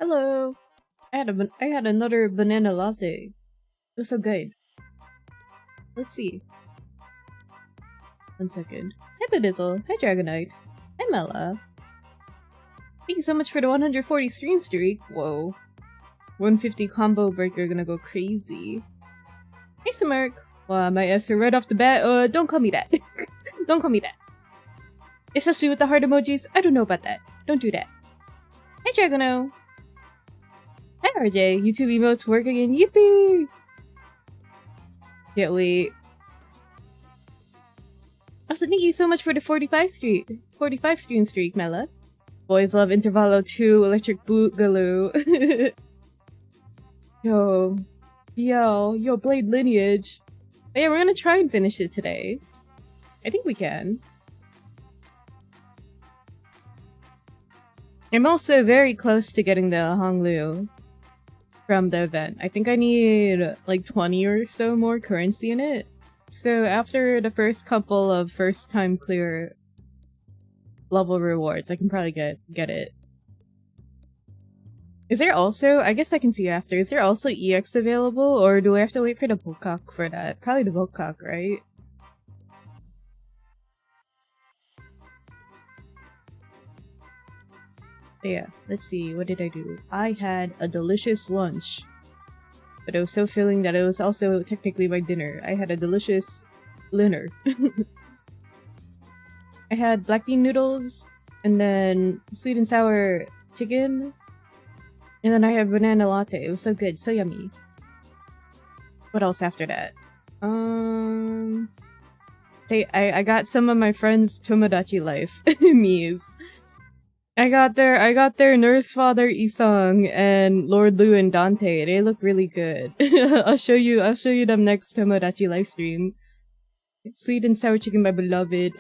Hello. I had another banana latte. It was so good. Let's see. 1 second. Hi Bedizzle. Hi Dragonite. Hi Mela. Thank you so much for the 140 stream streak. Whoa. 150 combo breaker gonna go crazy. Hey Samark. Wow, my Esther right off the bat. Don't call me that. Don't call me that. Especially with the heart emojis. I don't know about that. Don't do that. Hi Dragono. Hi RJ. YouTube emotes work again. Yippee! Can't wait. Also, thank you so much for the 45 stream streak, Mela. Boys love Intervalo 2, Electric Boogaloo. Yo, Blade Lineage. But yeah, we're gonna try and finish it today. I think we can. I'm also very close to getting the Honglu from the event. I think I need like 20 or so more currency in it. So after the first couple of first time clear level rewards, I can probably get it. Is there also, I guess I can see after, is there also EX available, or do I have to wait for the Bokak for that? Probably the Bokak, right? But yeah, let's see, what did I do? I had a delicious lunch. But I was so filling that it was also technically my dinner. I had a delicious dinner. I had black bean noodles, and then sweet and sour chicken, and then I had banana latte. It was so good, so yummy. What else after that? I got some of my friends' Tomodachi Life memes. I got their Nurse Father Isang and Lord Lu and Dante. They look really good. I'll show you them next Tomodachi live stream. Sweet and sour chicken, my beloved.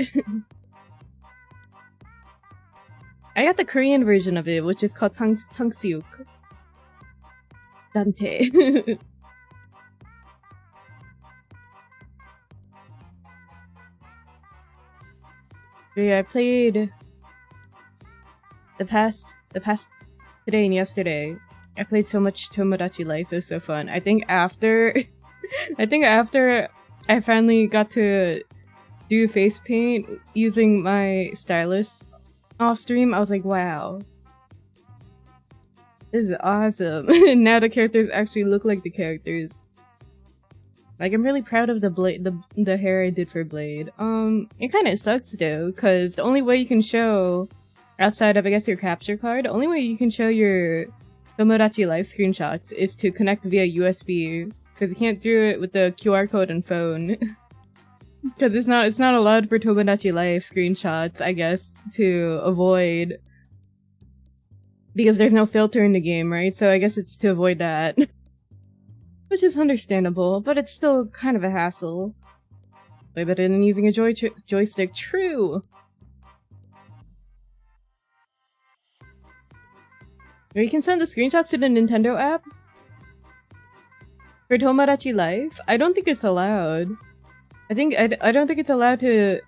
I got the Korean version of it, which is called Tangsiuk. Dante. Yeah, I played the past today and yesterday. I played so much Tomodachi Life. It was so fun. I think after I finally got to do face paint using my stylus off stream, I was like, wow, this is awesome. Now the characters actually look like the characters. Like, I'm really proud of the hair I did for Blade. It kind of sucks though, because the only way you can show, outside of, I guess, your capture card, the only way you can show your Tomodachi Life screenshots is to connect via USB, because you can't do it with the QR code and phone. Because it's not allowed for Tomodachi Life screenshots, I guess, to avoid, because there's no filter in the game, right? So I guess it's to avoid that. Which is understandable, but it's still kind of a hassle. Way better than using a joystick. True! Or you can send the screenshots to the Nintendo app? For Tomodachi Life? I don't think it's allowed. I don't think it's allowed to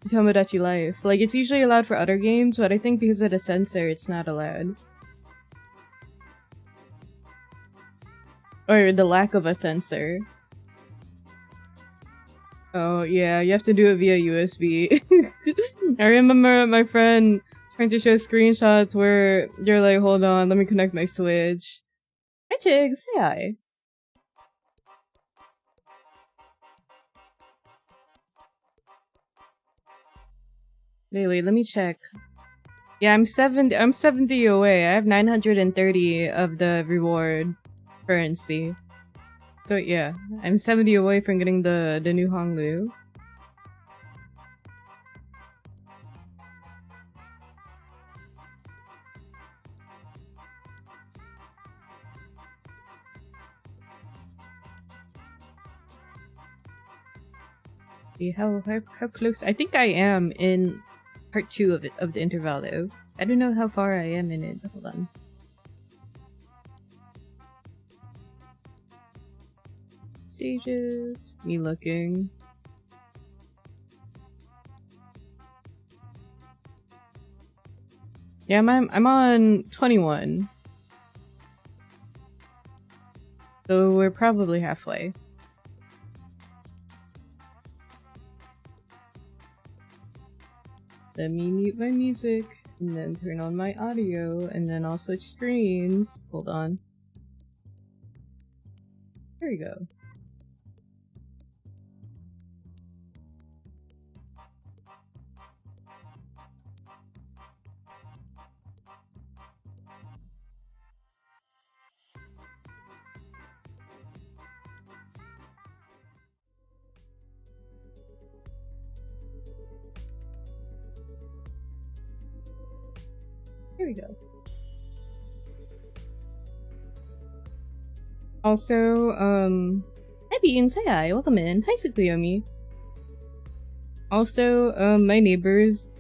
Tomodachi Life. Like, it's usually allowed for other games, but I think because of the censor, it's not allowed. Or the lack of a censor. Oh, yeah, you have to do it via USB. I remember my friend trying to show screenshots where you're like, hold on, let me connect my Switch. Hi, Chigs. Hey, hi. Wait, let me check. Yeah, I'm 70 away. I have 930 of the reward currency. So yeah, I'm 70 away from getting the new Honglu. See how close? I think I am in part 2 of the Intervalo. I don't know how far I am in it. Hold on. Stages. Me looking. Yeah, I'm on 21. So we're probably halfway. Let me mute my music, and then turn on my audio, and then I'll switch screens. Hold on. There we go. Here we go. Also, hi Beans, hi, welcome in. Hi Sukuyomi. Also, my neighbors,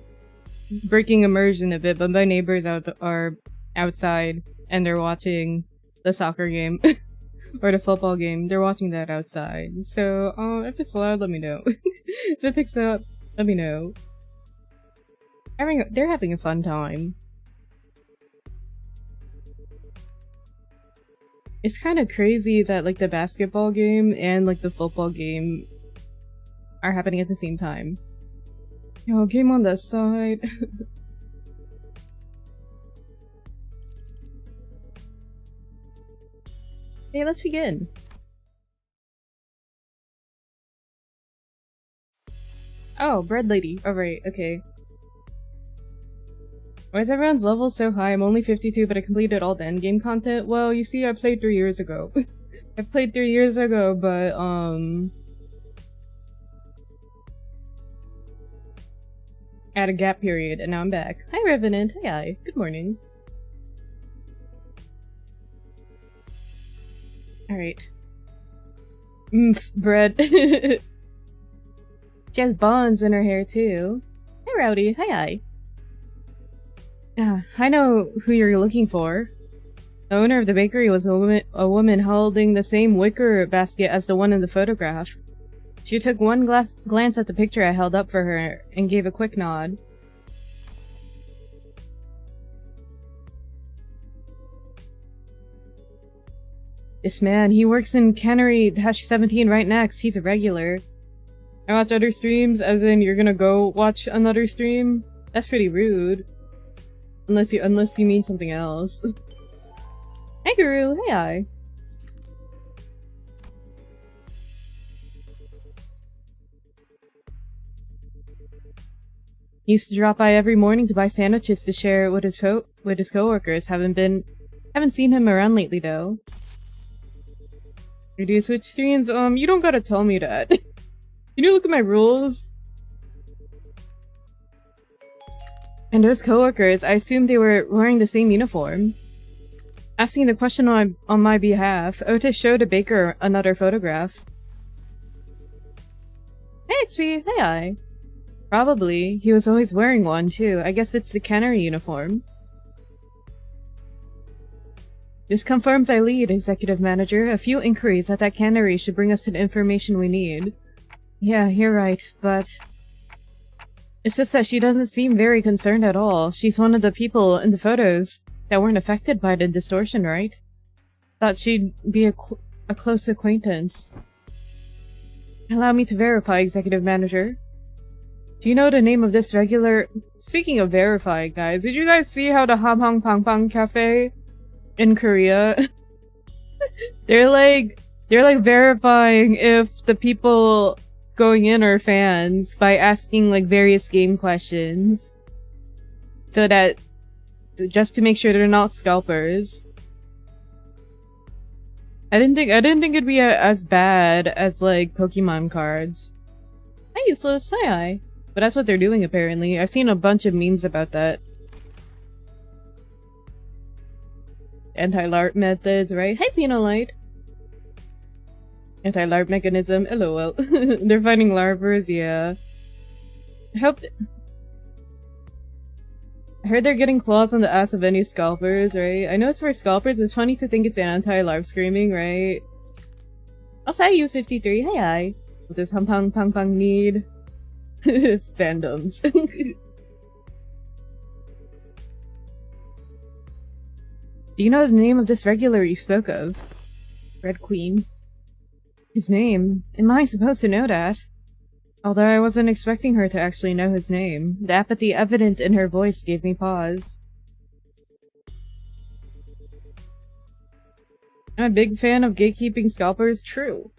breaking immersion a bit, but my neighbors are outside and they're watching the soccer game or the football game. They're watching that outside. So, if it's loud, let me know. If it picks up, let me know. They're having a fun time. It's kind of crazy that like the basketball game and like the football game are happening at the same time. Yo, game on that side. Hey, let's begin. Oh, bread lady. Alright, okay. Why is everyone's level so high? I'm only 52, but I completed all the endgame content. Well, you see, I played 3 years ago. I played 3 years ago, but, at a gap period, and now I'm back. Hi, Revenant. Hi. Good morning. Alright. Bread. She has buns in her hair, too. Hi, Rowdy. Hi. I know who you're looking for. The owner of the bakery was a woman holding the same wicker basket as the one in the photograph. She took one glance at the picture I held up for her and gave a quick nod. This man, he works in Cannery-17 right next. He's a regular. I watch other streams, as in you're gonna go watch another stream? That's pretty rude. Unless you mean something else. Hey Guru, hey. He used to drop by every morning to buy sandwiches to share with his coworkers. Haven't seen him around lately though. Do you switch streams? You don't gotta tell me that. Can you look at my rules? And those coworkers, I assumed they were wearing the same uniform. Asking the question on my behalf, Otis showed a baker another photograph. Hey Espie, hi. Probably. He was always wearing one too. I guess it's the cannery uniform. This confirms our lead, Executive Manager. A few inquiries at that cannery should bring us to the information we need. Yeah, you're right, but... It's just that she doesn't seem very concerned at all. She's one of the people in the photos that weren't affected by the distortion, right? Thought she'd be a close acquaintance. Allow me to verify, Executive Manager. Do you know the name of this regular... Speaking of verifying, guys, did you guys see how the Hamhang Pangpang Cafe in Korea... they're like verifying if the people going in are fans by asking like various game questions. So that... just to make sure they're not scalpers. I didn't think it'd be as bad as like Pokemon cards. Hi Useless, hi. But that's what they're doing apparently. I've seen a bunch of memes about that. Anti-LARP methods, right? Hi Xenolite! Anti-LARP mechanism, lol. They're fighting LARPers, yeah. I heard they're getting claws on the ass of any scalpers, right? I know it's for scalpers, it's funny to think it's an anti-LARP screaming, right? I'll say you 53, hi. What does Hampang Pangpang need? Fandoms. Do you know the name of this regular you spoke of? Red Queen. His name? Am I supposed to know that? Although I wasn't expecting her to actually know his name, the apathy evident in her voice gave me pause. I'm a big fan of gatekeeping scalpers, true.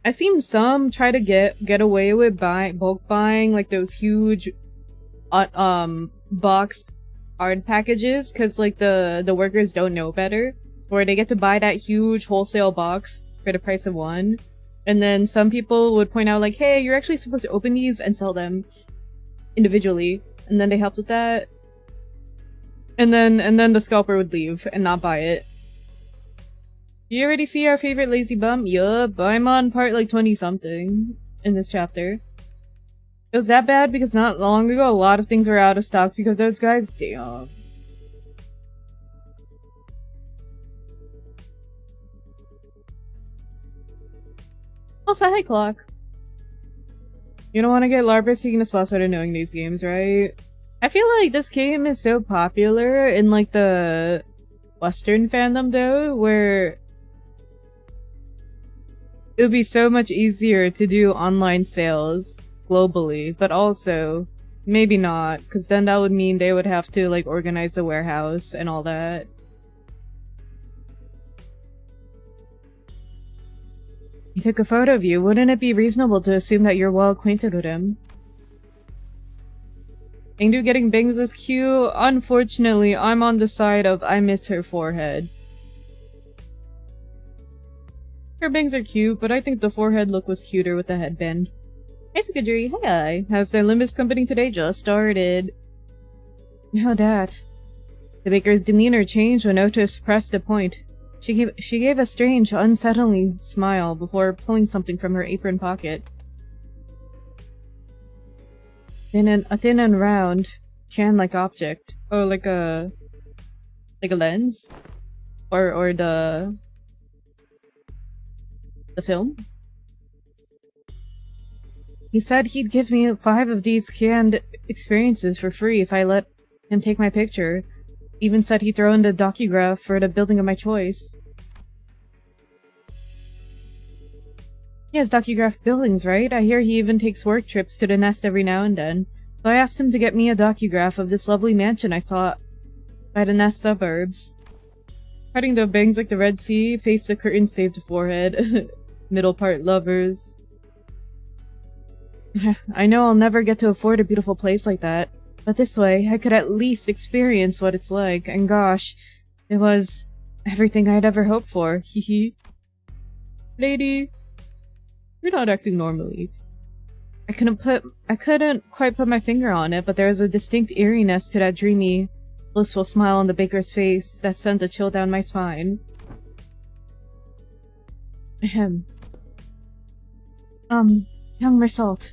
I've seen some try to get away with bulk buying like those huge boxed art packages because like the workers don't know better, or they get to buy that huge wholesale box for the price of one, and then some people would point out like, hey, you're actually supposed to open these and sell them individually, and then they helped with that, and then the scalper would leave and not buy it. You already see our favorite lazy bum? Yup, I'm on part like 20-something in this chapter. It was that bad because not long ago a lot of things were out of stock because those guys, damn. Also, hi Clock. You don't want to get larpers taking a spot out of knowing these games, right? I feel like this game is so popular in like the Western fandom though, where it would be so much easier to do online sales globally, but also maybe not, because then that would mean they would have to like organize a warehouse and all that. He took a photo of you. Wouldn't it be reasonable to assume that you're well acquainted with him? Ingdu getting bangs is cute. Unfortunately, I'm on the side of I miss her forehead. Her bangs are cute, but I think the forehead look was cuter with the headband. Hey Sakadri, hi! How's the Limbus Company today? Just started. How dat? The baker's demeanor changed when Otis pressed a point. She gave a strange, unsettling smile before pulling something from her apron pocket. A thin and round, can-like object. Oh, like a lens? Or the film? He said he'd give me 5 of these canned experiences for free if I let him take my picture. Even said he'd throw in the docugraph for the building of my choice. He has docugraph buildings, right? I hear he even takes work trips to the nest every now and then. So I asked him to get me a docugraph of this lovely mansion I saw by the nest suburbs. Cutting the bangs like the Red Sea, face the curtain saved the forehead. Middle part lovers. I know I'll never get to afford a beautiful place like that, but this way I could at least experience what it's like, and gosh, it was everything I'd ever hoped for. Hehe. Lady, you're not acting normally. I couldn't quite put my finger on it, but there was a distinct eeriness to that dreamy, blissful smile on the baker's face that sent a chill down my spine. Ahem. Young Mersault.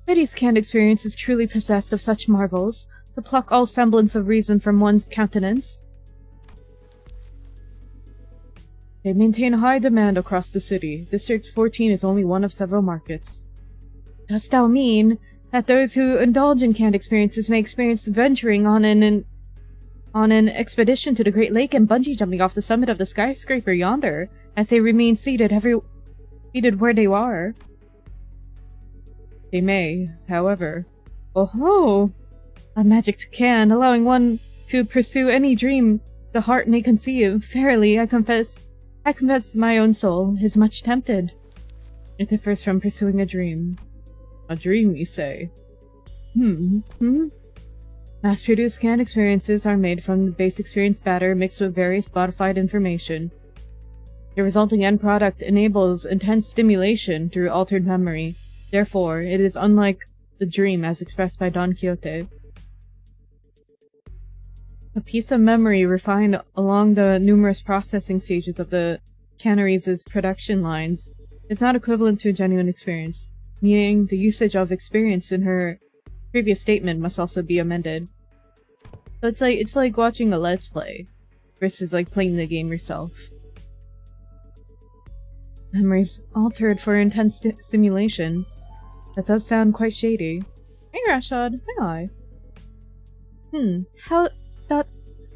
Betty's canned experience is truly possessed of such marvels, to pluck all semblance of reason from one's countenance. They maintain high demand across the city. District 14 is only one of several markets. Dost thou mean that those who indulge in canned experiences may experience venturing on an expedition to the Great Lake and bungee jumping off the summit of the skyscraper yonder, as they remain seated where they are? They may, however. Oh-ho! A magic can, allowing one to pursue any dream the heart may conceive. Verily, I confess my own soul is much tempted. It differs from pursuing a dream. A dream, you say? Mass-produced canned experiences are made from the base experience batter mixed with various modified information. The resulting end product enables intense stimulation through altered memory. Therefore, it is unlike the dream as expressed by Don Quixote. A piece of memory refined along the numerous processing stages of the canneries' production lines is not equivalent to a genuine experience, meaning the usage of experience in her previous statement must also be amended. So it's like watching a Let's Play versus like playing the game yourself. Memories altered for intense stimulation. That does sound quite shady. Hey Rashad, hi.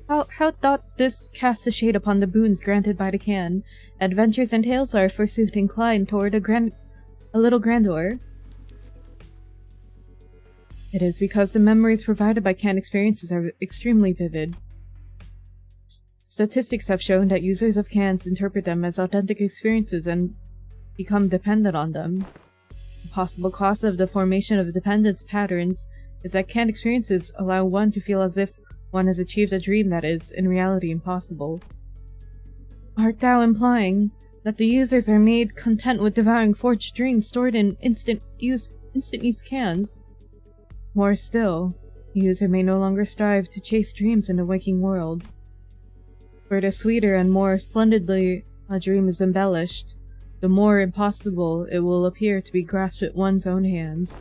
How doth this cast a shade upon the boons granted by the can? Adventures and tales are, forsooth, inclined toward a little grandeur. It is because the memories provided by canned experiences are extremely vivid. Statistics have shown that users of cans interpret them as authentic experiences and become dependent on them. The possible cause of the formation of dependence patterns is that canned experiences allow one to feel as if one has achieved a dream that is, in reality, impossible. Art thou implying that the users are made content with devouring forged dreams stored in instant use cans? More still, the user may no longer strive to chase dreams in the waking world. For the sweeter and more splendidly a dream is embellished, the more impossible it will appear to be grasped with one's own hands.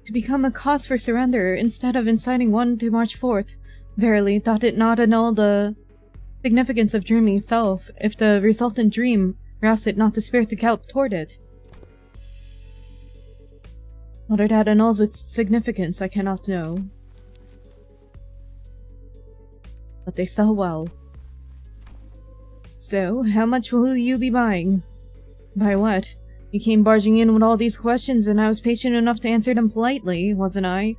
To become a cause for surrender instead of inciting one to march forth, verily doth it not annul the significance of dreaming itself, if the resultant dream rouse it not the spirit to gallop toward it? Whether that annuls its significance, I cannot know. But they sell well. So, how much will you be buying? Buy what? You came barging in with all these questions and I was patient enough to answer them politely, wasn't I?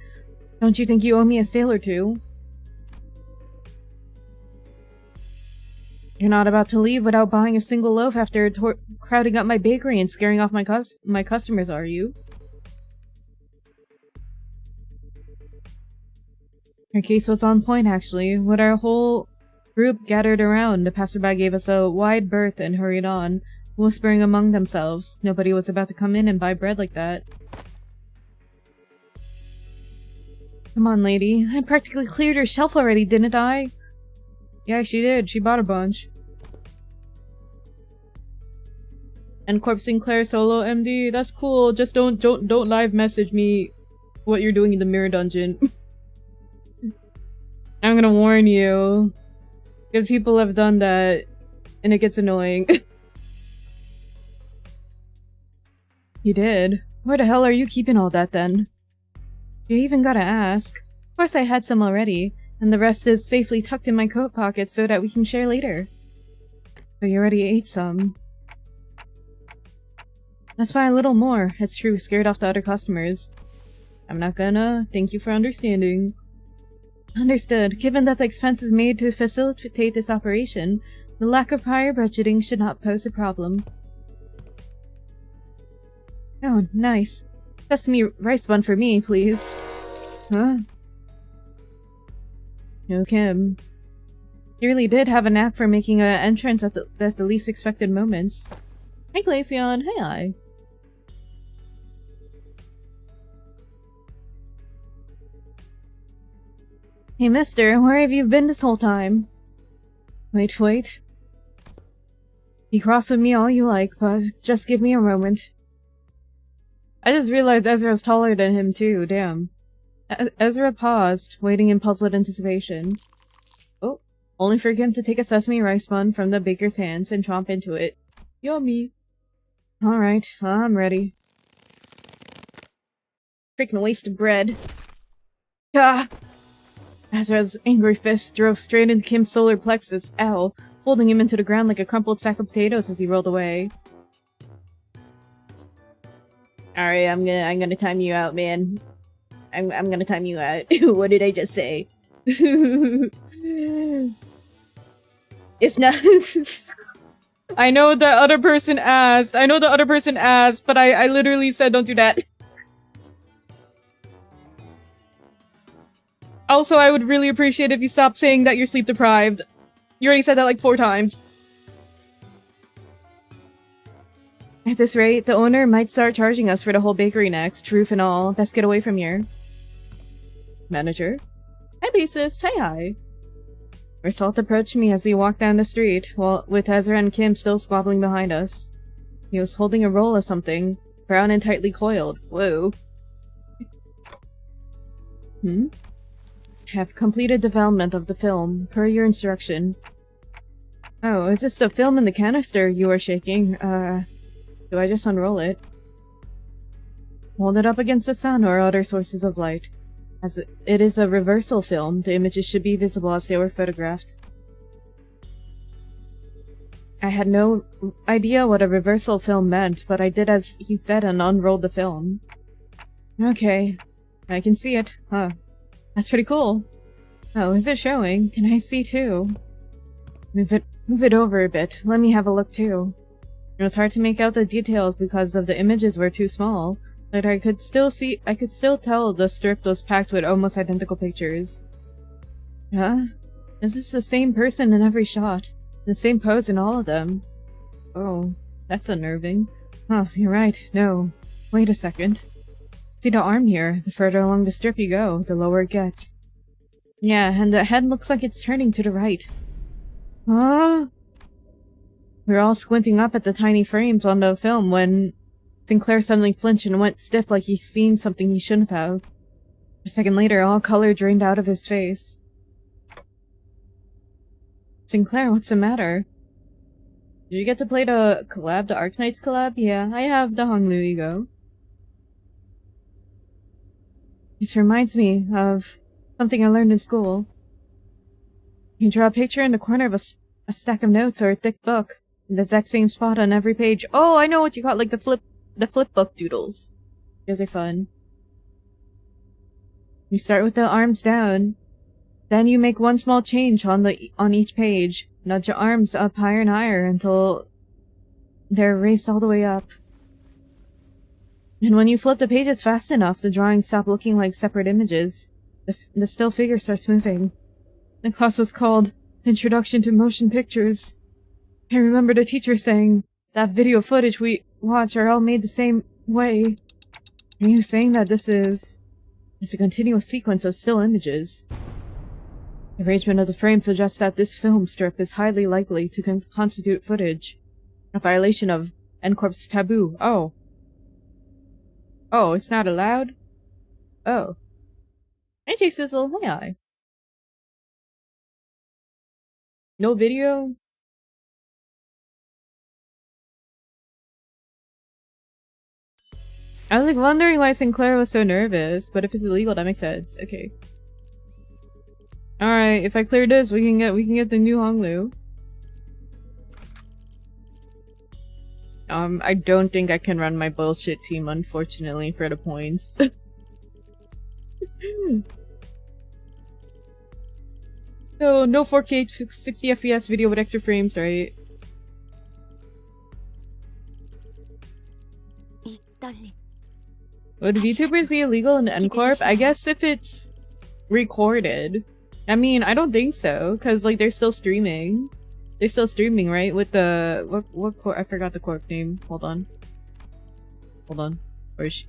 Don't you think you owe me a sale or two? You're not about to leave without buying a single loaf after crowding up my bakery and scaring off my customers, are you? Her case was on point, actually. With our whole group gathered around, the passerby gave us a wide berth and hurried on, whispering among themselves. Nobody was about to come in and buy bread like that. Come on, lady. I practically cleared her shelf already, didn't I? Yeah, she did. She bought a bunch. And Corp Sinclair solo MD. That's cool. Just don't live message me what you're doing in the mirror dungeon. I'm gonna warn you. Because people have done that, and it gets annoying. You did? Where the hell are you keeping all that, then? You even gotta ask. Of course I had some already, and the rest is safely tucked in my coat pocket so that we can share later. But you already ate some. That's why a little more. It's true, scared off the other customers. I'm not gonna. Thank you for understanding. Understood. Given that the expense is made to facilitate this operation, the lack of prior budgeting should not pose a problem. Oh, nice. Sesame rice bun for me, please. Huh? No, Kim. You really did have a knack for making an entrance at the least expected moments. Hi, Glaceon. Hi. Hey, mister, where have you been this whole time? Wait. Be cross with me all you like, but just give me a moment. I just realized Ezra's taller than him too, damn. Ezra paused, waiting in puzzled anticipation. Oh, only for him to take a sesame rice bun from the baker's hands and chomp into it. Yummy. Alright, I'm ready. Freaking waste of bread. Ah! Ezra's angry fist drove straight into Kim's solar plexus, ow, folding him into the ground like a crumpled sack of potatoes as he rolled away. Alright, I'm gonna time you out, man. I'm gonna time you out. What did I just say? It's not. I know the other person asked, but I literally said don't do that. Also, I would really appreciate if you stopped saying that you're sleep deprived. You already said that like 4 times. At this rate, the owner might start charging us for the whole bakery next, roof and all. Best get away from here. Manager? Hi, bassist. Hi. Result approached me as he walked down the street, with Ezra and Kim still squabbling behind us. He was holding a roll of something, brown and tightly coiled. Whoa. Have completed development of the film, per your instruction. Oh, is this the film in the canister you are shaking? Do I just unroll it? Hold it up against the sun or other sources of light. As it is a reversal film, the images should be visible as they were photographed. I had no idea what a reversal film meant, but I did as he said and unrolled the film. Okay, I can see it. Huh. That's pretty cool. Oh, is it showing? Can I see too? Move it over a bit. Let me have a look too. It was hard to make out the details because of the images were too small, but I could still tell the strip was packed with almost identical pictures. Huh? Is this the same person in every shot? The same pose in all of them? Oh, that's unnerving. Huh, you're right. No. Wait a second. See the arm here? The further along the strip you go, the lower it gets. Yeah, and the head looks like it's turning to the right. Huh? We were all squinting up at the tiny frames on the film when Sinclair suddenly flinched and went stiff like he'd seen something he shouldn't have. A second later, all color drained out of his face. Sinclair, what's the matter? Did you get to play the collab, the Arknights collab? Yeah, I have the Honglu ego. This reminds me of something I learned in school. You draw a picture in the corner of a stack of notes or a thick book, in the exact same spot on every page. Oh, I know what you call like the flip book doodles. Those are fun. You start with the arms down. Then you make one small change on each page. Nudge your arms up higher and higher until they're raised all the way up. And when you flip the pages fast enough, the drawings stop looking like separate images. The still figure starts moving. The class was called Introduction to Motion Pictures. I remember the teacher saying that video footage we watch are all made the same way. Are you saying that it's a continuous sequence of still images? The arrangement of the frame suggests that this film strip is highly likely to constitute footage. A violation of N-Corp's taboo. Oh. Oh, it's not allowed? Oh. Hey, J-Sizzle. Hi. No video? I was like wondering why Sinclair was so nervous, but if it's illegal, that makes sense. Okay. Alright, if I clear this, we can get the new Honglu. I don't think I can run my bullshit team, unfortunately, for the points. So, no 4K 60 FPS video with extra frames, right? Would VTubers be illegal in N-Corp? I guess if it's recorded. I mean, I don't think so, because like they're still streaming. They're still streaming, right? With the what corp? I forgot the corp name. Hold on.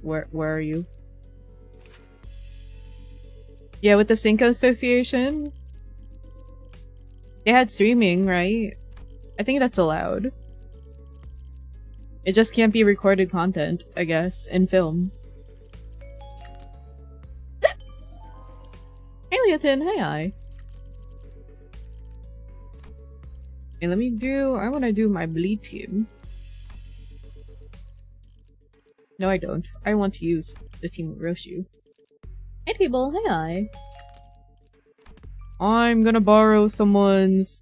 Where are you? Yeah, with the Cinco Association. They had streaming, right? I think that's allowed. It just can't be recorded content, I guess, in film. Hey Leotin, hi. Hey, I wanna do my bleed team. No, I don't. I want to use the team of Ryoshu. Hey people, hi. I'm gonna borrow someone's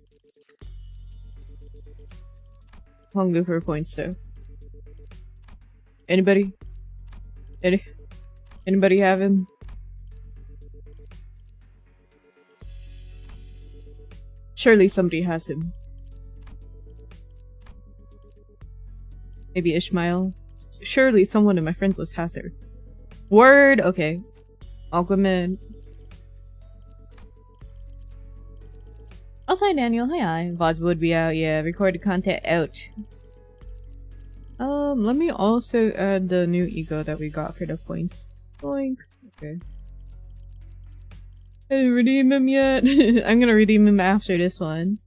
Honglu for points though. Anybody? Anybody have him? Surely somebody has him. Maybe Ishmael? Surely someone in my friends list has her. Word! Okay. Aquaman. Also, hi Daniel. Hi. VODs would be out. Yeah, recorded content out. Let me also add the new ego that we got for the points. Boink. Okay. I didn't redeem him yet. I'm gonna redeem him after this one.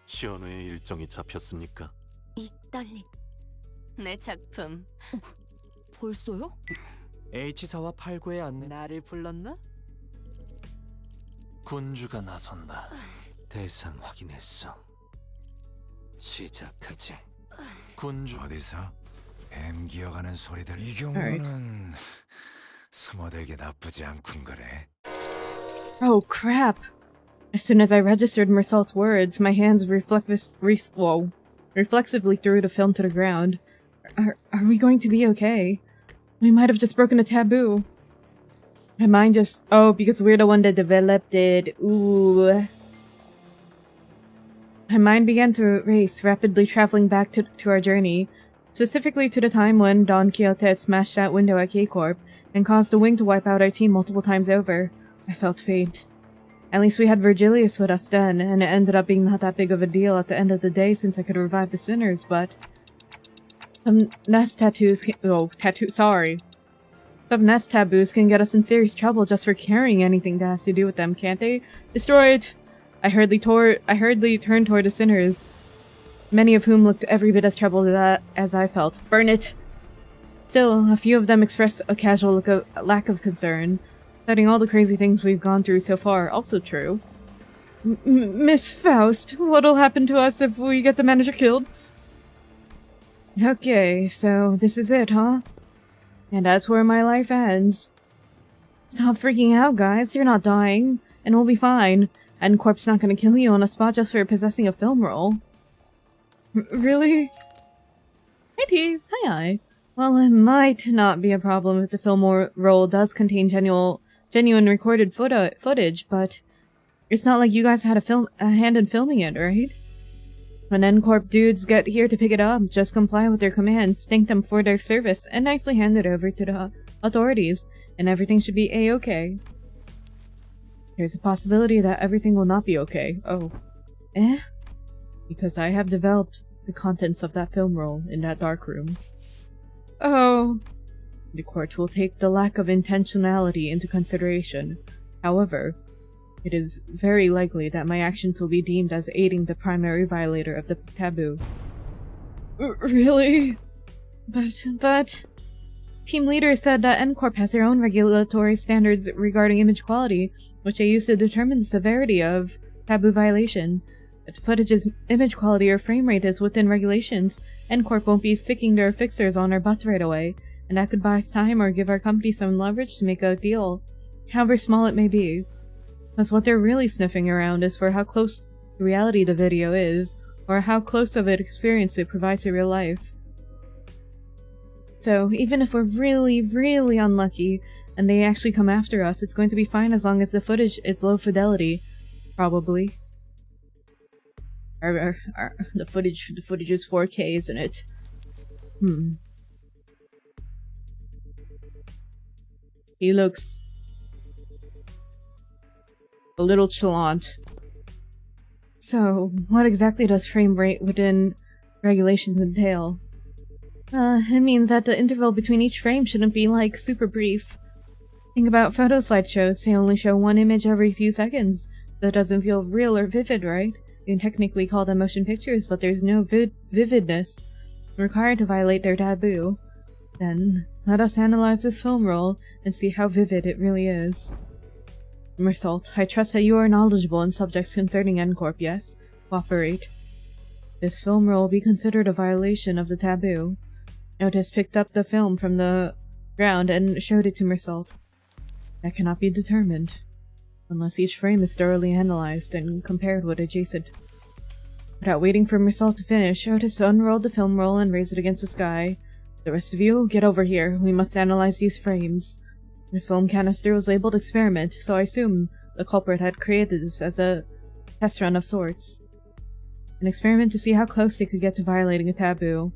시연우의 일정이 잡혔습니까? 이 떨림. 내 작품. 벌써요? H사와 8구의 안내. 나를 불렀나? 군주가 나선다. 대상 확인했어. 시작하지. 군주 어디서? 기어가는 소리들. 이 경우는 숨어들기 나쁘지 않군 그래. Oh crap! As soon as I registered Mersault's words, my hands reflexively threw the film to the ground. Are we going to be okay? We might have just broken a taboo. My mind just... Oh, because we're the one that developed it. Ooh. My mind began to race, rapidly traveling back to our journey. Specifically to the time when Don Quixote had smashed that window at K-Corp and caused the wing to wipe out our team multiple times over. I felt faint. At least we had Virgilius with us then, and it ended up being not that big of a deal at the end of the day since I could revive the sinners, but... Some nest taboos can get us in serious trouble just for carrying anything that has to do with them, can't they? Destroy it! I hurriedly turned toward the sinners, many of whom looked every bit as troubled as I felt. Burn it! Still, a few of them expressed a casual lack of concern, citing all the crazy things we've gone through so far. Also true. Miss Faust, what'll happen to us if we get the manager killed? Okay, so this is it, huh? And that's where my life ends. Stop freaking out, guys. You're not dying, and we'll be fine. And Corp's not gonna kill you on the spot just for possessing a film roll. Really? Hi, T. Hi. Well, it might not be a problem if the film roll does contain genuine recorded footage, but it's not like you guys had a hand in filming it, right? When N-Corp dudes get here to pick it up, just comply with their commands, thank them for their service, and nicely hand it over to the authorities, and everything should be a-okay. There's a possibility that everything will not be okay. Oh. Eh? Because I have developed the contents of that film roll in that dark room. Oh. The court will take the lack of intentionality into consideration. However, it is very likely that my actions will be deemed as aiding the primary violator of the taboo. Really? But... Team leader said that N-Corp has their own regulatory standards regarding image quality, which they use to determine the severity of taboo violation. If the footage's image quality or frame rate is within regulations, N-Corp won't be sticking their fixers on our butts right away, and that could buy us time or give our company some leverage to make a deal, however small it may be. Because what they're really sniffing around is for how close to reality the video is, or how close of an experience it provides to real life. So, even if we're really, really unlucky, and they actually come after us, it's going to be fine as long as the footage is low fidelity. Probably. The footage is 4K, isn't it? He looks a little chalant. So, what exactly does frame rate within regulations entail? It means that the interval between each frame shouldn't be, like, super brief. Think about photo slideshows, they only show one image every few seconds. That doesn't feel real or vivid, right? You can technically call them motion pictures, but there's no vividness required to violate their taboo. Then, let us analyze this film roll and see how vivid it really is. Mersault, I trust that you are knowledgeable in subjects concerning N-Corp, yes? Cooperate. This film roll will be considered a violation of the taboo. Otis picked up the film from the ground and showed it to Mersault. That cannot be determined, unless each frame is thoroughly analyzed and compared with adjacent. Without waiting for Mersault to finish, Otis unrolled the film roll and raised it against the sky. The rest of you, get over here. We must analyze these frames. The film canister was labeled experiment, so I assume the culprit had created this as a test run of sorts. An experiment to see how close they could get to violating a taboo.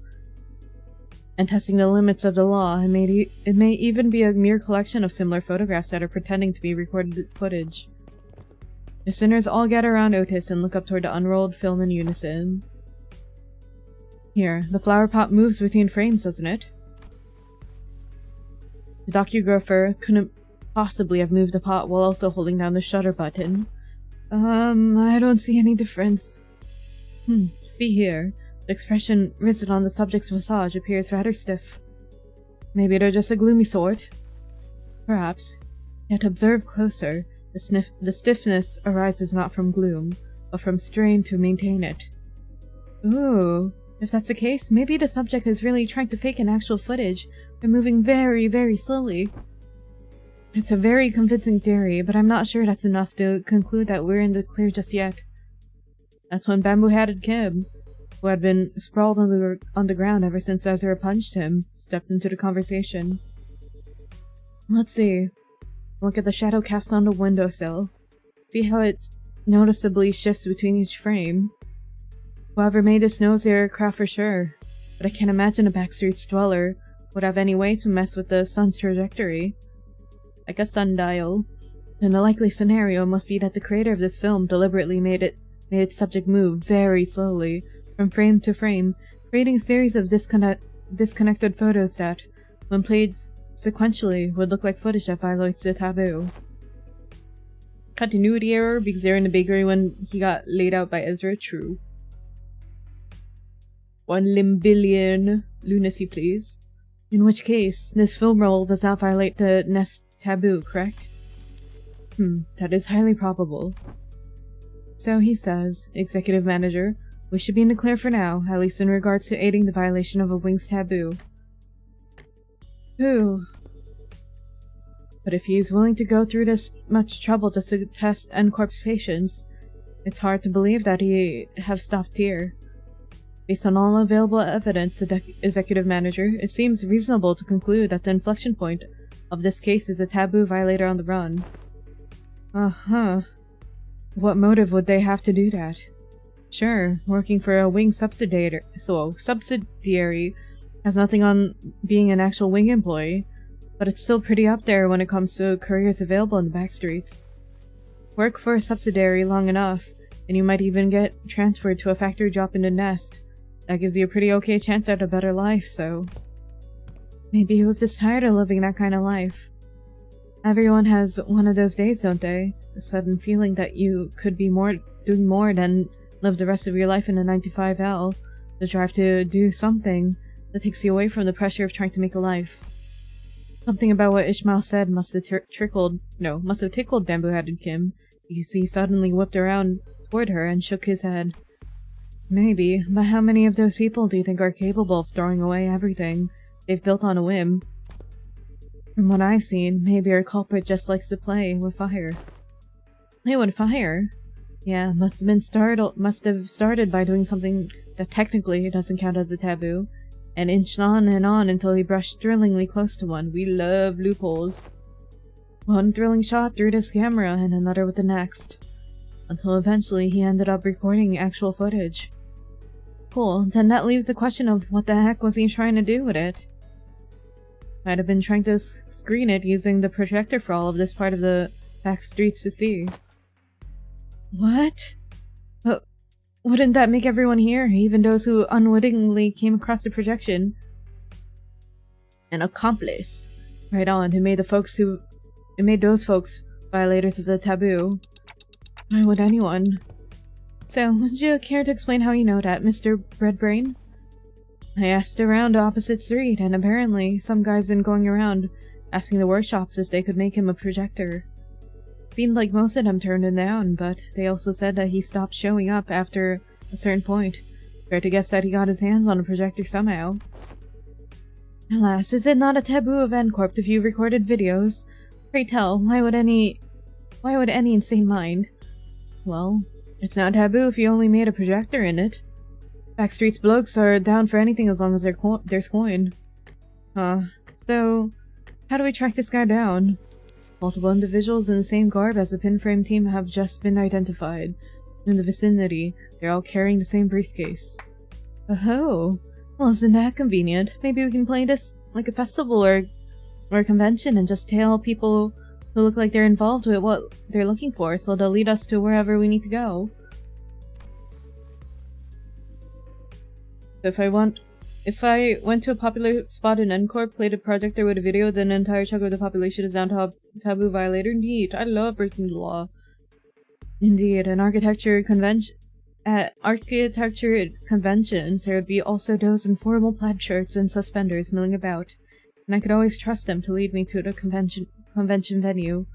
And testing the limits of the law, it may even be a mere collection of similar photographs that are pretending to be recorded footage. The sinners all gather around Otis and look up toward the unrolled film in unison. Here, the flower pot moves between frames, doesn't it? The docugrapher couldn't possibly have moved the pot while also holding down the shutter button. I don't see any difference. See here. The expression written on the subject's visage appears rather stiff. Maybe they're just a gloomy sort? Perhaps. Yet observe closer. The stiffness arises not from gloom, but from strain to maintain it. Ooh, If that's the case, maybe the subject is really trying to fake an actual footage by moving very, very slowly. It's a very convincing theory, but I'm not sure that's enough to conclude that we're in the clear just yet. That's when bamboo-hatted Kim, who had been sprawled on the ground ever since Ezra punched him, stepped into the conversation. Let's see. Look at the shadow cast on the windowsill. See how it noticeably shifts between each frame. Whoever made this knows their craft for sure, but I can't imagine a backstreet's dweller would have any way to mess with the sun's trajectory. Like a sundial. Then the likely scenario must be that the creator of this film deliberately made its subject move very slowly, from frame to frame, creating a series of disconnected photos that, when played sequentially, would look like footage that violates the taboo. Continuity error because they're in the bakery when he got laid out by Ezra. True. 1 limbillion lunacy, please. In which case, this film roll does not violate the nest taboo, correct? That is highly probable. So he says, Executive Manager, we should be in the clear for now, at least in regards to aiding the violation of a wing's taboo. Ooh. But if he's willing to go through this much trouble just to test N-Corp's patience, it's hard to believe that he have stopped here. Based on all available evidence, Executive Manager, it seems reasonable to conclude that the inflection point of this case is a taboo violator on the run. Uh-huh. What motive would they have to do that? Sure, working for a wing subsidiary has nothing on being an actual wing employee, but it's still pretty up there when it comes to careers available in the backstreets. Work for a subsidiary long enough, and you might even get transferred to a factory job in the nest. That gives you a pretty okay chance at a better life, so... Maybe he was just tired of living that kind of life. Everyone has one of those days, don't they? A sudden feeling that you could be doing more than live the rest of your life in a 9-to-5L. The drive to do something that takes you away from the pressure of trying to make a life. Something about what Ishmael said must have tickled bamboo-hatted Kim, because he suddenly whipped around toward her and shook his head. Maybe, but how many of those people do you think are capable of throwing away everything they've built on a whim? From what I've seen, maybe our culprit just likes to play with fire. Play with fire? Yeah, must have started by doing something that technically doesn't count as a taboo, and inched on and on until he brushed thrillingly close to one. We love loopholes. One thrilling shot through this camera and another with the next, until eventually he ended up recording actual footage. Cool, then that leaves the question of what the heck was he trying to do with it? Might have been trying to screen it using the projector for all of this part of the back streets to see. What? But wouldn't that make everyone here, even those who unwittingly came across the projection, an accomplice? Right on, it made those folks violators of the taboo. Why would anyone? So, would you care to explain how you know that, Mr. Breadbrain? I asked around the opposite street, and apparently some guy's been going around asking the workshops if they could make him a projector. Seemed like most of them turned him down, but they also said that he stopped showing up after a certain point. Fair to guess that he got his hands on a projector somehow. Alas, is it not a taboo of N-Corp to view recorded videos? Pray tell, why would any insane mind? Well, it's not taboo if you only made a projector in it. Backstreet's blokes are down for anything as long as there's coin. So, how do we track this guy down? Multiple individuals in the same garb as the pinframe team have just been identified. In the vicinity, they're all carrying the same briefcase. Oh, well, isn't that convenient? Maybe we can play this like a festival or a convention and just tail people who look like they're involved with what they're looking for, so they'll lead us to wherever we need to go. If I went to a popular spot in N-Corp, played a projector with a video, then an entire chunk of the population is down to taboo violator? Neat. I love breaking the law. Indeed, at architecture conventions, there would be also those in formal plaid shirts and suspenders milling about, and I could always trust them to lead me to the convention venue.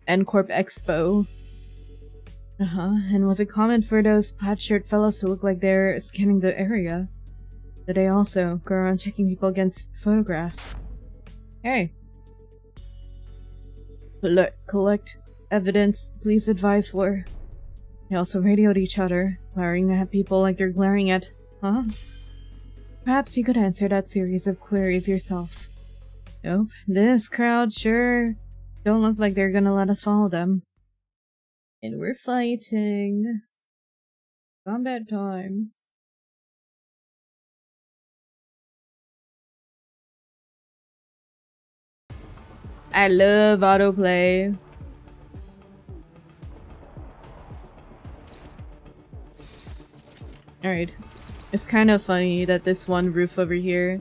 N-Corp Expo. And was it common for those plaid-shirt fellows to look like they're scanning the area? Did they also go around checking people against photographs? Hey. Collect evidence, please advise for. They also radioed each other, glaring at people like they're glaring at... Huh? Perhaps you could answer that series of queries yourself. Nope, this crowd sure don't look like they're gonna let us follow them. And we're fighting. Combat time. I love autoplay. Alright. It's kind of funny that this one roof over here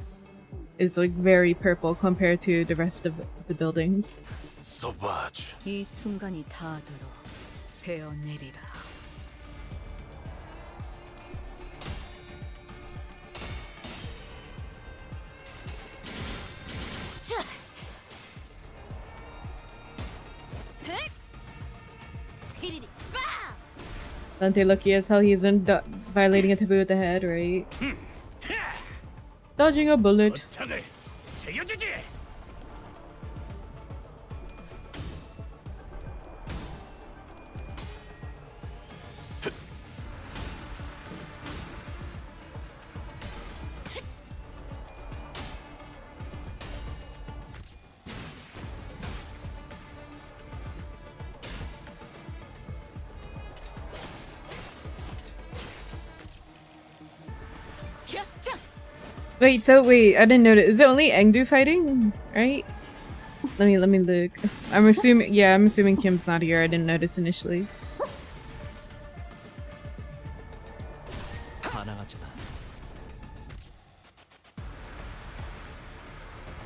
is like very purple compared to the rest of the buildings. 소바주. 이 순간이 닿도록 베어내리라. Dante lucky as hell he isn't violating a taboo with the head, right? Dodging a bullet. Wait, I didn't notice. Is it only Engdu fighting? Right? Let me look. I'm assuming Kim's not here. I didn't notice initially.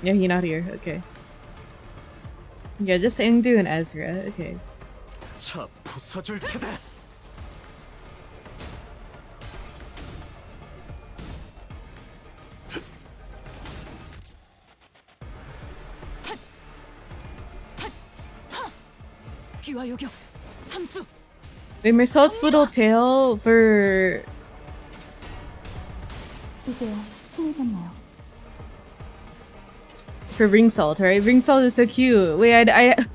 Yeah, he's not here. Okay. Yeah, just Engdu and Ezra. Okay. 차 부숴줄 테다. Wait, Mersault's little tail for... For ring salt, right? Ring salt is so cute. Wait, I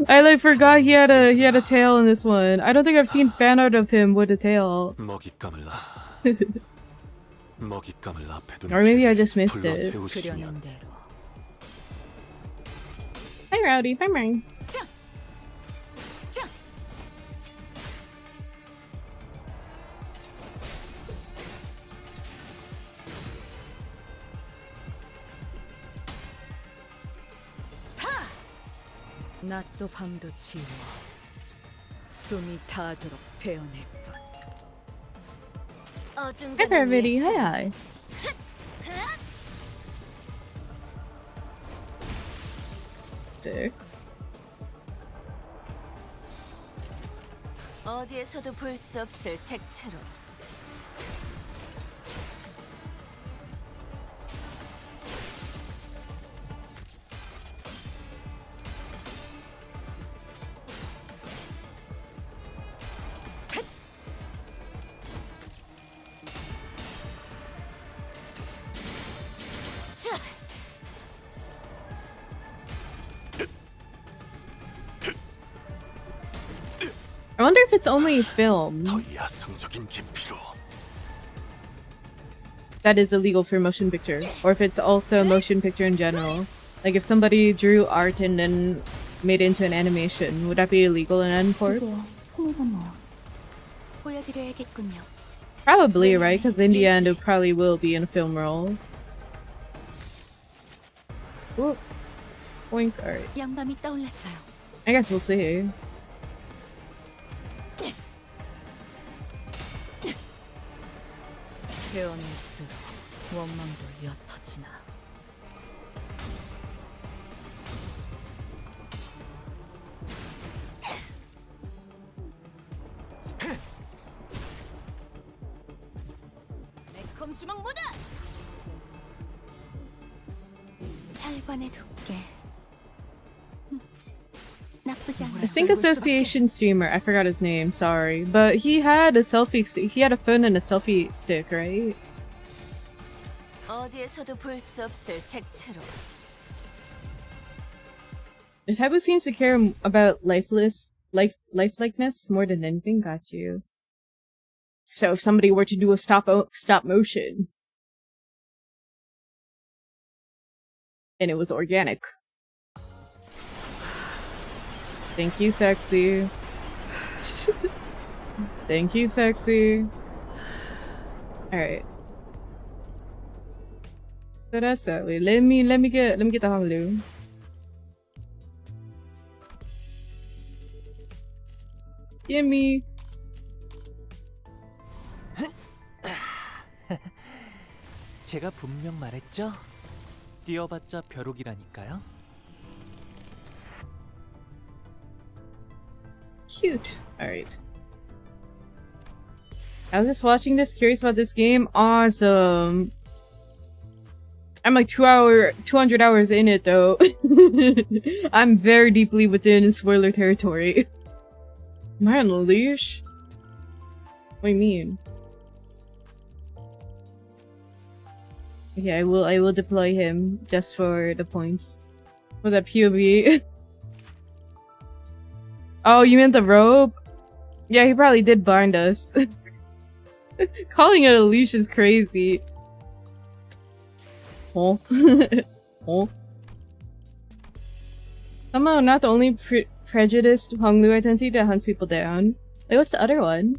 like forgot he had a tail in this one. I don't think I've seen fan art of him with a tail. Or maybe I just missed it. Hi Rowdy, bye bye. 낮도 밤도 지워 숨이 닿도록 베어낼 뿐. Hi everybody, hi. Sick. 어디에서도 볼 수 없을 색채로. I wonder if it's only film that is illegal for motion picture, or if it's also motion picture in general. Like if somebody drew art and then made it into an animation, would that be illegal in import? Probably, right? Because in the end it probably will be in a film role. Whoop. Boink. Alright. I guess we'll see. 베어낼수록 원망도 옅어지나. 매콤 주먹 모드! 혈관에 돋게. I think association streamer. I forgot his name. Sorry, but he had a selfie. He had a phone and a selfie stick, right? 어디에서도 볼 수 없을 색채로. The type seems to care about lifelessness more than anything. Got you. So if somebody were to do a stop motion, and it was organic. Thank you, sexy. Thank you, sexy. Alright. So that's that way. Let me get the Honglu. Gimme. 제가 분명 말했죠? 뛰어봤자 벼룩이라니까요. Cute. Alright. I was just watching this, curious about this game. Awesome. I'm like 200 hours in it though. I'm very deeply within spoiler territory. Am I on a leash? What do you mean? Okay, I will deploy him just for the points. For that POV. Oh, you meant the rope? Yeah, he probably did bind us. Calling it a leash is crazy. Oh. Oh. Somehow not the only prejudiced Honglu identity that hunts people down. Wait, what's the other one?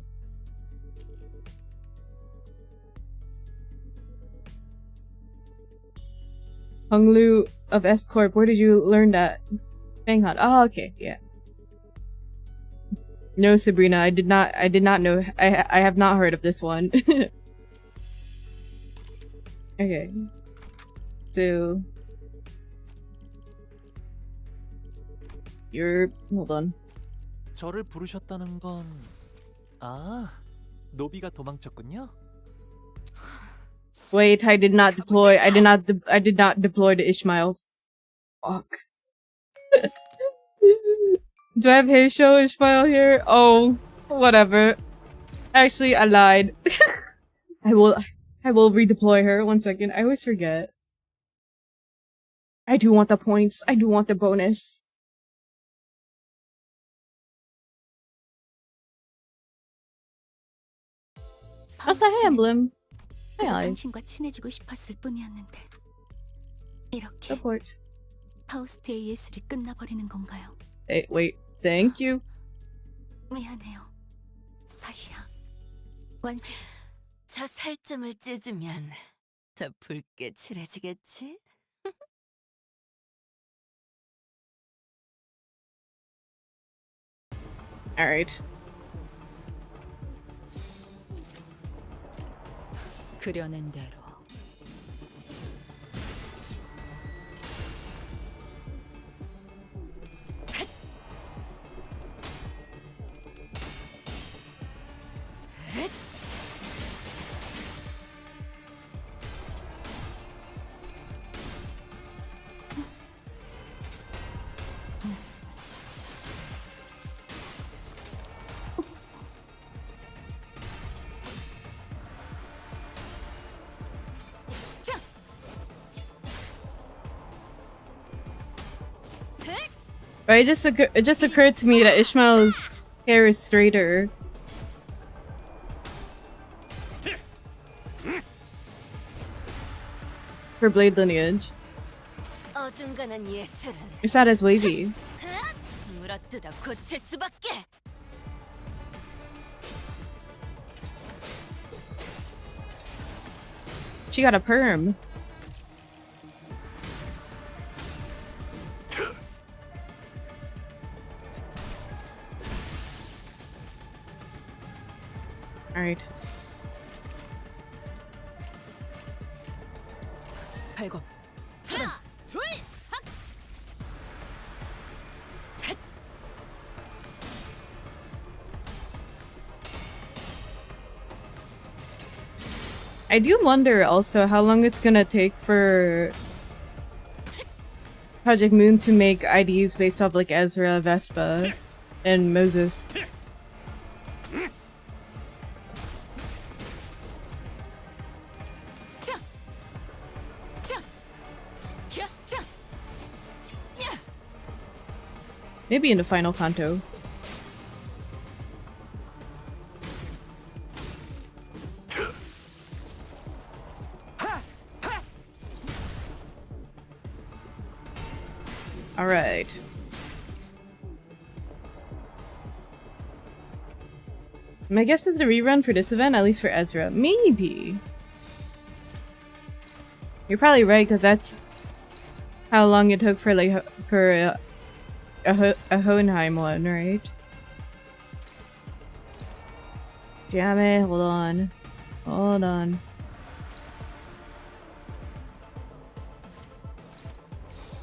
Honglu of S Corp. Where did you learn that? Hang on. Oh, okay, yeah. No, Sabrina, I did not know. I have not heard of this one. Okay. So hold on. 저를 부르셨다는 건 노비가 도망쳤군요. Wait, I did not deploy. I did not deploy to Ishmael. Fuck. Do I have Heisho Ishmael here? Oh, whatever. Actually, I lied. I will redeploy her. 1 second. I always forget. I do want the points. I do want the bonus. What's the emblem? 당신과 친해지고 싶었을 뿐이었는데 이렇게 Support. 파우스트의 예술이 끝나버리는 건가요? Hey, wait. Thank you. 미안해요. 다시야. 저 살점을 찢으면 더 붉게 칠해지겠지? Alright. 그려낸 대로. But it just occurred to me that Ishmael's hair is straighter. For blade lineage. 어중간한 예술은 It's not as wavy. 물어뜯어 고칠 수밖에. She got a perm. Alright. 발고. 하나, 둘, 학. I do wonder also how long it's gonna take for Project Moon to make IDs based off like Ezra, Vespa, and Moses. Maybe in the final Canto. Alright. My guess is the rerun for this event, at least for Ezra. Maybe. You're probably right, because that's how long it took for like for a Hohenheim one, right? Damn it, hold on. Hold on.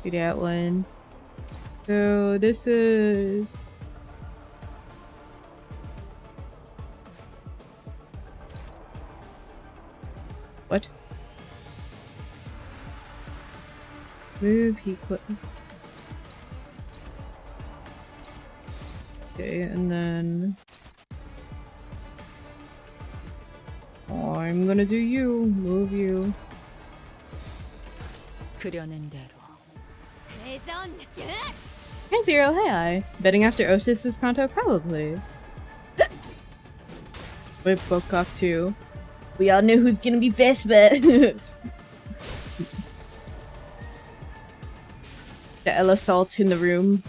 Do that one. So this is... What? Move, he quit. Okay, and then... I'm gonna do you. Move you. 그려낸 대로. Hey Zero, hey I. Betting after Otis' Canto? Probably. With Bookcock too. We all know who's gonna be Vespa. The Ella Salt in the room.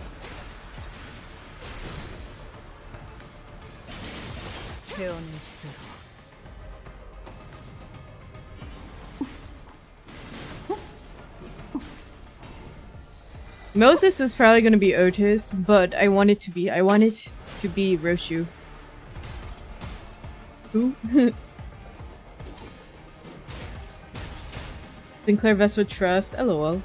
태연스러. Moses is probably gonna be Otis, but I want it to be Ryoshu. Who? Sinclair Vespa Trust, lol.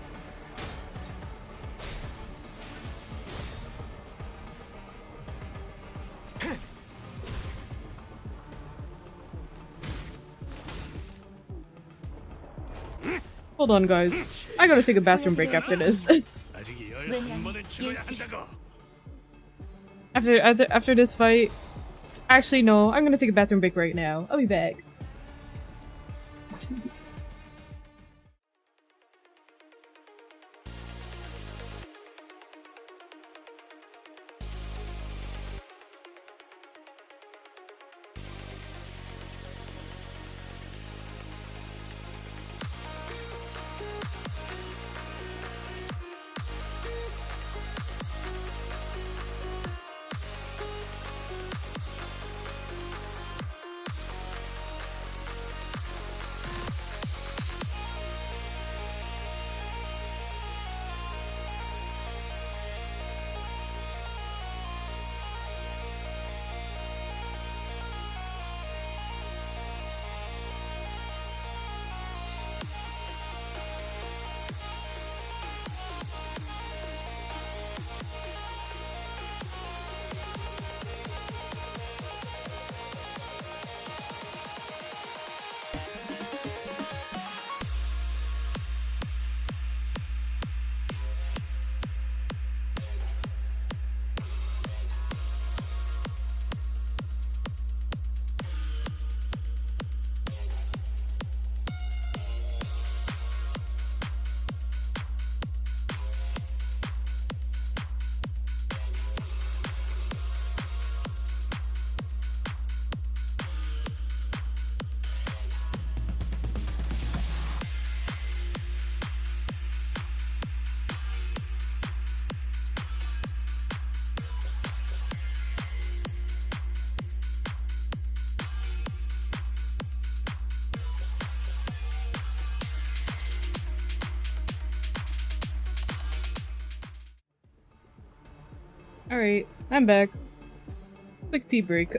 Hold on guys, I gotta take a bathroom break after this. After this fight, actually no, I'm gonna take a bathroom break right now. I'll be back. Alright, I'm back. Quick pee break.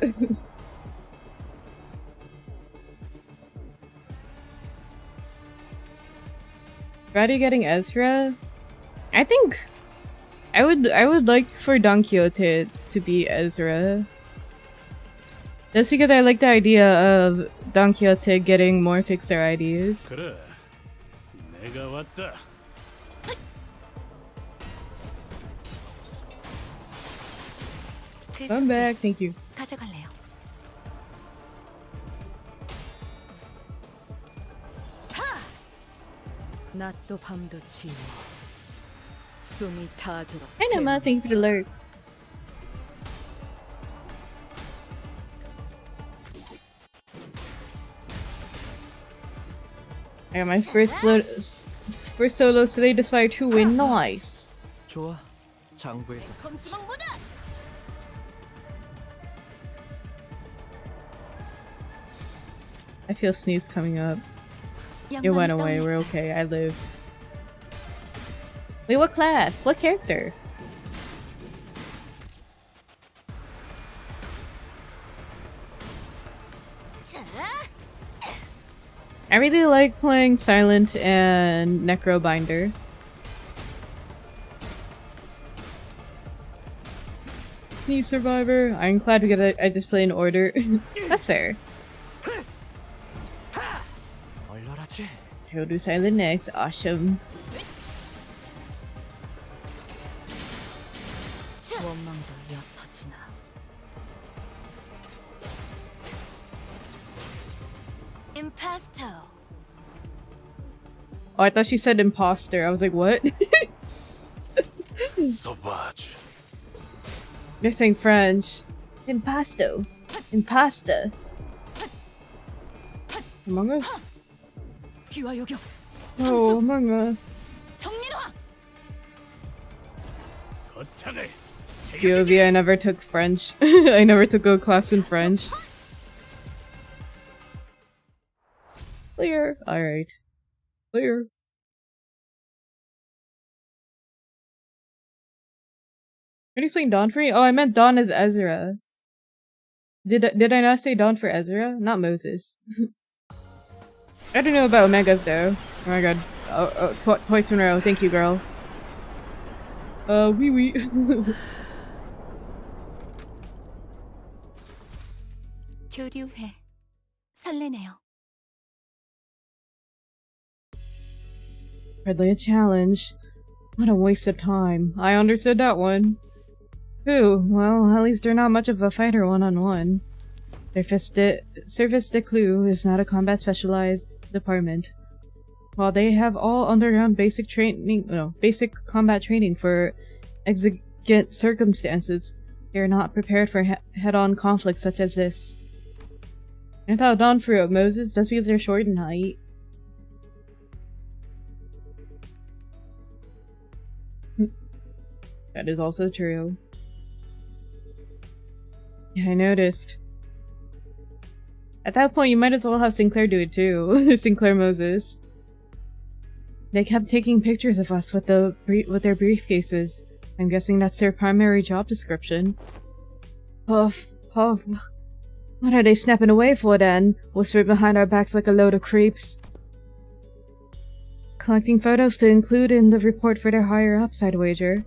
Ready getting Ezra? I think I would like for Don Quixote to be Ezra. Just because I like the idea of Don Quixote getting more fixer IDs. 그래, 내가 왔다. I'm back. Thank you. 가져갈래요. 낮도 밤도 지워 숨이 타도록. Hi, Nama. Thank you for the alert. I got my first solo today despite 2 win. Nice. 좋아. 장부에서 샀지. I feel sneeze coming up. It went away. We're okay. I lived. Wait, what class? What character? I really like playing Silent and Necrobinder. Sneeze Survivor. Ironclad because I just play in order. That's fair. 얼얼하지? I'll do Silent next. Awesome. 원망도 옅어지나. Impasto. Oh, I thought she said imposter. I was like, what? Sauvage. They're saying French. Impasto. Impasta. Among Us? 귀와 요격. Oh, Among Us. 정리로와. 거창을 POV, I never took French. I never took a class in French. Clear. Alright. Clear. Are you saying Dawn for me? Oh, I meant Dawn as Ezra. Did I not say Dawn for Ezra? Not Moses. I don't know about Omegas though. Oh my god. Twice in a row. Thank you, girl. Wee wee. 교류회. 설레네요. Hardly a challenge. What a waste of time. I understood that one. Whew, well, at least they're not much of a fighter one-on-one. Service de Clue is not a combat specialized department. While they have all undergone basic combat training for exigent circumstances, they are not prepared for head-on conflicts such as this. I thought Dawn for Moses just because they're short in height. That is also true. Yeah, I noticed. At that point, you might as well have Sinclair do it too. Sinclair Moses. They kept taking pictures of us with their briefcases. I'm guessing that's their primary job description. Puff, puff. What are they snapping away for then? Whispered behind our backs like a load of creeps. Collecting photos to include in the report for their higher-ups, I'd wager.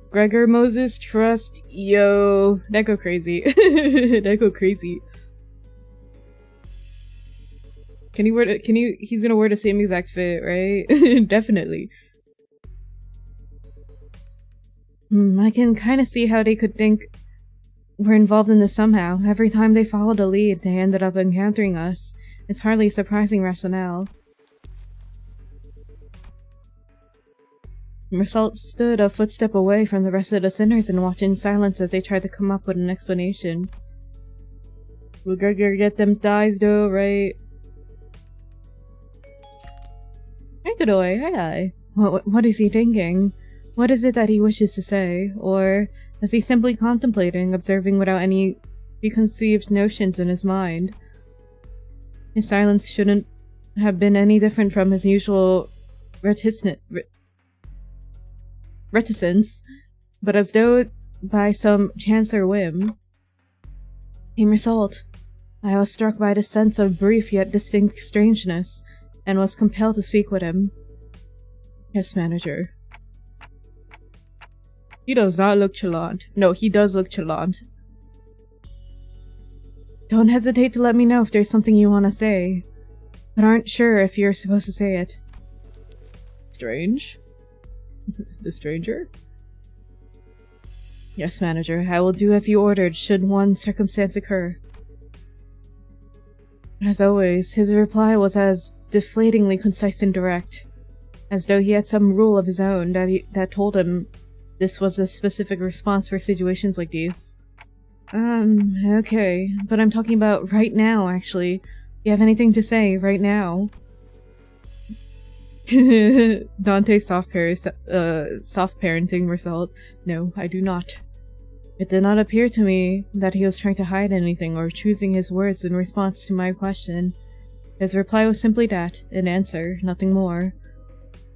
Gregor Moses Trust. Yo, that go crazy. That go crazy. Can he wear it? He's gonna wear the same exact fit, right? Definitely. I can kind of see how they could think we're involved in this somehow. Every time they followed a lead, they ended up encountering us. It's hardly a surprising rationale. Mersault stood a footstep away from the rest of the sinners and watched in silence as they tried to come up with an explanation. Will Gregor get them thighs though, right? Hi, Godoy. Hi. What is he thinking? What is it that he wishes to say? Or is he simply contemplating, observing without any preconceived notions in his mind? His silence shouldn't have been any different from his usual reticence, but as though by some chance or whim. In result, I was struck by the sense of brief yet distinct strangeness, and was compelled to speak with him. Yes, manager. He does not look chalant. No, he does look chalant. Don't hesitate to let me know if there's something you want to say, but aren't sure if you're supposed to say it. Strange? The stranger? Yes, manager. I will do as you ordered should one circumstance occur. As always, his reply was as deflatingly concise and direct, as though he had some rule of his own that told him this was a specific response for situations like these. Okay, but I'm talking about right now, actually. You have anything to say right now? Dante soft parenting result. No, I do not. It did not appear to me that he was trying to hide anything or choosing his words in response to my question. His reply was simply that, an answer, nothing more.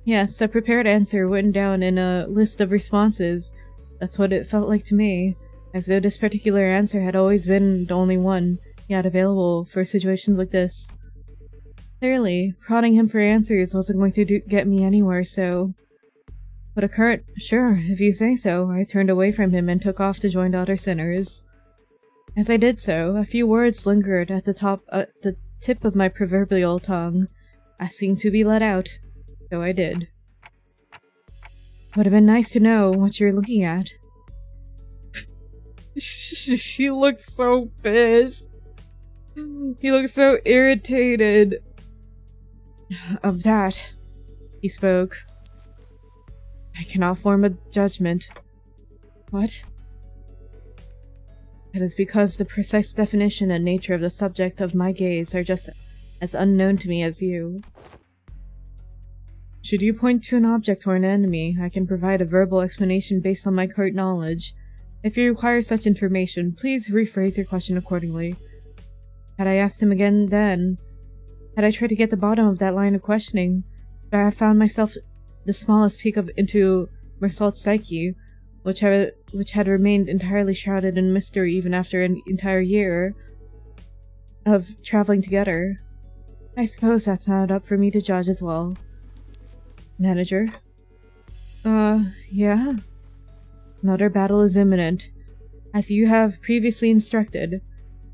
Yes, a prepared answer written down in a list of responses. That's what it felt like to me, as though this particular answer had always been the only one he had available for situations like this. Clearly, prodding him for answers wasn't going to get me anywhere, so... What occurred? Sure, if you say so. I turned away from him and took off to join the other sinners. As I did so, a few words lingered at the tip of my proverbial tongue, asking to be let out. So I did. Would have been nice to know what you're looking at. She looks so pissed. He looks so irritated. Of that, he spoke. I cannot form a judgment. What? It is because the precise definition and nature of the subject of my gaze are just as unknown to me as you. Should you point to an object or an enemy, I can provide a verbal explanation based on my current knowledge. If you require such information, please rephrase your question accordingly. Had I asked him again then, had I tried to get the bottom of that line of questioning, would I have found myself the smallest peek into Mersault's psyche, which had remained entirely shrouded in mystery even after an entire year of traveling together? I suppose that's not up for me to judge as well. Manager? Yeah? Another battle is imminent. As you have previously instructed,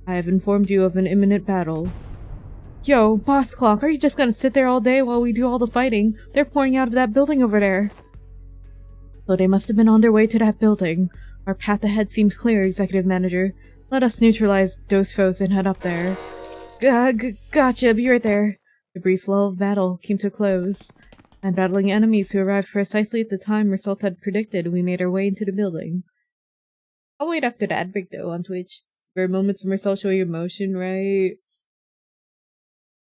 I have informed you of an imminent battle. Yo, Boss Clock, are you just gonna sit there all day while we do all the fighting? They're pouring out of that building over there. So they must have been on their way to that building. Our path ahead seems clear, Executive Manager. Let us neutralize those foes and head up there. Gotcha, be right there. The brief lull of battle came to a close, and battling enemies who arrived precisely at the time Mersault had predicted, we made our way into the building. I'll wait after that break though on Twitch. For moments of Mersault showing emotion, right?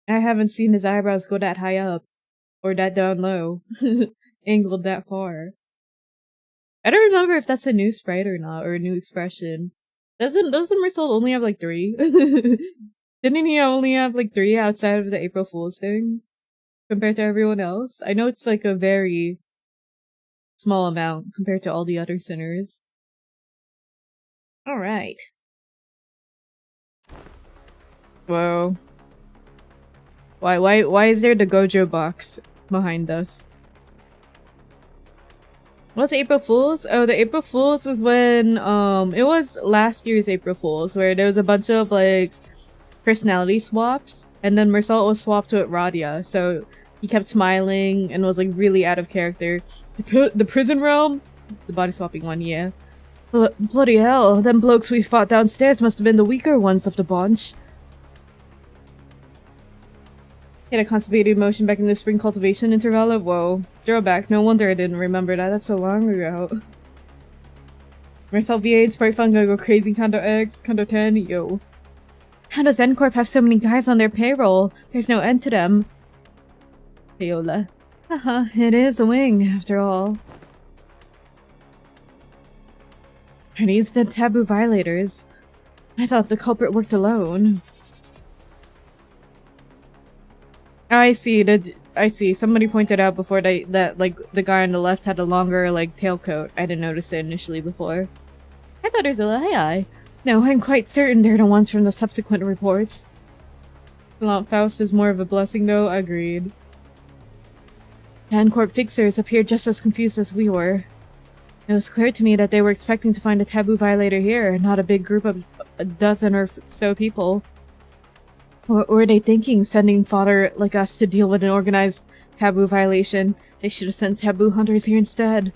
I haven't seen his eyebrows go that high up. Or that down low. Angled that far. I don't remember if that's a new sprite or not, or a new expression. Doesn't Mersault only have like 3? Didn't he only have like 3 outside of the April Fool's thing? Compared to everyone else? I know it's like a very small amount compared to all the other sinners. Alright. Whoa. Why is there the Gojo box behind us? What's April Fool's? Oh, the April Fool's was when, it was last year's April Fool's, where there was a bunch of, like, personality swaps, and then Mersault was swapped with Radia, so he kept smiling and was, like, really out of character. The prison realm? The body swapping one, yeah. Bloody hell, them blokes we fought downstairs must have been the weaker ones of the bunch. Hit a constipated emotion back in the spring cultivation intervalo? Whoa. Throwback. No wonder I didn't remember that. That's so long ago. Mersault VIII, Sprite Fun gonna go crazy. Canto X, Canto 10, yo. How does N-Corp have so many guys on their payroll? There's no end to them. Payola. Haha, it is a wing, after all. Are these the taboo violators? I thought the culprit worked alone. I see. Somebody pointed out before that like the guy on the left had a longer like tailcoat. I didn't notice it initially before. I thought Ursula, hey. No, I'm quite certain they're the ones from the subsequent reports. Lamp Faust is more of a blessing though, agreed. N-Corp fixers appeared just as confused as we were. It was clear to me that they were expecting to find a taboo violator here, not a big group of a dozen or so people. What were they thinking, sending fodder like us to deal with an organized taboo violation? They should have sent taboo hunters here instead.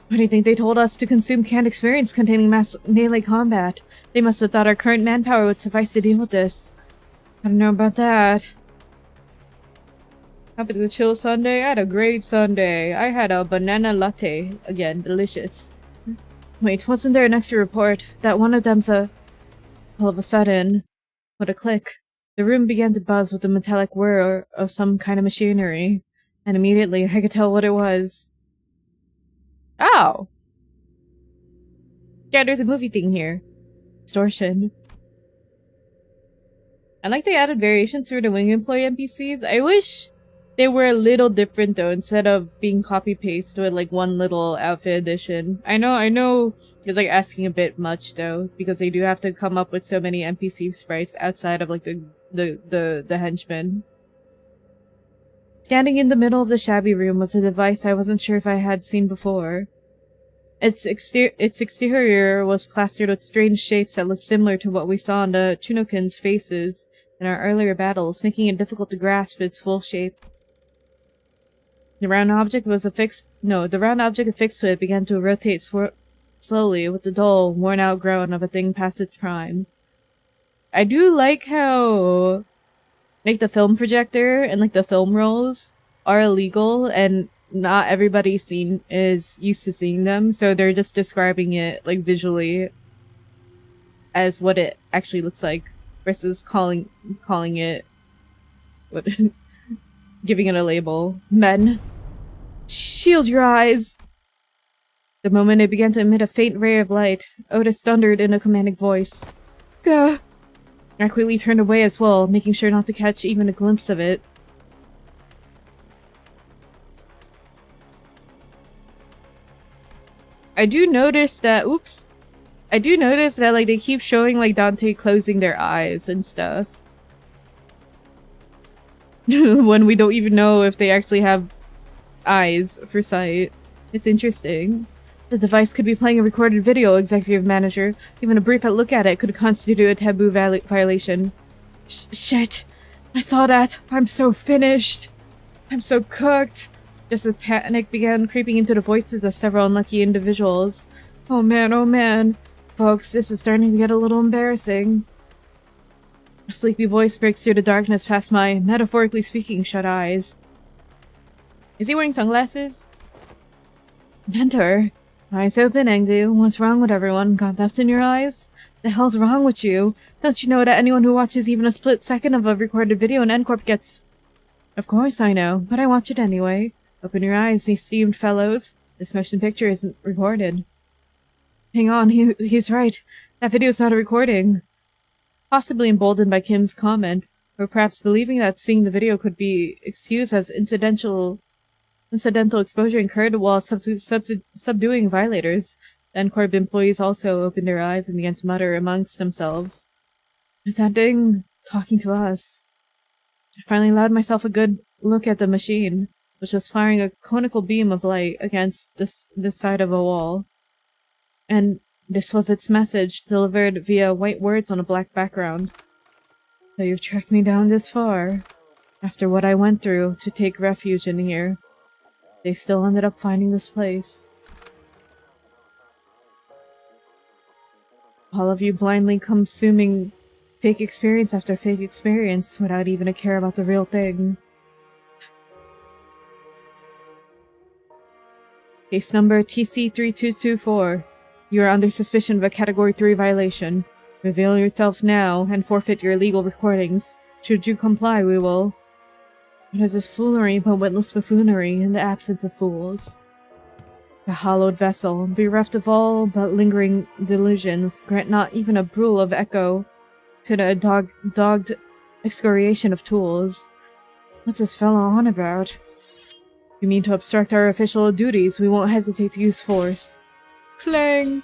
Why do you think they told us to consume canned experience containing mass melee combat? They must have thought our current manpower would suffice to deal with this. I don't know about that. Happy to chill Sunday? I had a great Sunday. I had a banana latte. Again, delicious. Wait, wasn't there an extra report that one of them's a... All of a sudden, with a click, the room began to buzz with a metallic whir of some kind of machinery, and immediately I could tell what it was. Oh! Yeah, there's a movie thing here. Distortion. I like they added variations for the wing employee NPCs. I wish they were a little different though, instead of being copy-paste with like one little outfit addition. I know it's like asking a bit much though, because they do have to come up with so many NPC sprites outside of like the henchmen. Standing in the middle of the shabby room was a device I wasn't sure if I had seen before. Its exterior was plastered with strange shapes that looked similar to what we saw on the Chunokins' faces in our earlier battles, making it difficult to grasp its full shape. The round object affixed to it began to rotate slowly with the dull, worn-out groan of a thing past its prime. I do like how like the film projector and like the film rolls are illegal and not everybody is used to seeing them, so they're just describing it like visually as what it actually looks like versus calling it what giving it a label. Men, shield your eyes! The moment it began to emit a faint ray of light, Otis thundered in a commanding voice. Gah! I quickly turned away as well, making sure not to catch even a glimpse of it. I do notice that like they keep showing like Dante closing their eyes and stuff. When we don't even know if they actually have eyes for sight. It's interesting. The device could be playing a recorded video, Executive Manager. Even a brief look at it could constitute a taboo violation. Shit! I saw that! I'm so finished! I'm so cooked! Just as panic began creeping into the voices of several unlucky individuals. Oh man. Folks, this is starting to get a little embarrassing. A sleepy voice breaks through the darkness past my, metaphorically speaking, shut eyes. Is he wearing sunglasses? Mentor, eyes open, Engdu. What's wrong with everyone? Got dust in your eyes? The hell's wrong with you? Don't you know that anyone who watches even a split second of a recorded video in N-Corp gets... Of course I know, but I watch it anyway. Open your eyes, esteemed fellows. This motion picture isn't recorded. Hang on, he's right. That video's not a recording. Possibly emboldened by Kim's comment, or perhaps believing that seeing the video could be excused as incidental exposure incurred while subduing violators, the N-Corp employees also opened their eyes and began to mutter amongst themselves. Is that thing talking to us? I finally allowed myself a good look at the machine, which was firing a conical beam of light against the side of a wall. And this was its message, delivered via white words on a black background. So you've tracked me down this far. After what I went through to take refuge in here, they still ended up finding this place. All of you blindly consuming fake experience after fake experience without even a care about the real thing. Case number TC3224. You are under suspicion of a Category 3 violation. Reveal yourself now and forfeit your illegal recordings. Should you comply, we will... What is this foolery but witless buffoonery in the absence of fools? The hallowed vessel, bereft of all but lingering delusions, grant not even a bruit of echo to the dogged excoriation of tools. What's this fellow on about? You mean to obstruct our official duties, we won't hesitate to use force. Clang!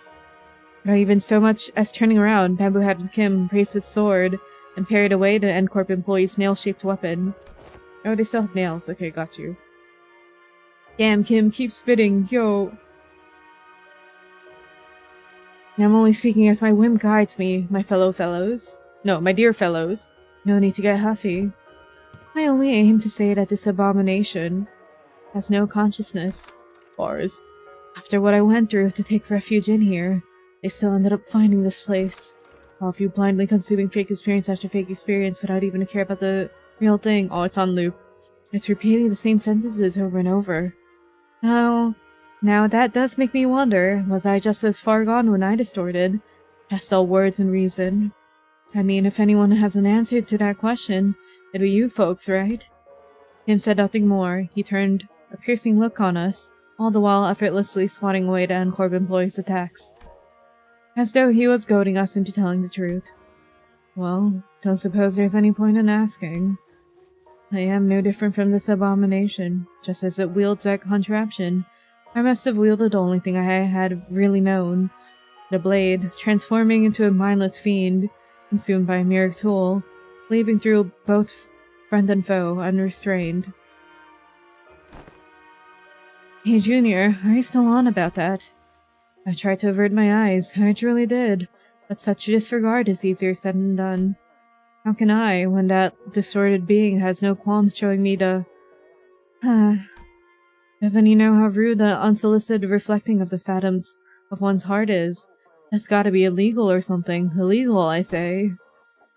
Not even so much as turning around, Bamboo-Headed Kim raised his sword and parried away the N-Corp employee's nail-shaped weapon. Oh, they still have nails. Okay, got you. Damn, Kim, keep spitting, yo! I'm only speaking as my whim guides me, my fellows. No, my dear fellows. No need to get huffy. I only aim to say that this abomination has no consciousness. Bars. After what I went through to take refuge in here, they still ended up finding this place. All of you blindly consuming fake experience after fake experience without even care about the real thing. Oh, it's on loop. It's repeating the same sentences over and over. Now that does make me wonder, was I just as far gone when I distorted? Past all words and reason. I mean, if anyone has an answer to that question, it'd be you folks, right? Kim said nothing more. He turned a piercing look on us, all the while effortlessly swatting away the N-Corp employees' attacks. As though he was goading us into telling the truth. Well, don't suppose there's any point in asking. I am no different from this abomination. Just as it wields that contraption, I must have wielded the only thing I had really known. The blade, transforming into a mindless fiend, consumed by a mere tool, leaving through both friend and foe unrestrained. Hey Junior, are you still on about that? I tried to avert my eyes, I truly did, but such disregard is easier said than done. How can I, when that distorted being has no qualms showing me the... Doesn't he know how rude the unsolicited reflecting of the phantoms of one's heart is? That's gotta be illegal or something. Illegal, I say.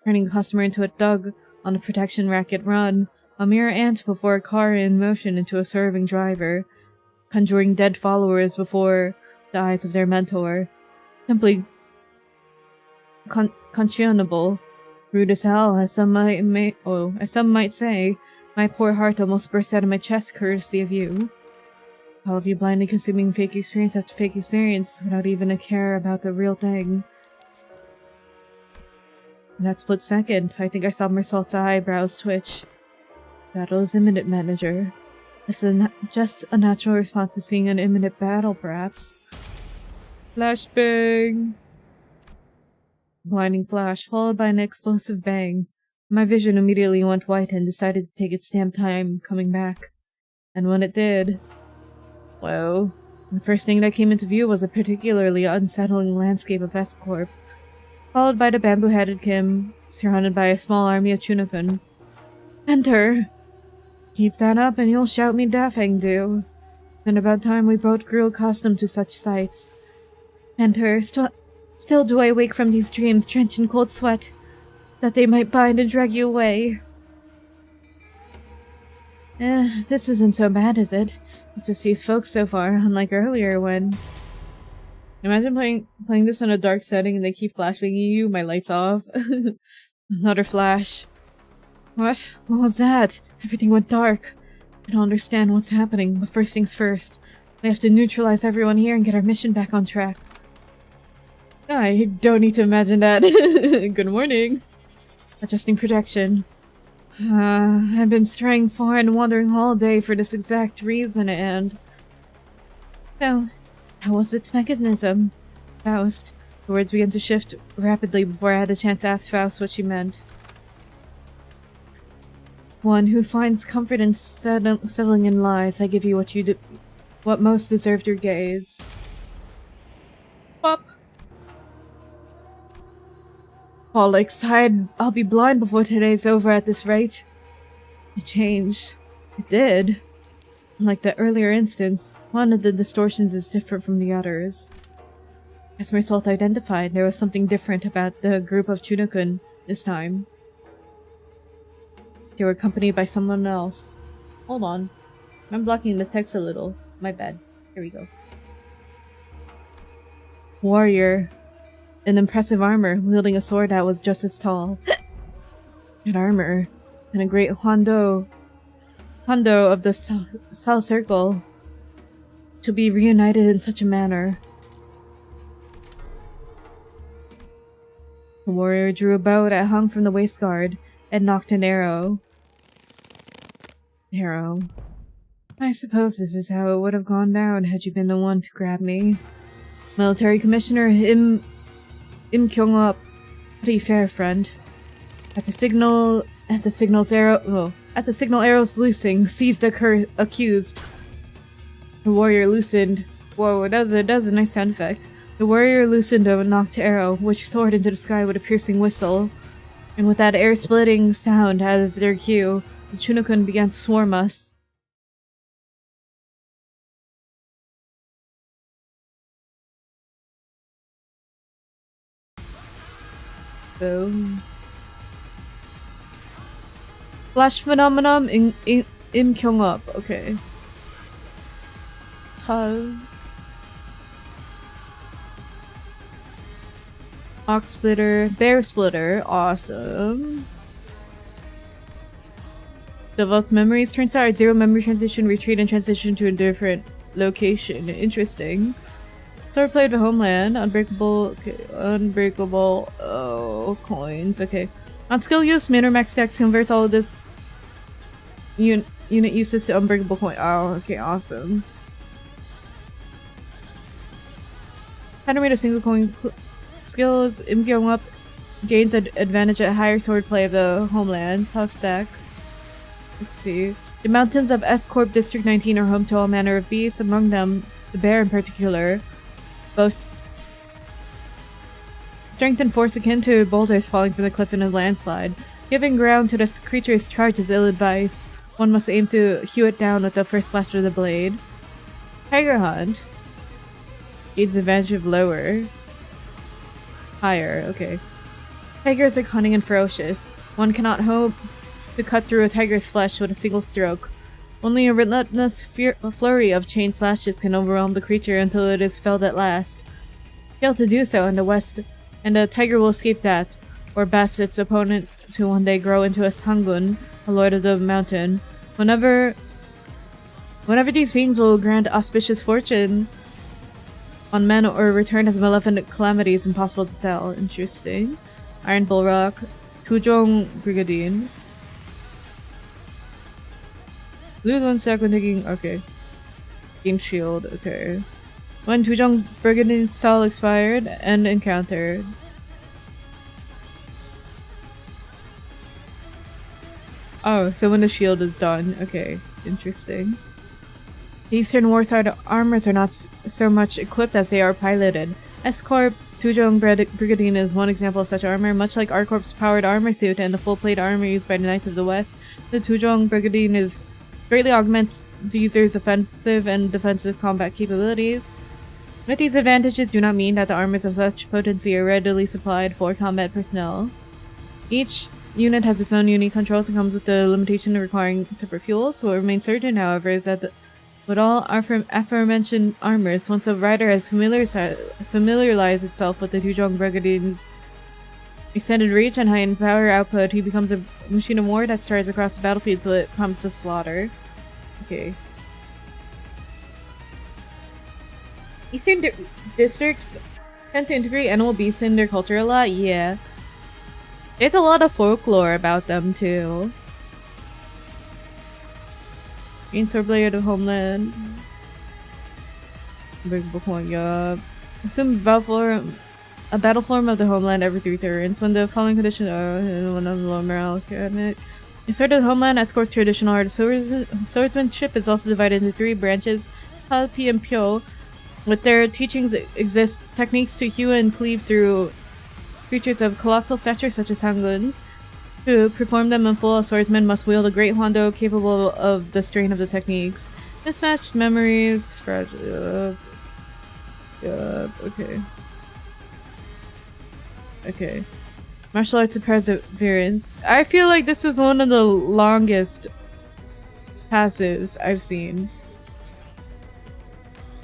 Turning a customer into a thug on a protection racket run, a mere ant before a car in motion into a serving driver, conjuring dead followers before the eyes of their mentor. Simply conscionable. Rude as hell, as some might say. My poor heart almost burst out of my chest courtesy of you. All of you blindly consuming fake experience after fake experience without even a care about the real thing. In that split second, I think I saw Mersault's eyebrows twitch. Battle is imminent, manager. This is just a natural response to seeing an imminent battle, perhaps. Flashbang! Blinding flash, followed by an explosive bang. My vision immediately went white and decided to take its damn time coming back. And when it did... Whoa. The first thing that came into view was a particularly unsettling landscape of Escorp, followed by the bamboo-headed Kim, surrounded by a small army of Chunokun. Enter! Keep that up and you'll shout me deaf, Engdu. Then about time we both grew accustomed to such sights. Enter. Still do I wake from these dreams drenched in cold sweat, that they might bind and drag you away. This isn't so bad, is it? Just to see folks so far, unlike earlier when... Imagine playing this in a dark setting and they keep flashbanging you, my light's off. Another flash. What? What was that? Everything went dark. I don't understand what's happening, but first things first. We have to neutralize everyone here and get our mission back on track. I don't need to imagine that. Good morning. Adjusting projection. I've been straying far and wandering all day for this exact reason, and... So, how was its mechanism? Faust. The words began to shift rapidly before I had a chance to ask Faust what she meant. One who finds comfort in settling in lies, I give you what most deserved your gaze. Pop! Bollocks, I'll be blind before today's over at this rate. It changed. It did. Like the earlier instance, one of the distortions is different from the others. As Mersault identified, there was something different about the group of Chunokun this time. They were accompanied by someone else. Hold on. I'm blocking the text a little. My bad. Here we go. Warrior. In impressive armor, wielding a sword that was just as tall. In armor. And a great Hondo of the South Circle. To be reunited in such a manner. The warrior drew a bow that hung from the waist guard and knocked an arrow. I suppose this is how it would have gone down had you been the one to grab me. Military Commissioner Im Kyung-up. Pretty fair, friend. At the signal arrows loosing, seized the accused. The warrior loosened. Whoa, that was a nice sound effect. The warrior loosened a knocked arrow, which soared into the sky with a piercing whistle. And with that air-splitting sound as their cue, the Chunokun began to swarm us. Boom. Flash phenomenon im kyung up. Okay. Tal. Ox splitter, bear splitter, awesome. Developed memories, turns out zero memory transition, retreat and transition to a different location. Interesting. Sword played the homeland, unbreakable, okay, unbreakable, oh, coins, okay. On skill use, min or max stacks converts all of this unit uses to unbreakable coin. Oh, okay, awesome. How to read a single coin skills, Im Kyung Up gains an advantage at higher swordplay of the homelands. How stack? Let's see. The mountains of S Corp District 19 are home to all manner of beasts, among them the bear in particular boasts strength and force akin to boulders falling from the cliff in a landslide. Giving ground to this creature's charge is ill-advised. One must aim to hew it down with the first slash of the blade. Tiger Hunt gains advantage of lower. Higher, okay. Tigers are cunning and ferocious. One cannot hope to cut through a tiger's flesh with a single stroke. Only a relentless flurry of chain slashes can overwhelm the creature until it is felled at last. Fail to do so in the west, and the tiger will escape that, or bast its opponent to one day grow into a sangun, a lord of the mountain. Whenever these beings will grant auspicious fortune on men or return as malevolent calamities, impossible to tell. Interesting. Iron Bullrock, Tujong Brigandine. Lose one stack when taking. Okay. Gain shield. Okay. When Tujong Brigandine's cell expired, end encounter. Oh, so when the shield is done. Okay. Interesting. The Eastern Warside armors are not so much equipped as they are piloted. S-Corp Tujong Brigandine is one example of such armor. Much like R-Corp's powered armor suit and the full-plate armor used by the Knights of the West, the Tujong Brigandine greatly augments the user's offensive and defensive combat capabilities. But these advantages do not mean that the armors of such potency are readily supplied for combat personnel. Each unit has its own unique controls and comes with the limitation of requiring separate fuels. So what remains certain, however, is that with all aforementioned armors, once a rider has familiarized itself with the Tujong Brigandine's extended reach and high power output, he becomes a machine of war that strides across the battlefield so it comes to slaughter. Okay. Eastern districts tend to integrate animal beasts in their culture a lot, yeah. There's a lot of folklore about them too. Green Swordblade of Homeland. Unbreakable Coin, yup. Assume a battle form of the Homeland every 3 turns. When the following conditions are one of the low morale cabinet. Inside the Homeland, Escort's traditional art of swordsmanship is also divided into 3 branches. Halpi and Pyo. With their teachings exist techniques to hew and cleave through creatures of colossal stature such as Hanguns. To perform them in full, a swordsman must wield a great hondo capable of the strain of the techniques. Mismatched memories, fragile. Okay. Okay. Martial arts of perseverance. I feel like this is one of the longest passives I've seen.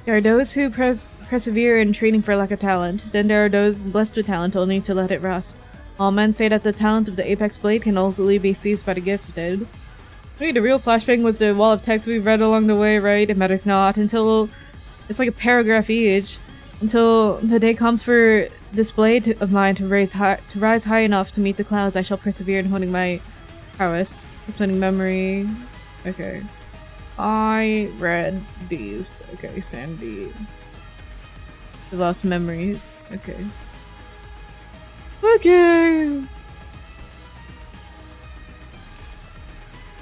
There are those who persevere in training for lack of talent. Then there are those blessed with talent only to let it rust. All men say that the talent of the Apex Blade can ultimately be seized by the gifted. Maybe the real flashbang was the wall of text we've read along the way, right? It matters not until it's like a paragraph each. Until the day comes for this blade of mine to rise high enough to meet the clouds, I shall persevere in honing my prowess. Completing memory. Okay. I read these. Okay, Sandy. Developed memories. Okay. Okay.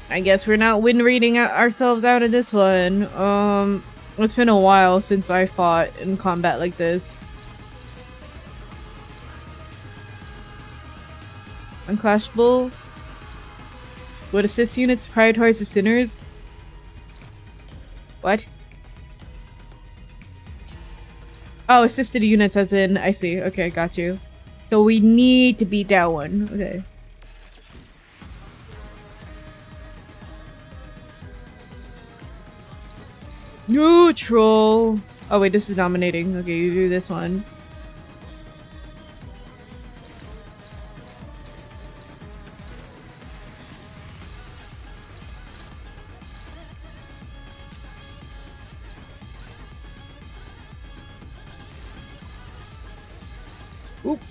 I guess we're not reading ourselves out of this one. It's been a while since I fought in combat like this. Unclashable. Would assist units prior towards the sinners. What? Oh, assisted units as in, I see. Okay, got you. So we need to beat that one. Okay. Neutral. Oh wait, this is dominating. Okay, you do this one. Oop.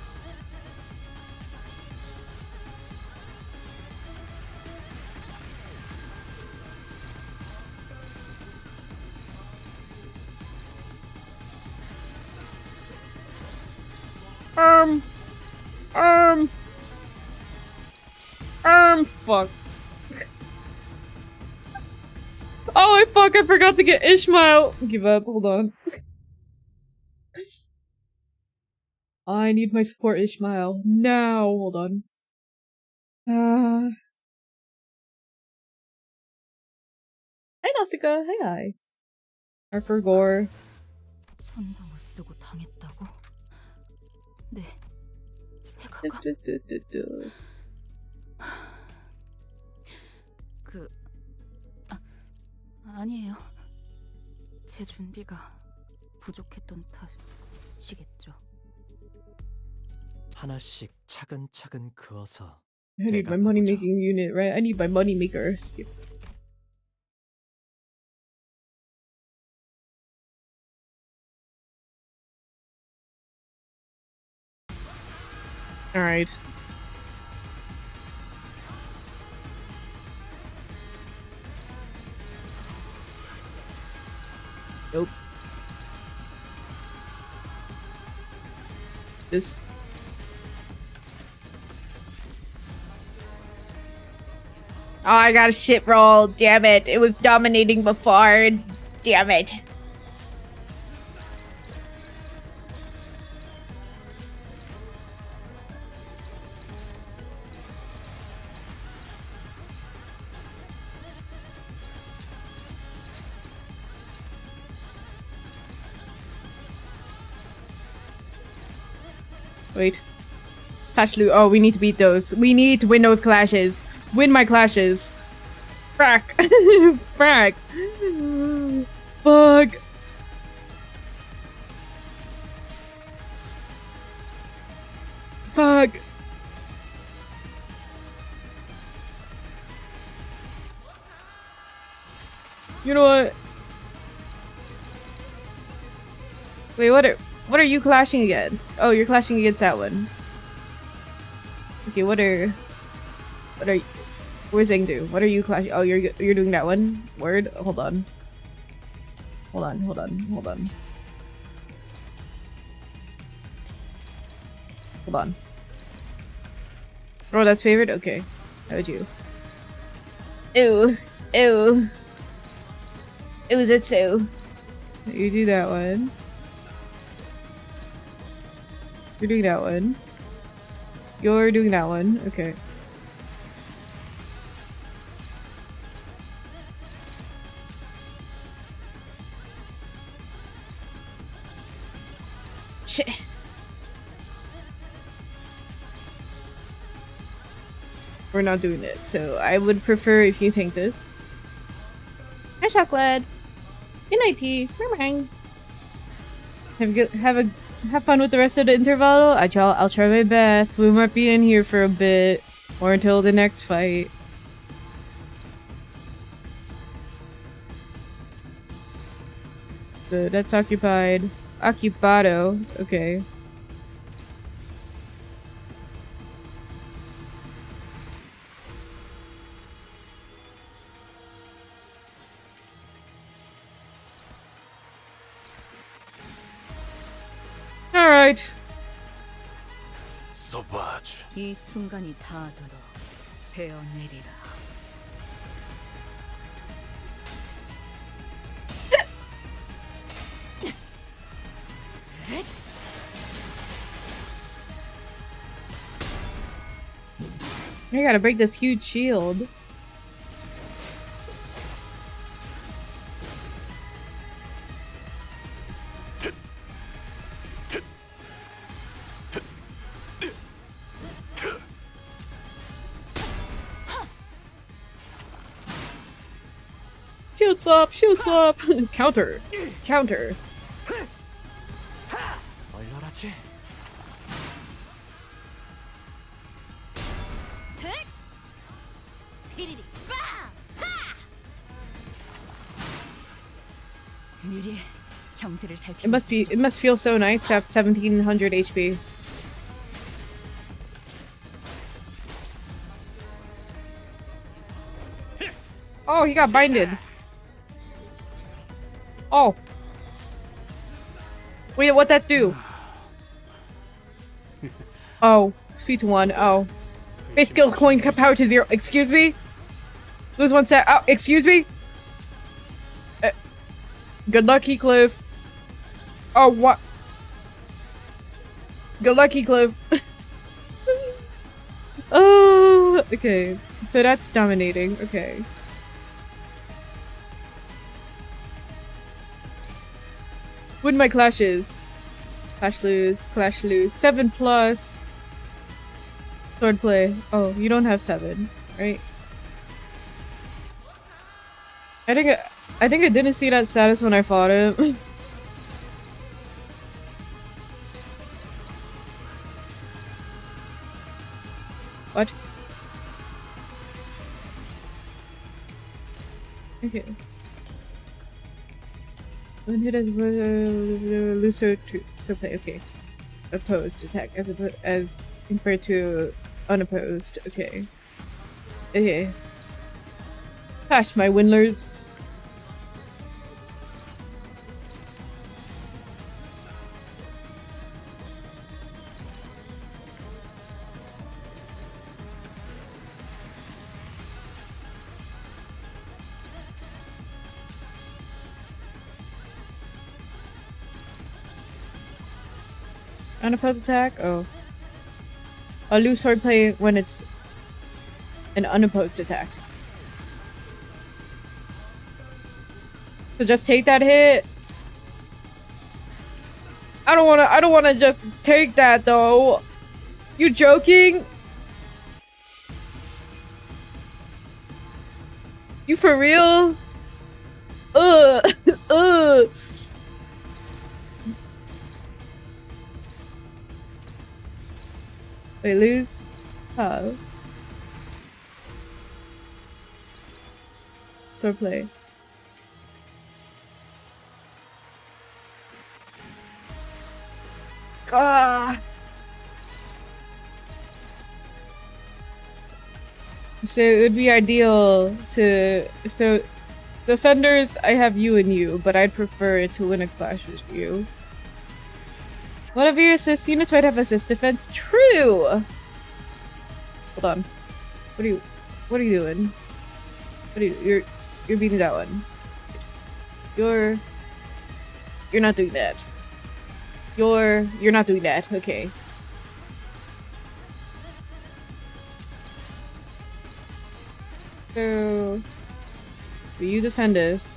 Fuck. Oh, fuck, I forgot to get Ishmael. Give up, hold on. I need my support Ishmael. Now, hold on. Hi, Nausicaa. Hi. Arthur Gore. 손도 못 쓰고 당했다고? 네, 세가가 아니에요. 제 준비가 부족했던 탓이겠죠. 하나씩 차근차근 그어서 I need my money making unit, right? I need my money maker. Skip. Alright. Nope. This. Oh, I got a shit roll. Damn it. It was dominating before. Damn it. Wait. Clash loot. Oh, we need to beat those. We need to win those clashes. Win my clashes. Frack. Frack. Fuck. Fuck. You know what? Wait, what are you clashing against? Oh, you're clashing against that one. Okay, what are you? Where's Zengdu? What are you clashing? Oh, you're doing that one. Word. Hold on. Hold on. Oh, that's favorite. Okay. How would you? Ew. Zetsu. You do that one. You're doing that one. You're doing that one. Okay. Shit. We're not doing it, so I would prefer if you take this. Hi, chocolate. Good night, tea. Have fun with the rest of the interval. I'll try my best. We might be in here for a bit, or until the next fight. Good, that's occupied. Occupado. Okay. Alright. 소바주. 이 순간이 닿도록 베어내리라. I gotta break this huge shield. Shield swap, shield swap. Counter, counter. 얼려라지. 피리리 빠! 미리 형세를 It must feel so nice to have 1700 HP. Oh, he got binded. Oh. Wait, what'd that do? Oh, speed to 1. Oh. Base skill coin power to 0. Excuse me? Lose 1 set. Oh, excuse me? Good luck, Heathcliff. Oh, what? Good luck, Heathcliff. Oh, okay. So that's dominating. Okay. Win my clashes. Clash lose. 7 plus. Sword play. Oh, you don't have 7, right? I think I didn't see that status when I fought him. What? Okay. When hit as so play. Okay. Opposed attack as compared to unopposed. Okay. Okay. Clash my windlers. Unopposed attack? Oh. I'll lose swordplay when it's an unopposed attack. So just take that hit. I don't wanna just take that though. You joking? You for real? Ugh. Ugh. Wait, lose? How? Swordplay. Ah! So it would be ideal to... So, defenders, I have you and you, but I'd prefer to win a clash with you. One of your assist units might have assist defense. True! Hold on. What are you doing? You're beating that one. You're not doing that. You're not doing that. Okay. So you defend us.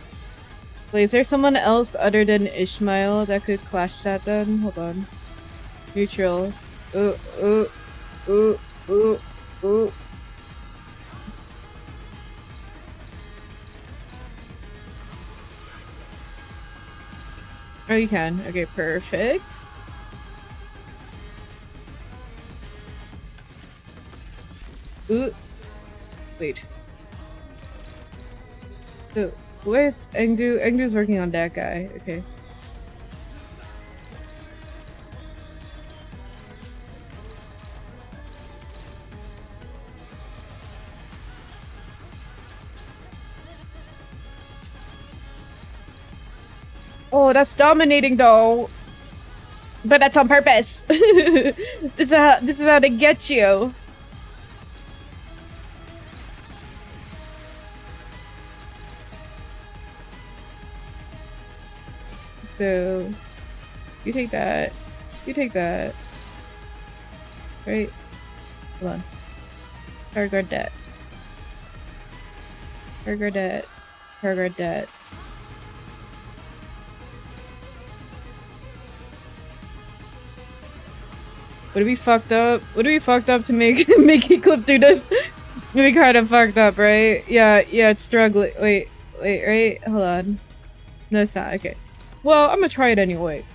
Wait, is there someone else other than Ishmael that could clash that then? Hold on. Neutral. Ooh. Oh, you can. Okay, perfect. Ooh. Wait. So, where's Engdu? Engdu's working on that guy. Okay. Oh, that's dominating though. But that's on purpose. This is how they get you. So, you take that. You take that. Right? Hold on. Power guard that. Power guard that. Power guard that. Would it be fucked up? Would it be fucked up to make Heathcliff do this? It'd be kind of fucked up, right? Yeah, it's struggling. Wait. Wait, right? Hold on. No, it's not. Okay. Well, I'm gonna try it anyway.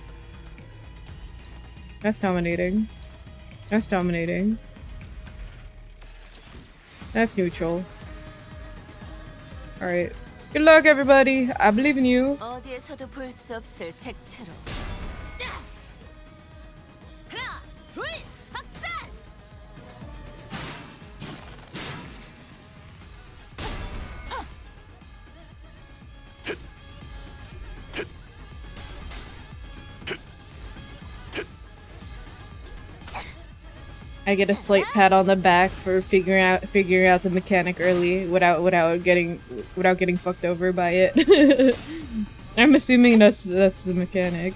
That's dominating. That's dominating. That's neutral. Alright. Good luck, everybody. I believe in you. 어디에서도 볼 수 없을 색채로. 하나, 둘, 학살! I get a slight pat on the back for figuring out the mechanic early without getting fucked over by it. I'm assuming that's the mechanic.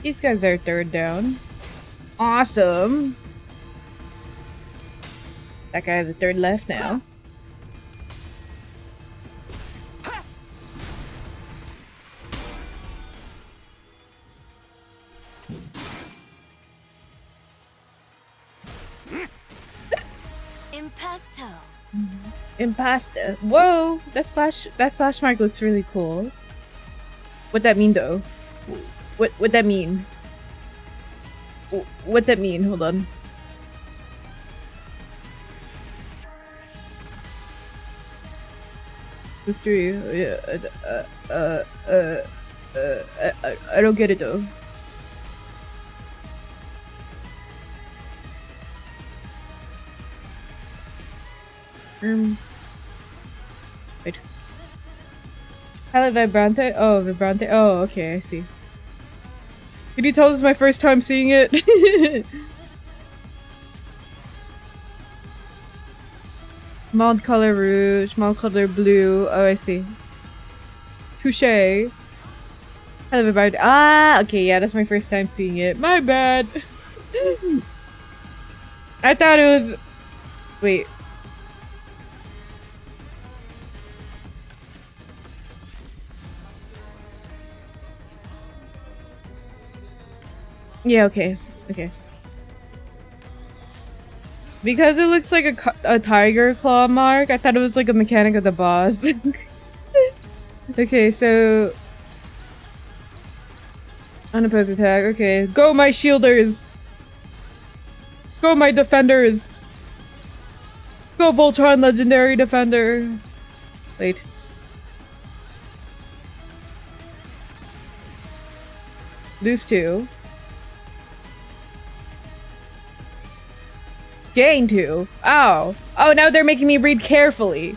These guys are third down. Awesome. That guy has a third left now. Impasta. Whoa, that slash mark looks really cool. What that mean though? What that mean? What that mean? Hold on. History. Yeah. I don't get it though. Wait. Highlight Vibrante? Oh, Vibrante. Oh, okay, I see. Can you tell this is my first time seeing it? Mild color rouge, mild color blue. Oh, I see. Touche. Highlight Vibrante. Ah, okay, yeah, that's my first time seeing it. My bad. I thought it was... Wait. Yeah, okay. Okay. Because it looks like a tiger claw mark, I thought it was like a mechanic of the boss. Okay, so... Unopposed attack, okay. Go my shielders! Go my defenders! Go Voltron legendary defender! Wait. Lose 2. Gain 2. Oh. Oh, now they're making me read carefully.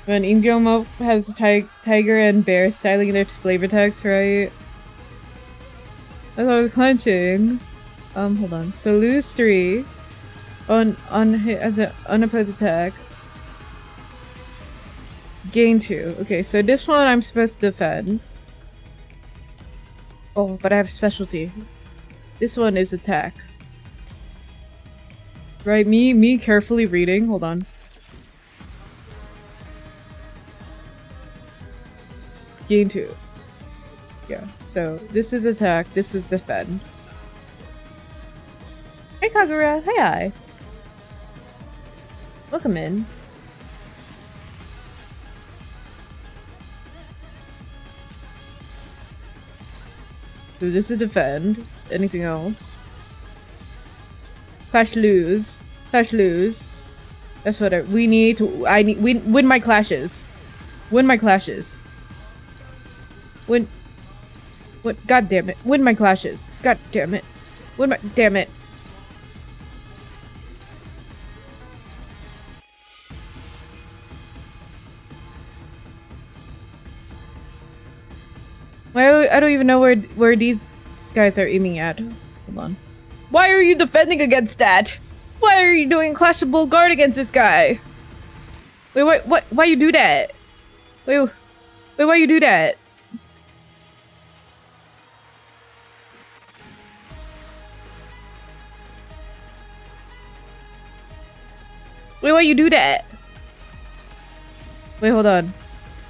When Ingyomo has tiger and bear styling their flavor text, right? That's what I was clenching. Hold on. So lose 3 on hit as an unopposed attack. Gain 2. Okay, so this one I'm supposed to defend. Oh, but I have specialty. This one is attack. Right, me carefully reading. Hold on. Gain 2. Yeah, so this is attack, this is defend. Hey Kagura, hi. Welcome in. So this is defend. Anything else? Clash lose. Clash lose. That's what we need to. I need win my clashes. Win my clashes. Win. What? God damn it! Win my clashes. God damn it! Win my. Damn it! Why? I don't even know where these guys are aiming at. Hold on. Why are you defending against that? Why are you doing clashable guard against this guy? Wait, what? Why you do that? Wait, why you do that? Wait, why you do that? Wait, hold on.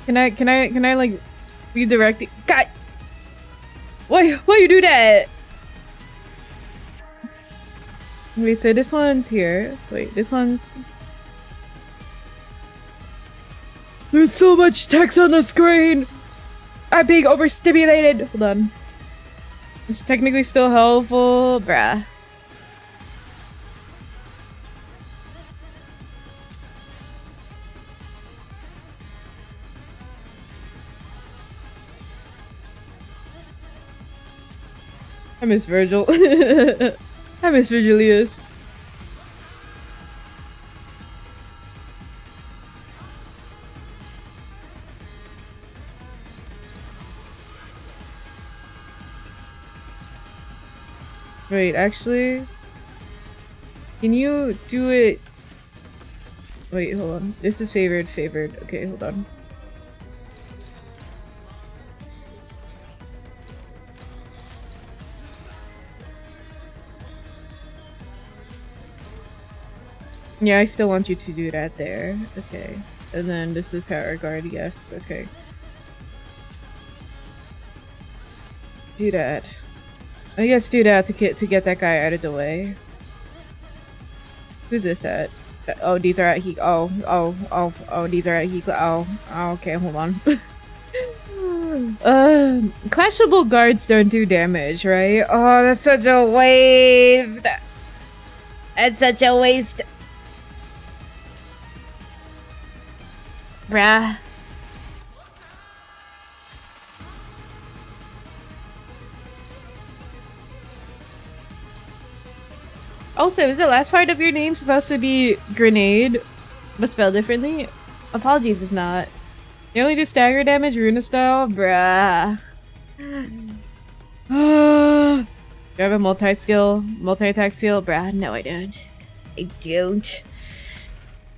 Can I like redirect it? God! Why you do that? Wait, so this one's here. Wait, this one's... There's so much text on the screen! I'm being overstimulated! Hold on. It's technically still helpful. Bruh. I miss Virgil. I miss Virgilius. Wait, actually, can you do it? Wait, hold on. This is favored. Okay, hold on. Yeah, I still want you to do that there. Okay. And then this is power guard, yes. Okay. Do that. I guess do that to get that guy out of the way. Who's this at? Oh, these are at he. Oh, these are at he. Oh, okay, hold on. Clashable guards don't do damage, right? Oh, that's such a waste. That's such a waste. Bruh. Also, is the last part of your name supposed to be grenade, but spelled differently? Apologies if not. You only do stagger damage, Runa style? Bruh. Do I have a multi-attack skill? Bruh, no I don't. I don't.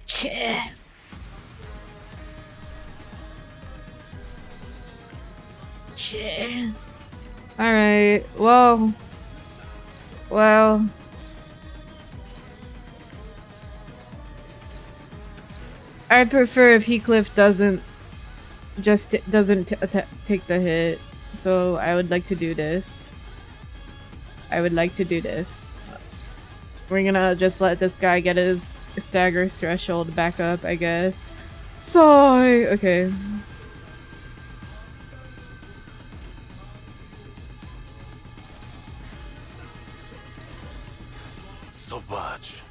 Shit. Shit. Alright, well. I'd prefer if Heathcliff doesn't take the hit. So I would like to do this. We're gonna just let this guy get his stagger threshold back up, I guess. Sorry. Okay. Sauvage.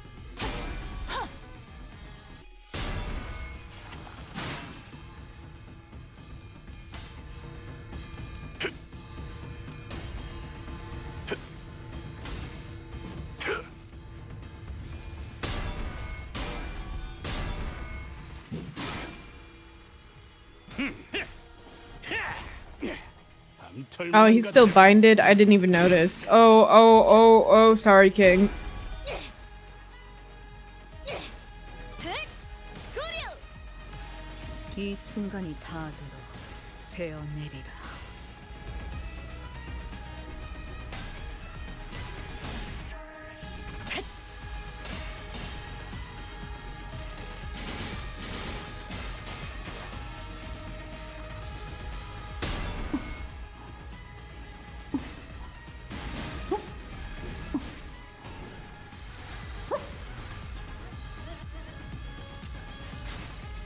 Oh, he's still binded? I didn't even notice. Oh, sorry, King. 이 순간이 다 되어내리라.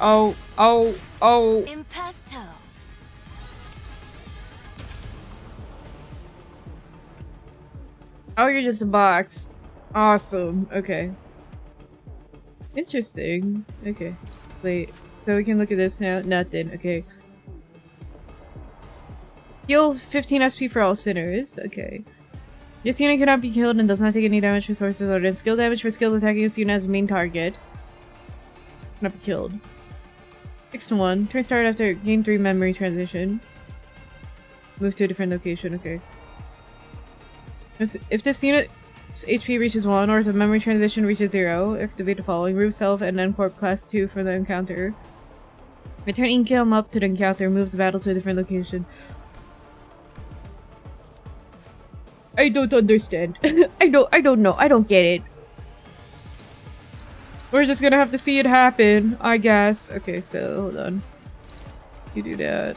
Oh. Impasto. Oh, you're just a box. Awesome. Okay. Interesting. Okay. Wait. So we can look at this now. Nothing. Okay. Heal 15 SP for all sinners. Okay. This unit cannot be killed and does not take any damage for sources other than skill damage for skills attacking this unit as main target. Cannot be killed. 6 to 1. Turn start after gain 3 memory transition. Move to a different location. Okay. If this unit's HP reaches 1 or if the memory transition reaches 0, activate the following: remove self and then corp class 2 for the encounter. Return income up to the encounter. Move the battle to a different location. I don't understand. I don't know. I don't get it. We're just gonna have to see it happen, I guess. Okay, so hold on. You do that.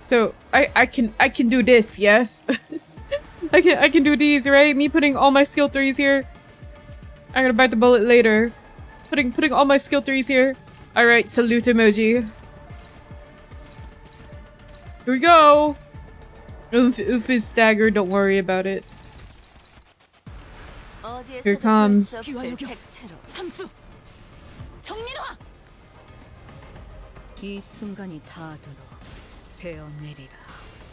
So I can do this, yes. I can do these, right? Me putting all my skill 3s here. I'm gonna bite the bullet later. Putting all my skill 3s here. Alright, salute emoji. Here we go! Oof is staggered, don't worry about it. Here it comes. 이 순간이 닿도록 베어내리라.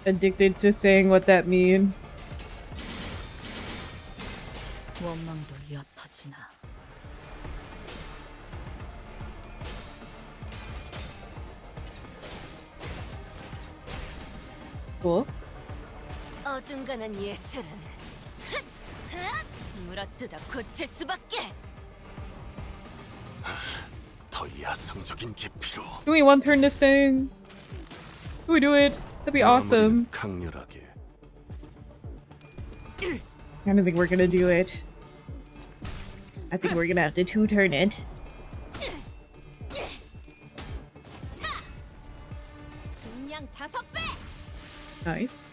Addicted to saying what that means. 원망도 옅어지나. Cool. 어중간한 예술은 물어뜯어 고칠 수밖에. 더 야성적인 깊이로. Can we one turn this thing? Can we do it? That'd be awesome. 강렬하게. I don't think we're gonna do it. I think we're gonna have to two turn it. 중량 5배. Nice.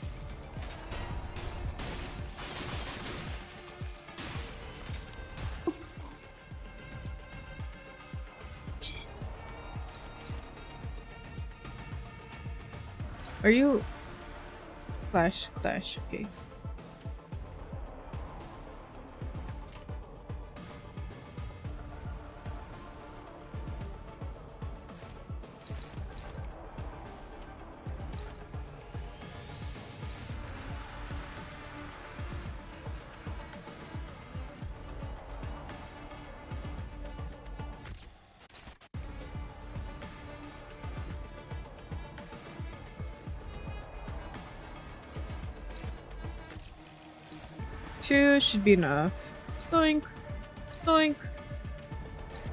Are you Clash, okay. Two should be enough. Doink. Doink.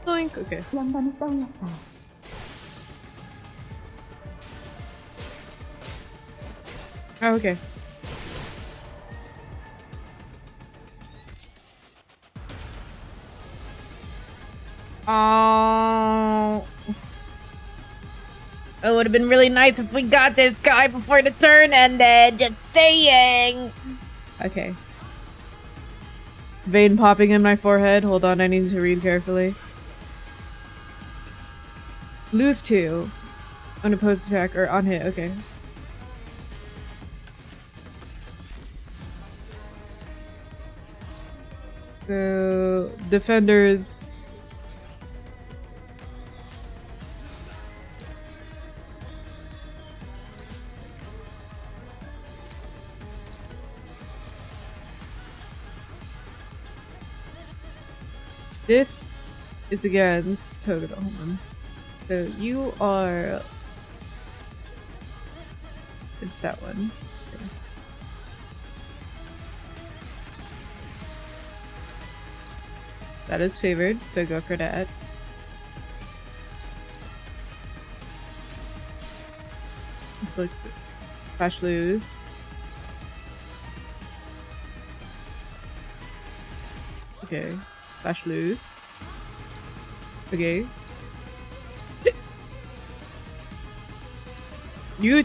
Doink. Okay. Oh, okay. Oh. It would have been really nice if we got this guy before the turn ended. Just saying. Okay. Vein popping in my forehead. Hold on, I need to read carefully. Lose 2. Unopposed attack or on hit. Okay. So defenders. This is against Togedo. Hold on. So you are. It's that one. Okay. That is favored, so go for that. Look, Flash lose. Okay. Flash lose. Okay. You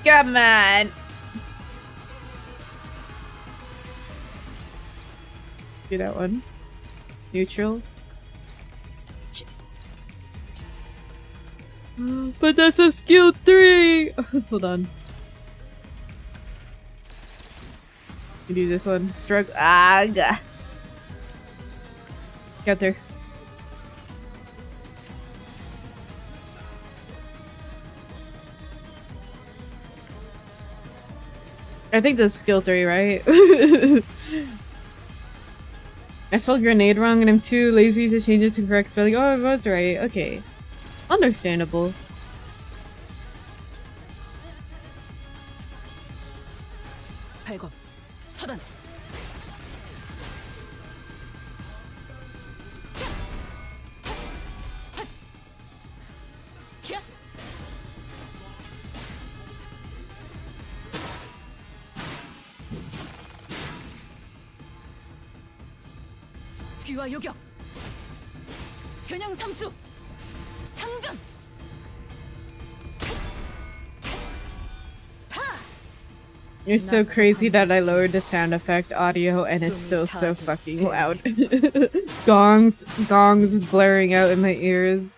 come on! Do that one. Neutral. But that's a skill 3! Hold on. You do this one. Struggle. Ah, God. Get there. I think that's skill 3, right? I spelled grenade wrong and I'm too lazy to change it to correct spelling. Oh, I was right. Okay. Understandable. 발검. 차단. 귀와 요격. 겨냥 삼수. 상전. It's so crazy that I lowered the sound effect audio and it's still so fucking loud. gongs blaring out in my ears.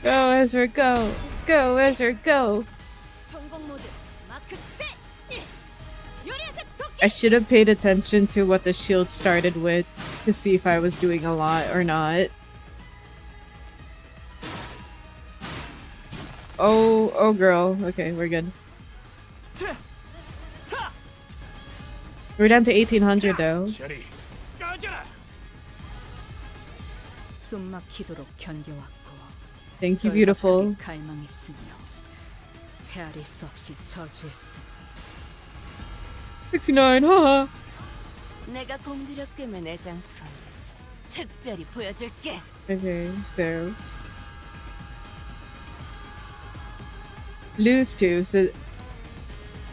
Go, Ezra, go! Go, Ezra, go! I should have paid attention to what the shield started with to see if I was doing a lot or not. Oh girl. Okay, we're good. We're down to 1800 though. 숨막히도록 견뎌왔고. Thank you, beautiful. 갈망했으며 헤아릴 수 없이 저주했음. 69, haha. 내가 공들여 꿰맨 애장품 특별히 보여줄게. Okay, so lose 2, so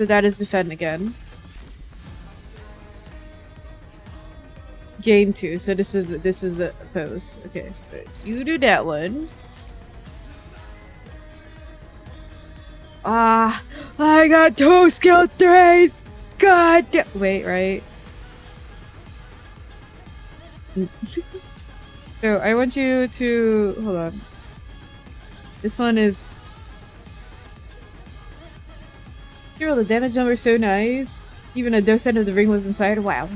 that is defend again. Gain 2, so this is the pose. Okay, so you do that one. Ah, I got 2 skill 3s. God damn. Wait, right? So I want you to hold on. This one is. Girl, the damage number is so nice. Even a docent of the ring was inside. Wow.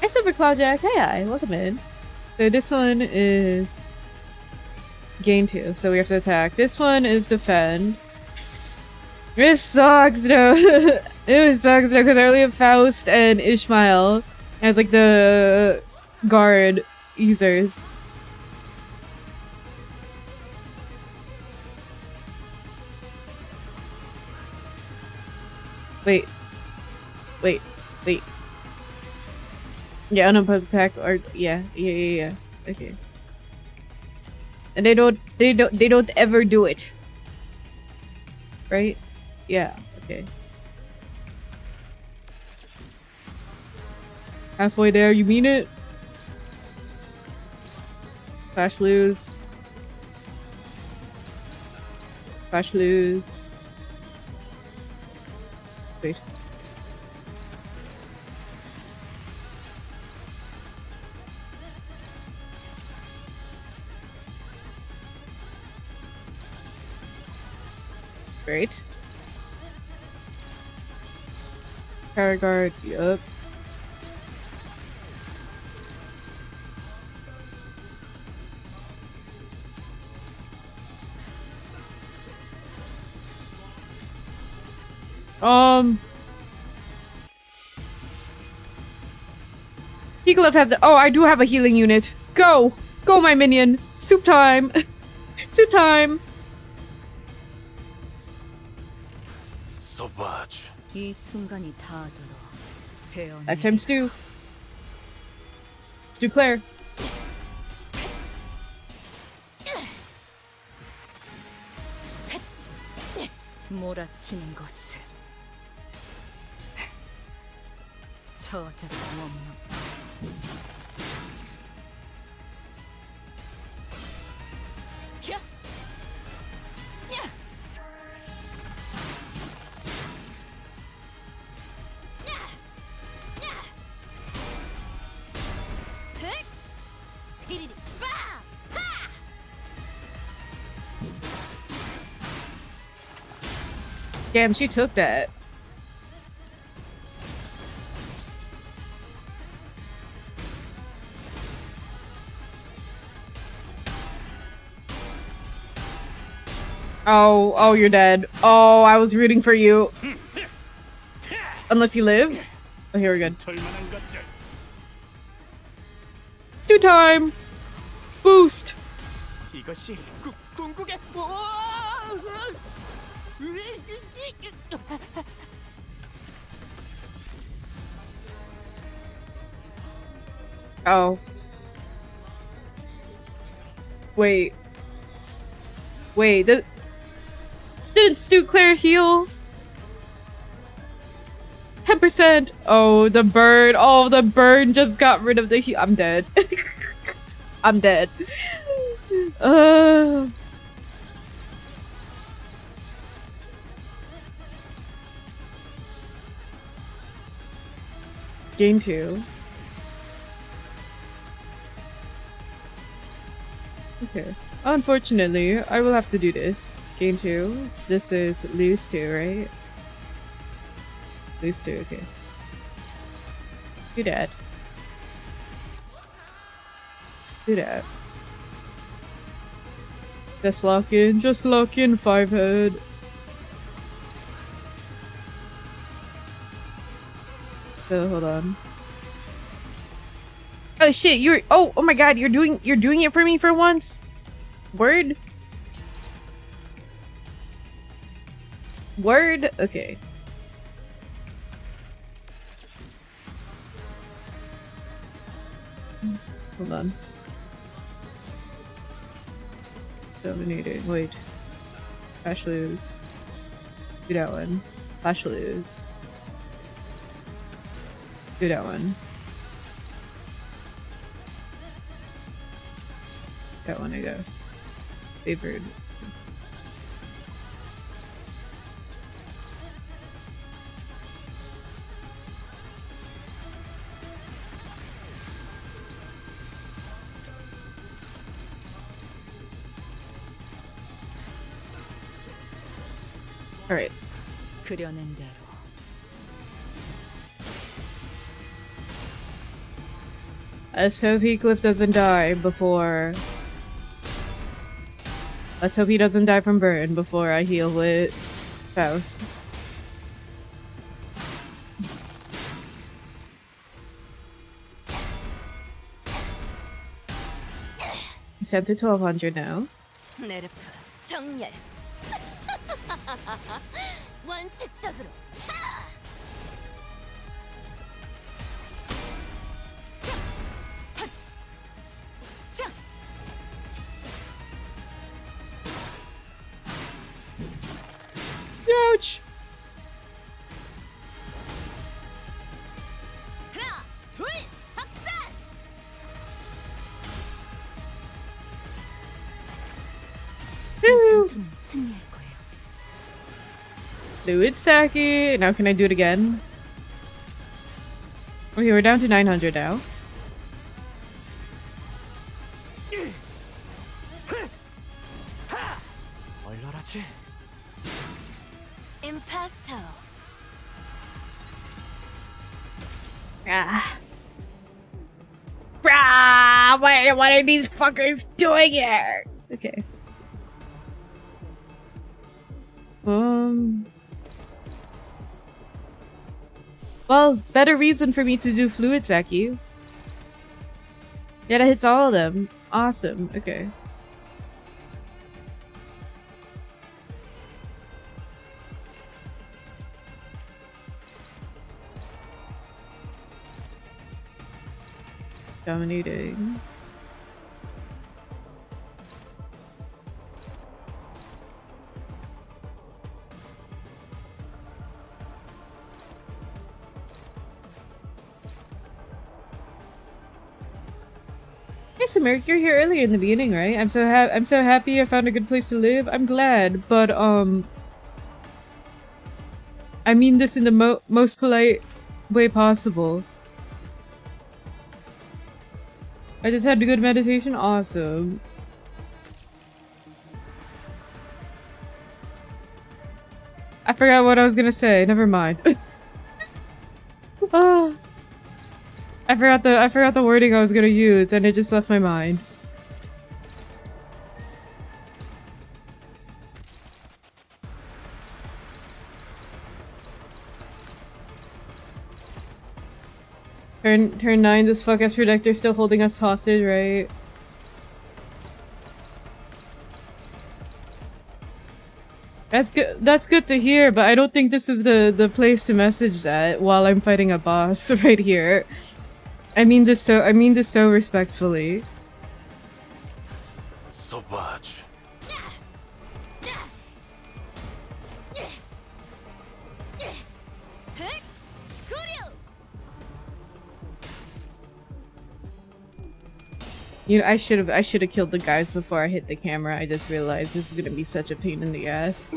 Hi, Super Clawjack. Hi, welcome in. So this one is gain 2, so we have to attack. This one is defend. This sucks though. It sucks though because I only have Faust and Ishmael as like the guard users. Wait. Yeah, unopposed attack or yeah. Okay. And they don't ever do it. Right? Yeah, okay. Halfway there, you mean it? Flash lose. Flash lose. Wait. Great. Power guard, yup. Eagle have the. Oh, I do have a healing unit. Go! Go, my minion! Soup time! Soup time! 이 순간이 닿도록 배어. Lifetime stew. Stew Claire. 몰아치는 것은 저자가 없는. Damn, she took that. Oh, you're dead. Oh, I was rooting for you. Unless you live. Oh, here we're good. Stew time! Boost! 이것이 궁극의 Oh. Wait. Wait, didn't Stu Claire heal? 10%! Oh, the bird. Oh, the bird just got rid of the heal. I'm dead. I'm dead. Game 2. Okay. Unfortunately, I will have to do this. Game 2. This is lose 2, right? Lose 2, okay. Do that. Do that. Just lock in 5 head. So hold on. Oh shit, oh my god, you're doing it for me for once? Word? Word? Okay. Hold on. Dominating. Wait. Flash lose. Do that one. Flash lose. Do that one. That one, I guess. Favored. Alright. 그려낸 대로. Let's hope Heathcliff doesn't die before... Let's hope he doesn't die from burn before I heal with Faust. He's down to 1200 now. 네르프 정렬. 원색적으로. Ouch! 하나, 둘, 학살. 전투는 승리할 거예요. Fluid Saki. Now can I do it again? Okay, we're down to 900 now. 얼얼하지? 임파스터. Ah. Brah! What are these fuckers doing here? Okay. Well, better reason for me to do Fluid Saki. Yeah, that hits all of them. Awesome. Okay. Dominating. Hey Samir, you're here earlier in the beginning, right? I'm so happy I found a good place to live. I'm glad, but I mean this in the most polite way possible. I just had a good meditation. Awesome. I forgot what I was gonna say. Never mind. Oh. I forgot the wording I was gonna use, and it just left my mind. Turn 9, this fuck-ass projector still holding us hostage, right? That's good to hear, but I don't think this is the place to message that while I'm fighting a boss right here. I mean this so respectfully. You know, I should have killed the guys before I hit the camera. I just realized this is gonna be such a pain in the ass.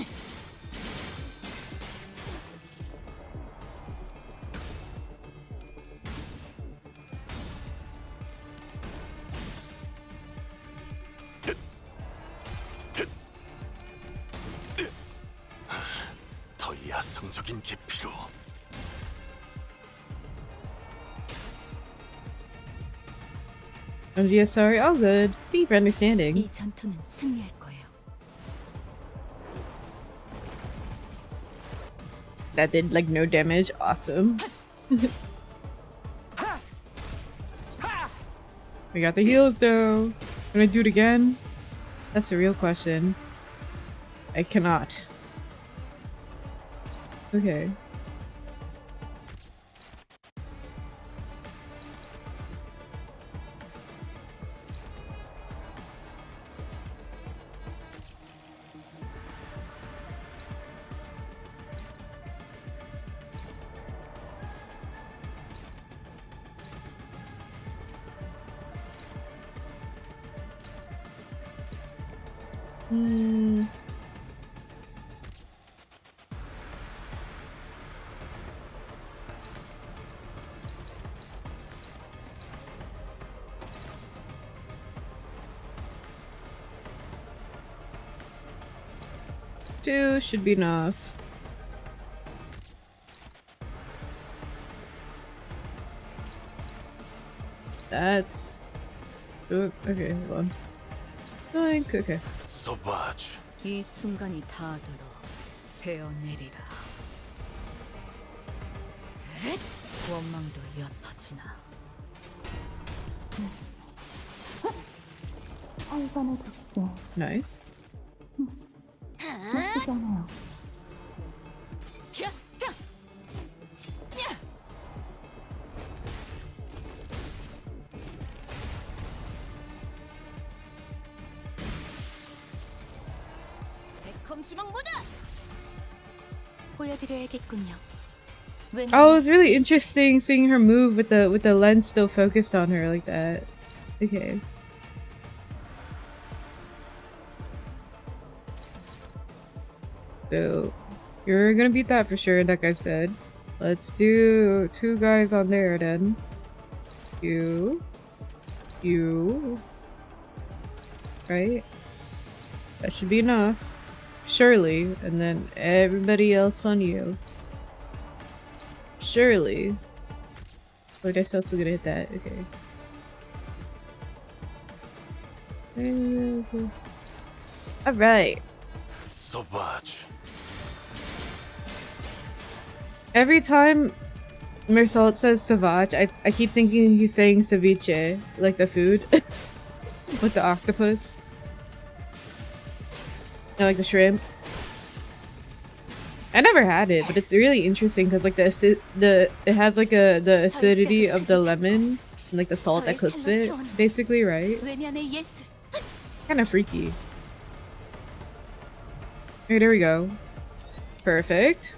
더 야성적인 깊이로. I'm just sorry. All good. Thank you for understanding. 이 전투는 승리할 거예요. That did like no damage. Awesome. We got the heals though. Can I do it again? That's the real question. I cannot. Okay. Two should be enough. That's... Oh, okay, hold on. Okay. 소바주. 이 순간이 닿도록 베어내리라. 원망도 옅어지나. Nice. 보여드려야겠군요. Oh, it was really interesting seeing her move with the lens still focused on her like that. Okay. So, you're gonna beat that for sure, like I said. Let's do 2 guys on there then. You. Right? That should be enough. Surely. And then everybody else on you. Surely. Oh, that's also gonna hit that. Okay. Alright. 소바주. Every time Mersault says Savage, I keep thinking he's saying ceviche, like the food. With the octopus. I like the shrimp. I never had it, but it's really interesting because like it has like the acidity of the lemon and like the salt that cooks it, basically, right? Kind of freaky. Okay, there we go. Perfect.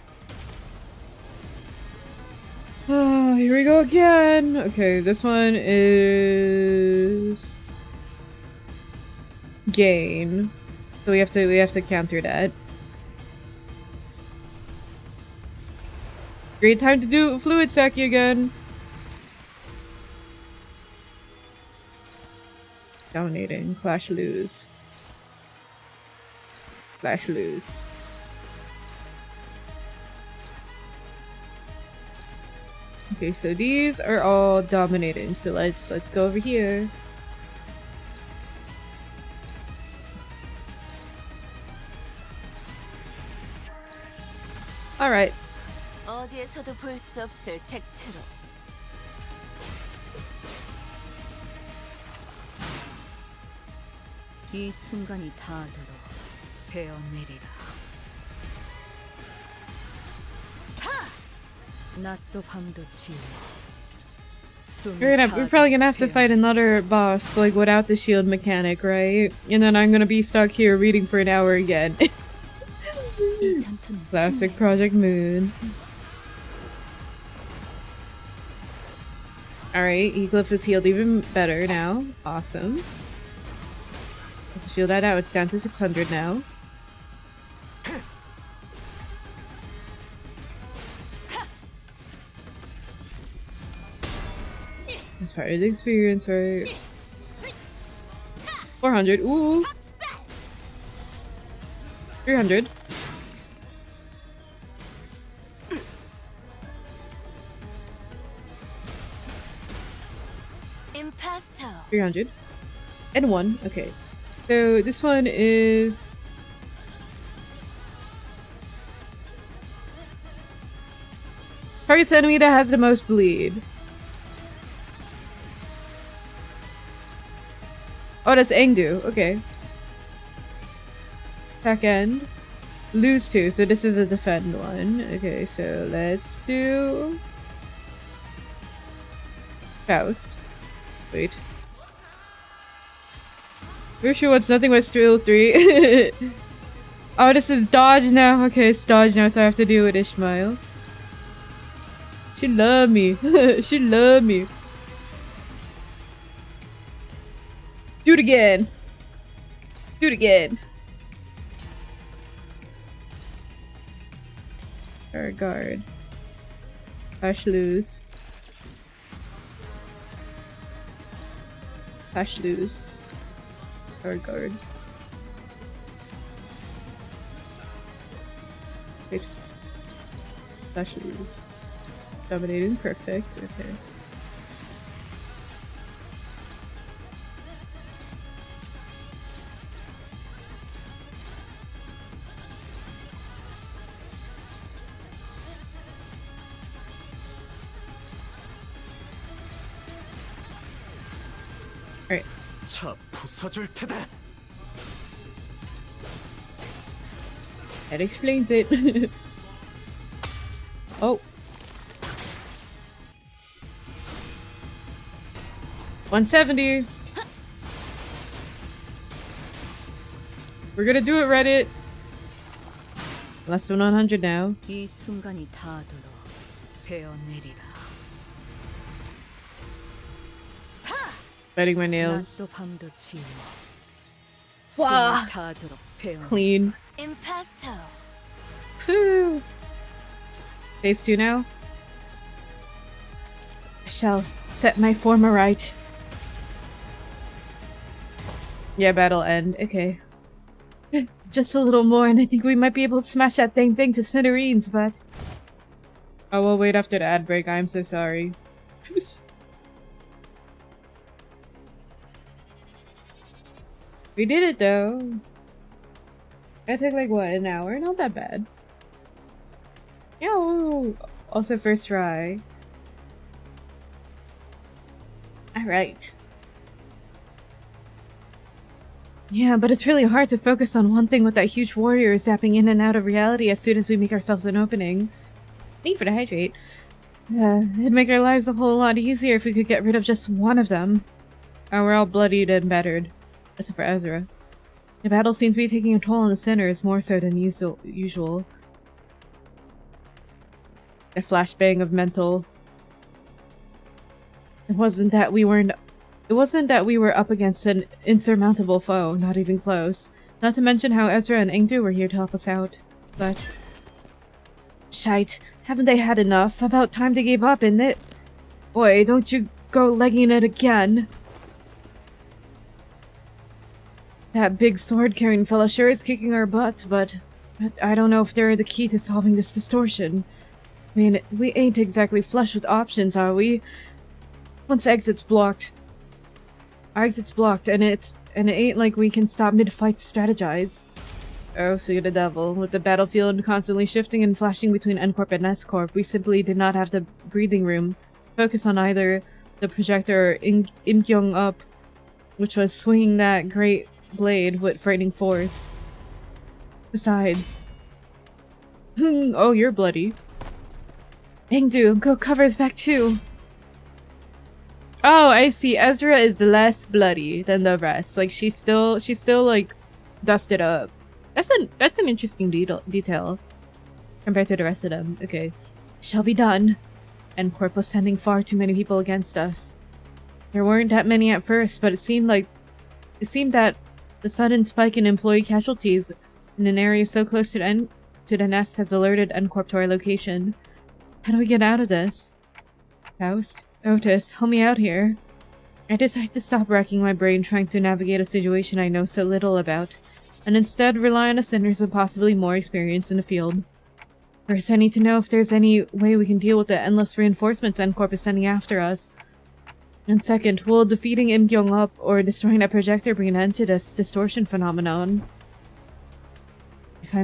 Here we go again. Okay, this one is gain. So we have to counter that. Great time to do fluid Saki again. Dominating. Clash lose. Clash lose. Okay, so these are all dominating. So let's go over here. All right. 어디에서도 볼 수 없을 색채로. 이 순간이 닿도록 베어내리라. 낮도 밤도 지워. We're probably gonna have to fight another boss, like without the shield mechanic, right? And then I'm gonna be stuck here reading for an hour again. Classic Project Moon. Alright, Eglyph is healed even better now. Awesome. Let's shield that out. It's down to 600 now. That's part of the experience, right? 400. Ooh. 300. Impasto. 300. And 1. Okay. So this one is... target enemy that has the most bleed. Oh, that's Engdu. Okay. Attack end. Lose 2. So this is a defend one. Okay, so let's do... Faust. Wait. Ryoshu wants nothing but Steel 3. Oh, this is dodge now. Okay, it's dodge now, so I have to deal with Ishmael. She love me. She love me. Do it again. Do it again. Guard. Flash lose. Flash lose. Guard. Wait. Flash lose. Dominating. Perfect. Okay. Alright. 차 부숴줄 테다. That explains it. Oh. 170. We're gonna do it, Reddit. Less than 100 now. 이 순간이 닿도록 베어내리라. Biting my nails. 낮도 밤도 지워. 와. 숨이 닿도록 베어내리라. Clean. Impasto. Whew. Phase 2 now. I shall set my former right. Yeah, battle end. Okay. Just a little more and I think we might be able to smash that thing to smithereens, but... Oh, we'll wait after the ad break. I'm so sorry. We did it though. It took like what, an hour? Not that bad. Yeah, also first try. Alright. Yeah, but it's really hard to focus on one thing with that huge warrior zapping in and out of reality as soon as we make ourselves an opening. Need for the hydrate. It'd make our lives a whole lot easier if we could get rid of just one of them. Oh, we're all bloodied and battered. Except for Ezra. The battle seems to be taking a toll on the sinners more so than usual. A flashbang of mental. It wasn't that we were up against an insurmountable foe, not even close. Not to mention how Ezra and Engdu were here to help us out. But... shite. Haven't they had enough? About time they gave up, isn't it? Boy, don't you go legging it again. That big sword-carrying fella sure is kicking our butts, but I don't know if they're the key to solving this distortion. I mean, we ain't exactly flush with options, are we? Once exit's blocked. Our exit's blocked, and it ain't like we can stop mid-fight to strategize. Oh, sweet the devil. With the battlefield constantly shifting and flashing between N-Corp and S-Corp, we simply did not have the breathing room to focus on either the projector or Im-kyung up, which was swinging that great blade with frightening force. Besides... oh, you're bloody. Engdu, go cover his back too. Oh, I see. Ezra is less bloody than the rest. Like, she's still like dusted up. That's an interesting detail compared to the rest of them. Okay, shall be done. EndCorp was sending far too many people against us. There weren't that many at first, but it seemed that the sudden spike in employee casualties in an area so close to the nest has alerted EndCorp to our location. How do we get out of this? Faust? Otis, help me out here. I decide to stop racking my brain trying to navigate a situation I know so little about, and instead rely on a sinners with possibly more experience in the field. First, I need to know if there's any way we can deal with the endless reinforcements EndCorp is sending after us. And second, will defeating Im Kyung-up or destroying that projector bring an end to this distortion phenomenon? If I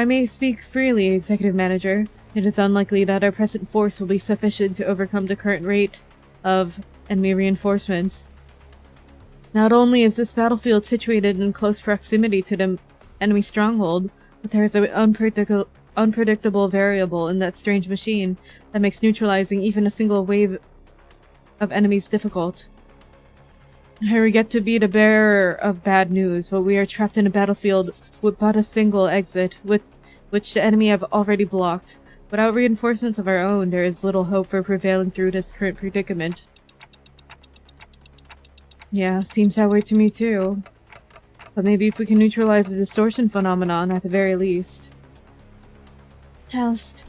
may speak freely, Executive Manager, it is unlikely that our present force will be sufficient to overcome the current rate of enemy reinforcements. Not only is this battlefield situated in close proximity to the enemy stronghold, but there is an unpredictable variable in that strange machine that makes neutralizing even a single wave of enemies difficult. I regret to be the bearer of bad news, but we are trapped in a battlefield with but a single exit, which the enemy have already blocked. Without reinforcements of our own, there is little hope for prevailing through this current predicament. Yeah, seems that way to me too. But maybe if we can neutralize the distortion phenomenon at the very least. Faust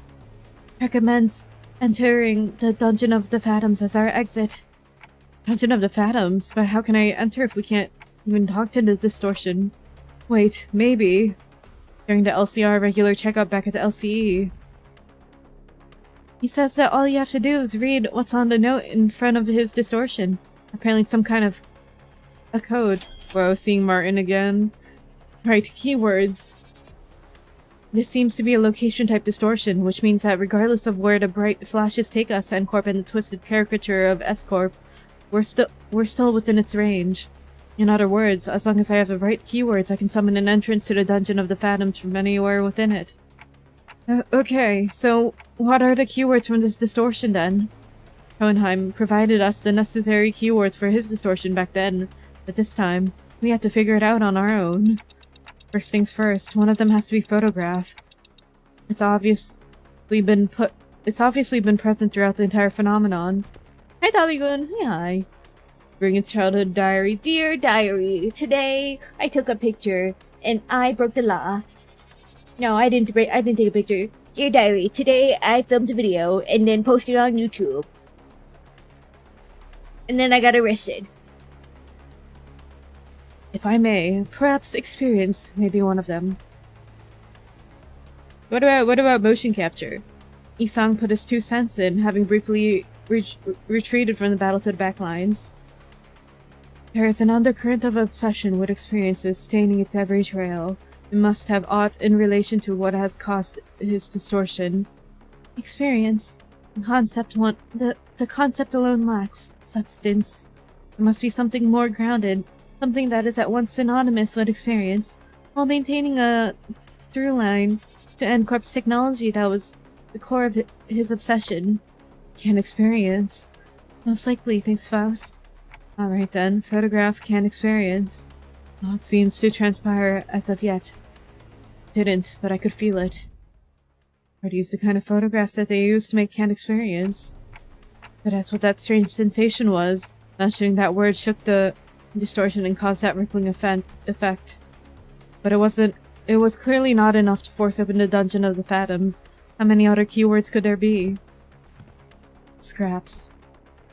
recommends entering the Dungeon of the Phantoms as our exit. Dungeon of the Phantoms? But how can I enter if we can't even talk to the distortion? Wait, maybe. During the LCR regular checkup back at the LCE. He says that all you have to do is read what's on the note in front of his distortion. Apparently some kind of a code. Whoa, seeing Martin again. Right, keywords. This seems to be a location-type distortion, which means that regardless of where the bright flashes take us, EndCorp and the twisted caricature of S-Corp, we're still within its range. In other words, as long as I have the right keywords, I can summon an entrance to the Dungeon of the Phantoms from anywhere within it. Okay, so what are the keywords from this distortion then? Hohenheim provided us the necessary keywords for his distortion back then, but this time, we had to figure it out on our own. First things first, one of them has to be photographed. It's obviously been present throughout the entire phenomenon. Hi Dollygoon, hi. Bring a childhood diary. Dear diary, today I took a picture and I broke the law. No, I didn't take a picture. Dear diary, today I filmed a video and then posted it on YouTube. And then I got arrested. If I may, perhaps experience may be one of them. What about motion capture? Isang put his 2 cents in, having briefly retreated from the battle to the back lines. There is an undercurrent of obsession with experiences staining its every trail. It must have aught in relation to what has caused his distortion. Experience. The concept alone lacks substance. There must be something more grounded, something that is at once synonymous with experience, while maintaining a through line to EndCorp's technology that was the core of his obsession. Can experience. Most likely, thanks Faust. Alright then, photograph can experience. Naught seems to transpire as of yet. Didn't, but I could feel it. Or to use the kind of photographs that they used to make can experience. But that's what that strange sensation was. Mentioning that word shook the distortion and caused that rippling effect. But it was clearly not enough to force open the Dungeon of the Phantoms. How many other keywords could there be? Scraps.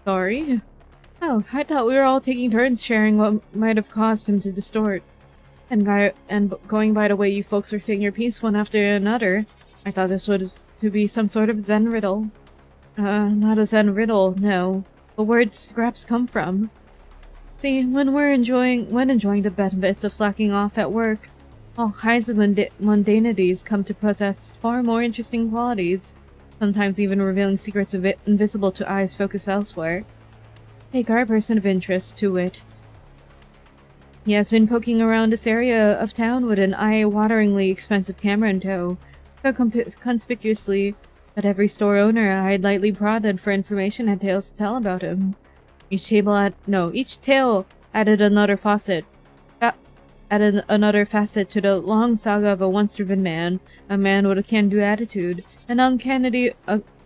Sorry? Oh, I thought we were all taking turns sharing what might have caused him to distort. And going by the way you folks were saying your piece one after another, I thought this was to be some sort of Zen riddle. Not a Zen riddle, no. But where'd scraps come from? See, when enjoying the benefits of slacking off at work, all kinds of mundanities come to possess far more interesting qualities, sometimes even revealing secrets invisible to eyes focused elsewhere. Take our person of interest, to wit. He has been poking around this area of town with an eye-wateringly expensive camera in tow, so conspicuously that every store owner I'd lightly prodded for information had tales to tell about him. Each tale added another facet to the long saga of a once-driven man, a man with a can-do attitude, an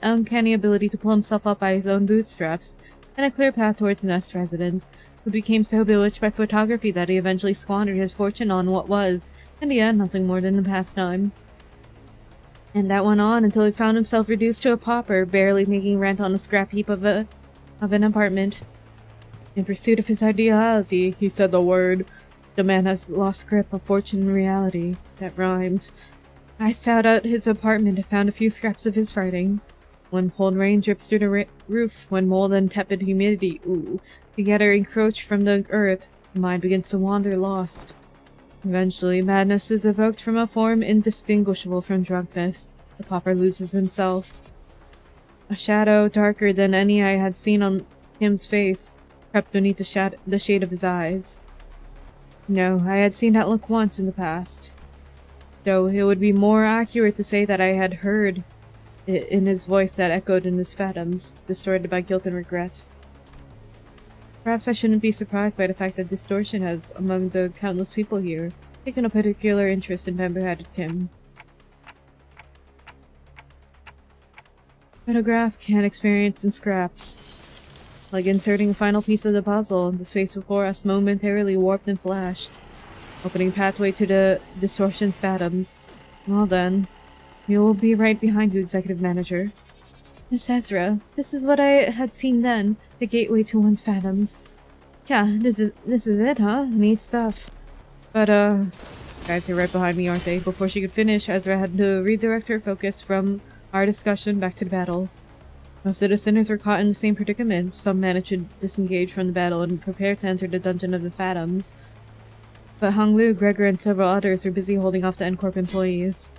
uncanny ability to pull himself up by his own bootstraps, and a clear path towards Nest residence, who became so bewitched by photography that he eventually squandered his fortune on what was, in the end, nothing more than a pastime. And that went on until he found himself reduced to a pauper, barely making rent on a scrap heap of an apartment. In pursuit of his ideality, he said the word. The man has lost grip of fortune and reality. That rhymed. I sought out his apartment and found a few scraps of his writing. When cold rain drips through the roof, when mold and tepid humidity, together encroach from the earth, the mind begins to wander lost. Eventually, madness is evoked from a form indistinguishable from drunkenness. The pauper loses himself. A shadow darker than any I had seen on him's face crept beneath the shade of his eyes. No, I had seen that look once in the past. Though it would be more accurate to say that I had heard it in his voice that echoed in his phantoms, distorted by guilt and regret. Perhaps I shouldn't be surprised by the fact that distortion has, among the countless people here, taken a particular interest in bamboo-headed Kim. Photograph can't experience in scraps. Like inserting a final piece of the puzzle, the space before us momentarily warped and flashed, opening pathway to the distortion's phantoms. Well then, we will be right behind you, Executive Manager. Miss Ezra, this is what I had seen then, the gateway to one's phantoms. Yeah, this is it, huh? Neat stuff. But, guys are right behind me, aren't they? Before she could finish, Ezra had to redirect her focus from our discussion back to the battle. Most of the sinners were caught in the same predicament. Some managed to disengage from the battle and prepare to enter the Dungeon of the Phantoms. But Hung Lu, Gregor, and several others were busy holding off the N-Corp employees.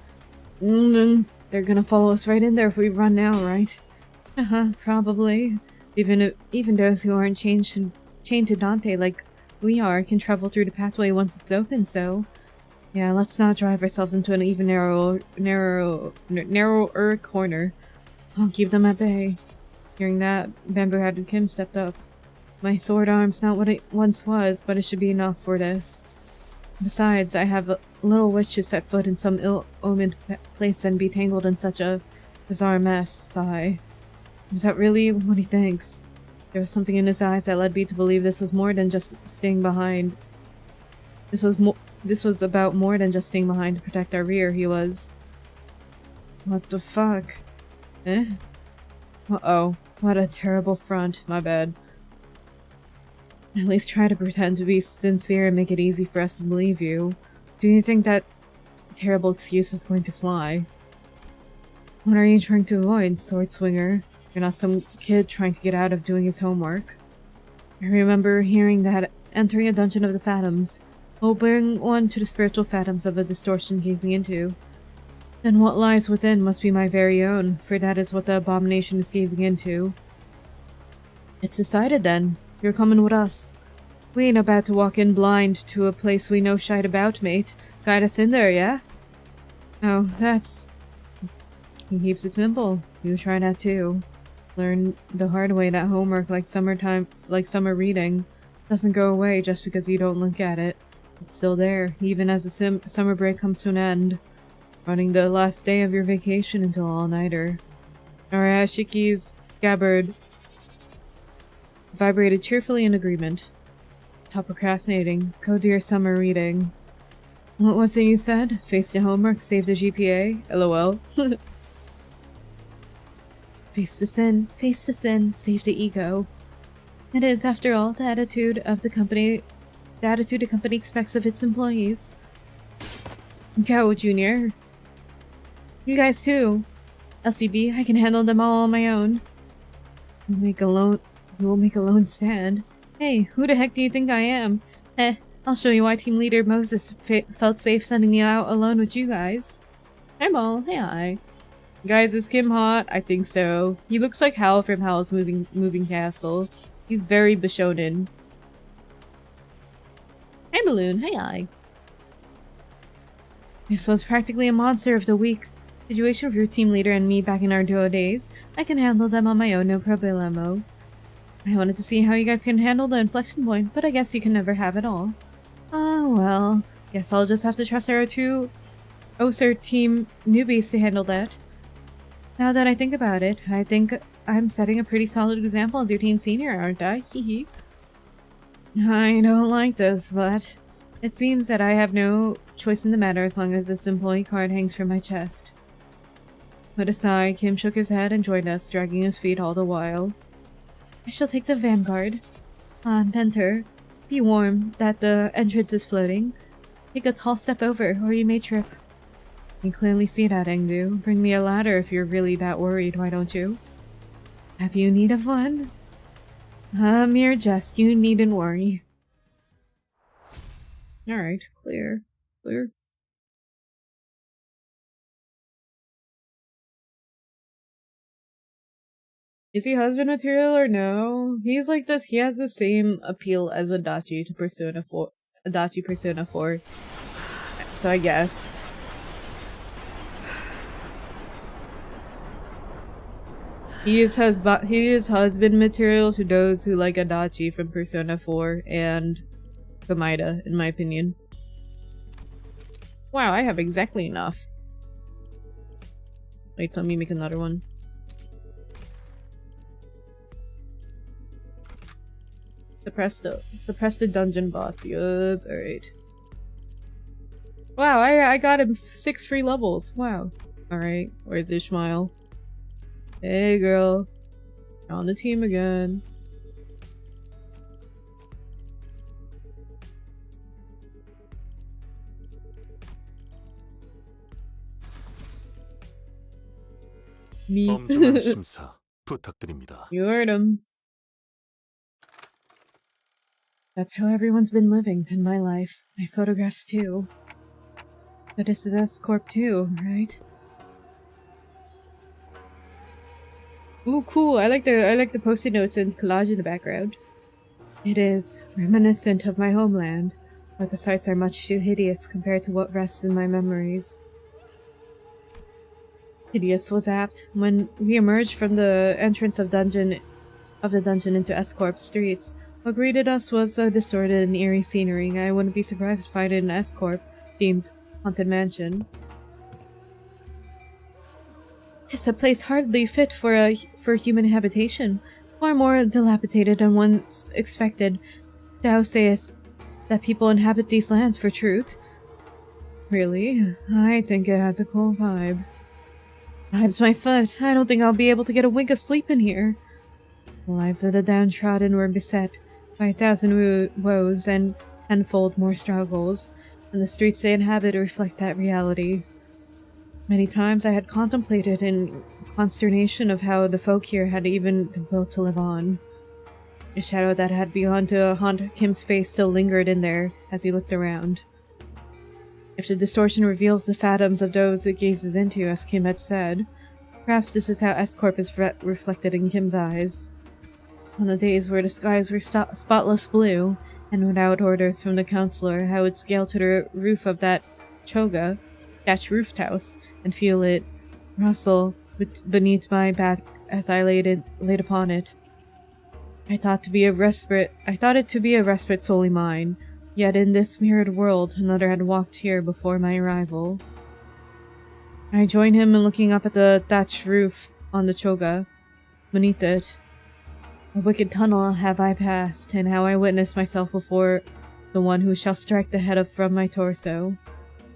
They're gonna follow us right in there if we run now, right? Probably. Even those who aren't chained to Dante like we are can travel through the pathway once it's open, so... Yeah, let's not drive ourselves into an even narrower corner. I'll keep them at bay. Hearing that, bamboo-headed Kim stepped up. My sword arm's not what it once was, but it should be enough for this. Besides, I have a little wish to set foot in some ill-omened place and be tangled in such a bizarre mess. Sigh. Is that really what he thinks? There was something in his eyes that led me to believe this was more than just staying behind. This was about more than just staying behind to protect our rear. He was... What the fuck? Eh? Uh-oh. What a terrible front. My bad. At least try to pretend to be sincere and make it easy for us to believe you. Do you think that terrible excuse is going to fly? What are you trying to avoid, sword swinger? You're not some kid trying to get out of doing his homework. I remember hearing that entering a dungeon of the phantoms will bring one to the spiritual phantoms of the distortion gazing into. Then what lies within must be my very own, for that is what the abomination is gazing into. It's decided then. You're coming with us. We ain't about to walk in blind to a place we know shite about, mate. Guide us in there, yeah? Oh, that's... He keeps it simple. You try that too. Learn the hard way that homework, like summer reading, doesn't go away just because you don't look at it. It's still there, even as the summer break comes to an end. Running the last day of your vacation until all-nighter. Arashiki's scabbard vibrated cheerfully in agreement. Stop procrastinating. Go to your summer reading. What was it you said? Face the homework, save the GPA? LOL. Face the sin, save the ego. It is, after all, the attitude the company expects of its employees. Go, Junior. You guys too. LCB, I can handle them all on my own. You will make a lone stand. Hey, who the heck do you think I am? I'll show you why team leader Moses felt safe sending me out alone with you guys. Hi, Ball. Hey, hi. Guys, is Kim hot? I think so. He looks like Hal from Hal's Moving Castle. He's very Bishonen. Hi, Balloon. Hi, hi. This was practically a monster of the week situation for your team leader and me back in our duo days. I can handle them on my own, no problemo. I wanted to see how you guys can handle the inflection point, but I guess you can never have it all. Well, guess I'll just have to trust our two OSER team newbies to handle that. Now that I think about it, I think I'm setting a pretty solid example as your team senior, aren't I? Hee. I don't like this, but it seems that I have no choice in the matter as long as this employee card hangs from my chest. With a sigh, Kim shook his head and joined us, dragging his feet all the while. I shall take the vanguard. Penter, be warned that the entrance is floating. Take a tall step over, or you may trip. You clearly see that, Engdu. Bring me a ladder if you're really that worried, why don't you? Have you need of one? A mere jest, you needn't worry. Alright, clear. Clear. Is he husband material or no? He's like this, he has the same appeal as Adachi to Persona 4. Adachi Persona 4. So I guess. He is husband material to those who like Adachi from Persona 4 and Komaeda, in my opinion. Wow, I have exactly enough. Wait, let me make another one. Suppress the dungeon boss. Yup, alright. Wow, I got him 6 free levels. Wow. Alright, where's Ishmael? Hey girl. You're on the team again. Me. 엄중한 심사 부탁드립니다. You heard him. That's how everyone's been living in my life. My photographs too. But this is S-Corp too, right? Ooh, cool. I like the post-it notes and collage in the background. It is reminiscent of my homeland, but the sights are much too hideous compared to what rests in my memories. Hideous was apt. When we emerged from the entrance of the dungeon into S-Corp streets, what greeted us was a distorted and eerie scenery. I wouldn't be surprised to find it in S-Corp themed haunted mansion. Tis a place hardly fit for human habitation, far more dilapidated than once expected. Thou sayest that people inhabit these lands for truth? Really? I think it has a cool vibe. Vibe's my foot. I don't think I'll be able to get a wink of sleep in here. The lives of the downtrodden were beset by 1,000 woes and tenfold more struggles, and the streets they inhabit reflect that reality. Many times I had contemplated in consternation of how the folk here had even been built to live on. The shadow that had begun to haunt Kim's face still lingered in there as he looked around. If the distortion reveals the phantoms of those it gazes into, as Kim had said, perhaps this is how S-Corp is reflected in Kim's eyes. On the days where the skies were spotless blue, and without orders from the counselor, I would scale to the roof of that choga, thatched roofed house, and feel it rustle beneath my back as I laid upon it. I thought it to be a respite solely mine, yet in this mirrored world, another had walked here before my arrival. I joined him in looking up at the thatched roof on the choga. Beneath it, a wicked tunnel have I passed, and how I witnessed myself before the one who shall strike the head from my torso.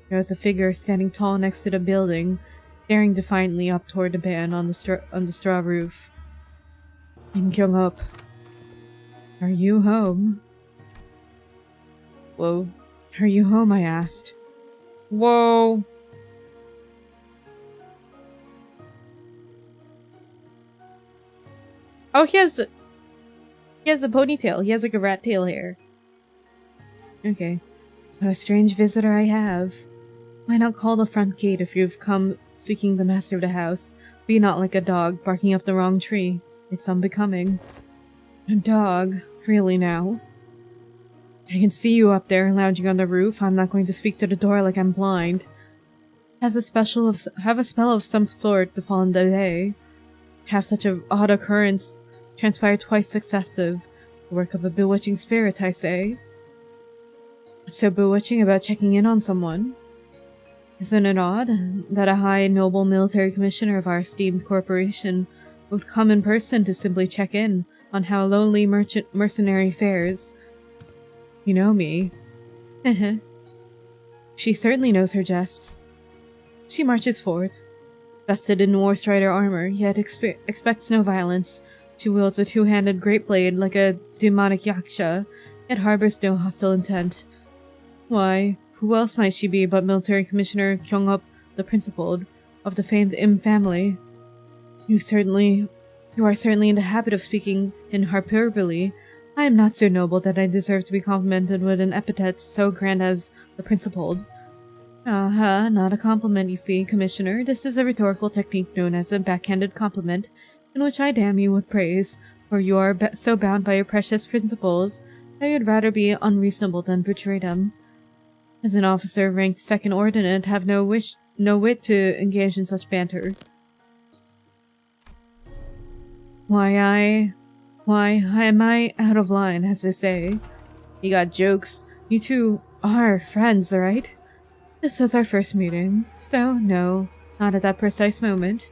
There was a figure standing tall next to the building, staring defiantly up toward the band on the straw roof. Kim Kyung-up. Are you home? Whoa. Are you home? I asked. Whoa. Oh, he has a ponytail. He has like a rat tail hair. Okay. What a strange visitor I have. Why not call the front gate if you've come seeking the master of the house? Be not like a dog barking up the wrong tree. It's unbecoming. A dog? Really now? I can see you up there lounging on the roof. I'm not going to speak to the door like I'm blind. Have a spell of some sort befallen the day? Have such an odd occurrence transpired twice successive. The work of a bewitching spirit, I say. What's so bewitching about checking in on someone? Isn't it odd that a high noble military commissioner of our esteemed corporation would come in person to simply check in on how lowly mercenary fares? You know me. She certainly knows her jests. She marches forth, vested in war strider armor, yet expects no violence. She wields a two-handed great blade like a demonic yaksha, yet harbors no hostile intent. Why, who else might she be but Military Commissioner Kyung-up the Principled, of the famed Im family? You are certainly in the habit of speaking in hyperbole. I am not so noble that I deserve to be complimented with an epithet so grand as the Principled. Not a compliment, you see, Commissioner. This is a rhetorical technique known as a backhanded compliment, in which I damn you with praise, for you are so bound by your precious principles that you'd rather be unreasonable than betray them. As an officer ranked second ordinate, have no wit to engage in such banter. Why am I out of line, as they say? You got jokes. You two are friends, right? This was our first meeting, so no, not at that precise moment.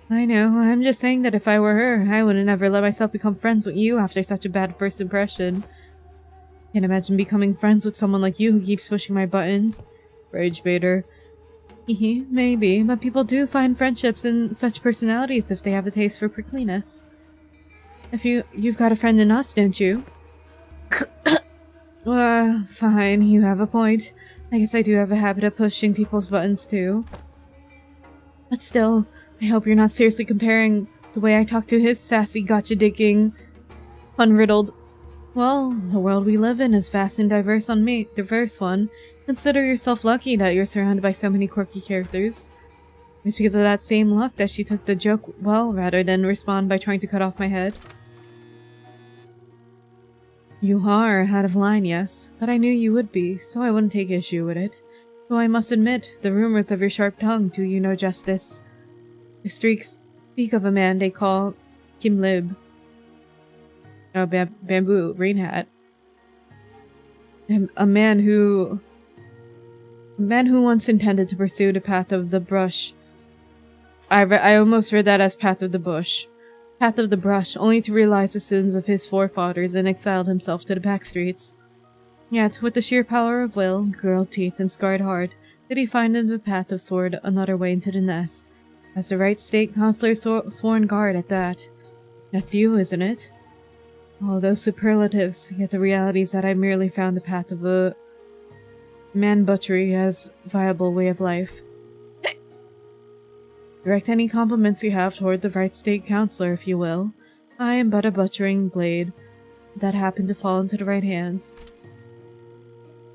I know, I'm just saying that if I were her, I wouldn't ever let myself become friends with you after such a bad first impression. Can't imagine becoming friends with someone like you who keeps pushing my buttons. Rage baiter. Hehe, maybe, but people do find friendships in such personalities if they have a taste for prickliness. If you've got a friend in us, don't you? Fine, you have a point. I guess I do have a habit of pushing people's buttons too. But still, I hope you're not seriously comparing the way I talk to his sassy gotcha-digging, fun-riddled... Well, the world we live in is vast and diverse one. Consider yourself lucky that you're surrounded by so many quirky characters. It's because of that same luck that she took the joke well, rather than respond by trying to cut off my head. You are out of line, yes, but I knew you would be, so I wouldn't take issue with it. Though I must admit, the rumors of your sharp tongue do you no justice. The streaks speak of a man they call Kim Lib. Oh, Bamboo, Rain Hat. A man who once intended to pursue the path of the brush. I almost read that as path of the bush. Path of the brush, only to realize the sins of his forefathers and exiled himself to the backstreets. Yet, with the sheer power of will, grilled teeth, and scarred heart, did he find in the path of sword another way into the nest. As the right state counselor's sworn guard at that. That's you, isn't it? All those superlatives, yet the reality is that I merely found the path of a man-butchery as viable way of life. Direct any compliments you have toward the right state counselor, if you will. I am but a butchering blade that happened to fall into the right hands.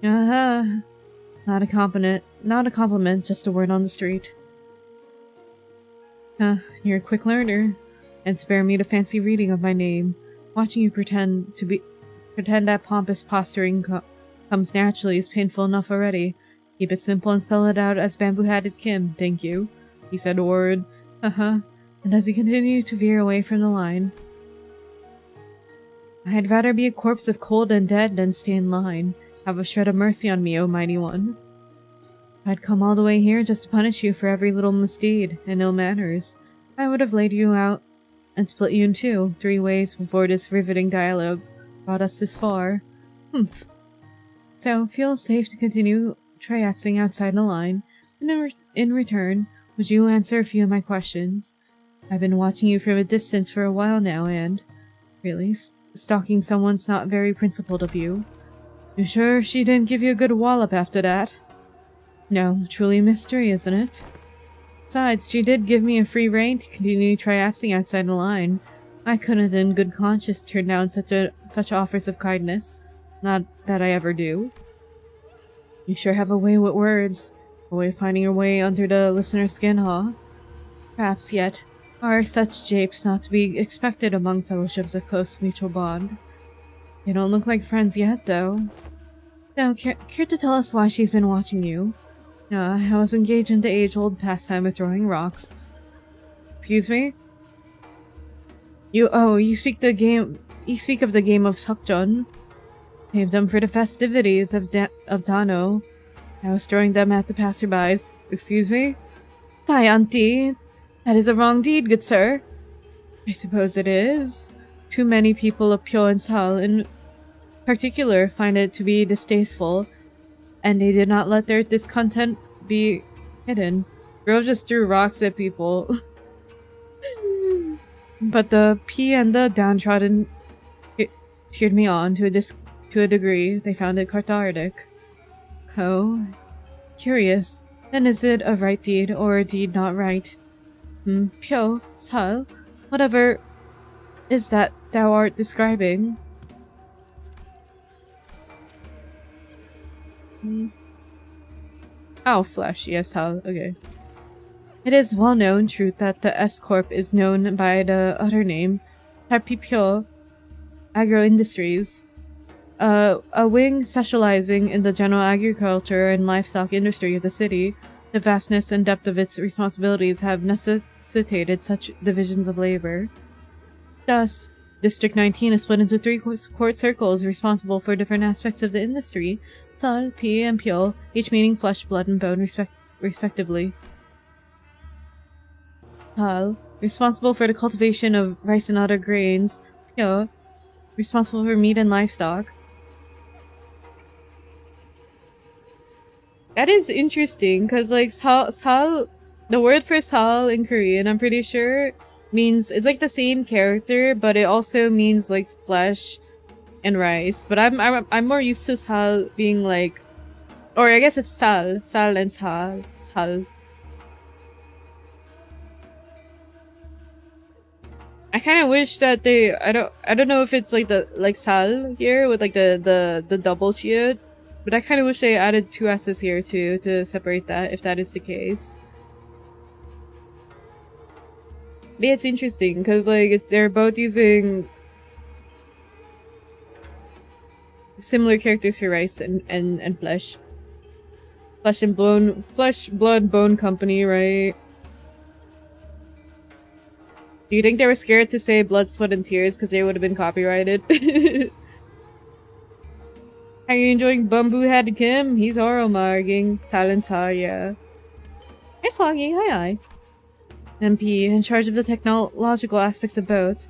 Not a compliment, just a word on the street. You're a quick learner. And spare me the fancy reading of my name. Watching you pretend that pompous posturing comes naturally is painful enough already. Keep it simple and spell it out as bamboo-hatted Kim, thank you. He said a word. And as he continued to veer away from the line. I'd rather be a corpse of cold and dead than stay in line. Have a shred of mercy on me, O mighty one. I'd come all the way here just to punish you for every little misdeed and ill manners. I would have laid you out and split you in two, 3 ways before this riveting dialogue brought us this far. Humph. So, feel safe to continue triaxing outside the line, and in return, would you answer a few of my questions? I've been watching you from a distance for a while now, and... Really? Stalking someone's not very principled of you. You sure she didn't give you a good wallop after that? No, truly a mystery, isn't it? Besides, she did give me a free rein to continue triapsing outside the line. I couldn't in good conscience turn down such offers of kindness. Not that I ever do. You sure have a way with words. A way of finding your way under the listener's skin, huh? Perhaps yet. Are such japes not to be expected among fellowships of close mutual bond? They don't look like friends yet, though. Now, care to tell us why she's been watching you? I was engaged in the age-old pastime of throwing rocks. Excuse me? You speak of the game of Seokjeon. Saved them for the festivities of Dano. I was throwing them at the passerbys. Excuse me? By auntie, that is a wrong deed, good sir. I suppose it is. Too many people of Pyo and Sal in particular find it to be distasteful, and they did not let their discontent be hidden. Girl just threw rocks at people. But the P and the downtrodden cheered me on to a degree. They found it cathartic. Oh, curious. Then is it a right deed or a deed not right? Pyo, Sal, whatever is that thou art describing? Oh, flesh, yes, Sal, okay. It is well-known truth that the S-Corp is known by the other name, Happy Pyo Agro-Industries, a wing specializing in the general agriculture and livestock industry of the city. The vastness and depth of its responsibilities have necessitated such divisions of labor. Thus, District 19 is split into 3 court circles responsible for different aspects of the industry, Sal, P, and Pyo, each meaning flesh, blood, and bone respectively. Sal, responsible for the cultivation of rice and other grains. Pyo, responsible for meat and livestock. That is interesting, because like Sal, the word for Sal in Korean, I'm pretty sure, means it's like the same character, but it also means like flesh and rice. But I'm more used to Sal being like, or I guess it's Sal and Sal. I kind of wish that they, I don't know if it's like the Sal here with like the double shield. But I kind of wish they added 2 S's here too to separate that, if that is the case. Yeah, it's interesting because like they're both using similar characters for rice and flesh. Flesh, blood, bone company, right? Do you think they were scared to say blood, sweat, and tears because they would have been copyrighted? Are you enjoying Bamboo Head Kim? He's oral marking. Salentar, Hey Swaggy, hi. MP, in charge of the technological aspects of both.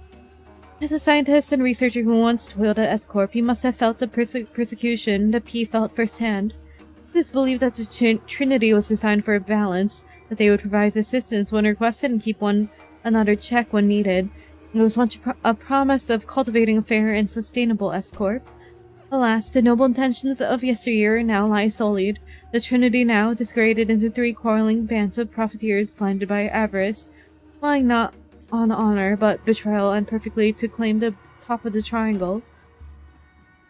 As a scientist and researcher who once toiled at S-Corp, he must have felt the persecution that P felt firsthand. It is believed that the Trinity was designed for a balance, that they would provide assistance when requested and keep one another check when needed. It was once a promise of cultivating a fair and sustainable S-Corp. Alas, the noble intentions of yesteryear now lie sullied. The Trinity now disgraded into 3 quarreling bands of profiteers blinded by avarice, lying not on honor but betrayal and perfectly to claim the top of the triangle.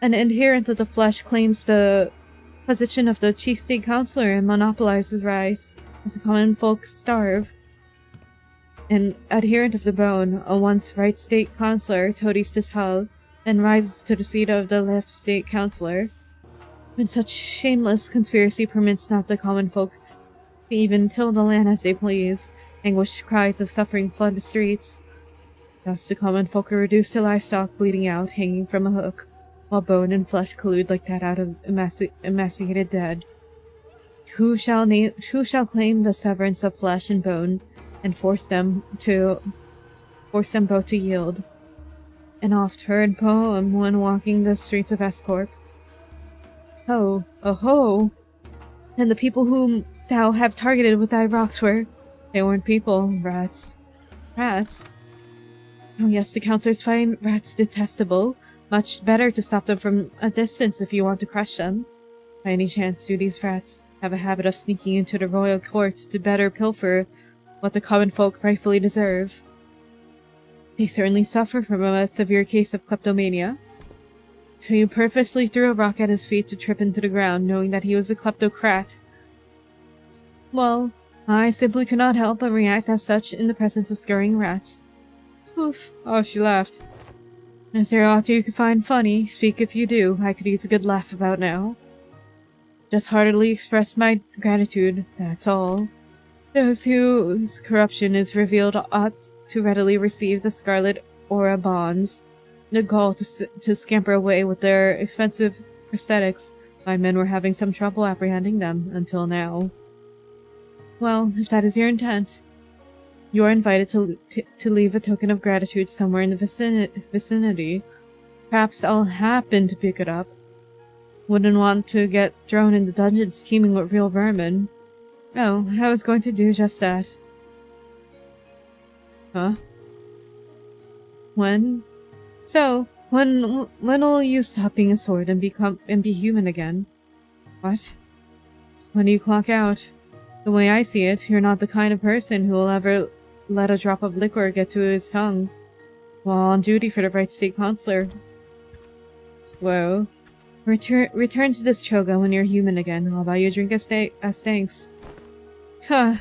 An adherent of the flesh claims the position of the chief state counselor and monopolizes rice as the common folk starve. An adherent of the bone, a once right state counselor, toadies to Sal, and rises to the seat of the left state counselor. When such shameless conspiracy permits not the common folk to even till the land as they please, anguished cries of suffering flood the streets. Thus the common folk are reduced to livestock bleeding out, hanging from a hook, while bone and flesh collude like that out of emaciated dead. Who shall claim the severance of flesh and bone, and force them both to yield? An oft-heard poem when walking the streets of S-Corp. Oh ho! And the people whom thou have targeted with thy rocks they weren't people, rats. Rats? Oh yes, the counselors find rats detestable. Much better to stop them from a distance if you want to crush them. By any chance, do these rats have a habit of sneaking into the royal courts to better pilfer what the common folk rightfully deserve? They certainly suffer from a severe case of kleptomania. So you purposely threw a rock at his feet to trip into the ground, knowing that he was a kleptocrat. Well, I simply could not help but react as such in the presence of scurrying rats. Oof. Oh, she laughed. Is there aught you could find funny? Speak if you do. I could use a good laugh about now. Just heartily express my gratitude, that's all. Those whose corruption is revealed ought to readily receive the scarlet aura bonds, the gall to scamper away with their expensive prosthetics. My men were having some trouble apprehending them, until now. Well, if that is your intent, you are invited to leave a token of gratitude somewhere in the vicinity. Perhaps I'll happen to pick it up. Wouldn't want to get thrown into dungeons teeming with real vermin. Oh, I was going to do just that. Huh? When? So, when will you stop being a sword and be human again? What? When do you clock out? The way I see it, you're not the kind of person who will ever let a drop of liquor get to his tongue while on duty for the Right State Counselor. Whoa. Return to this choga when you're human again. I'll buy you a drink as thanks. Huh.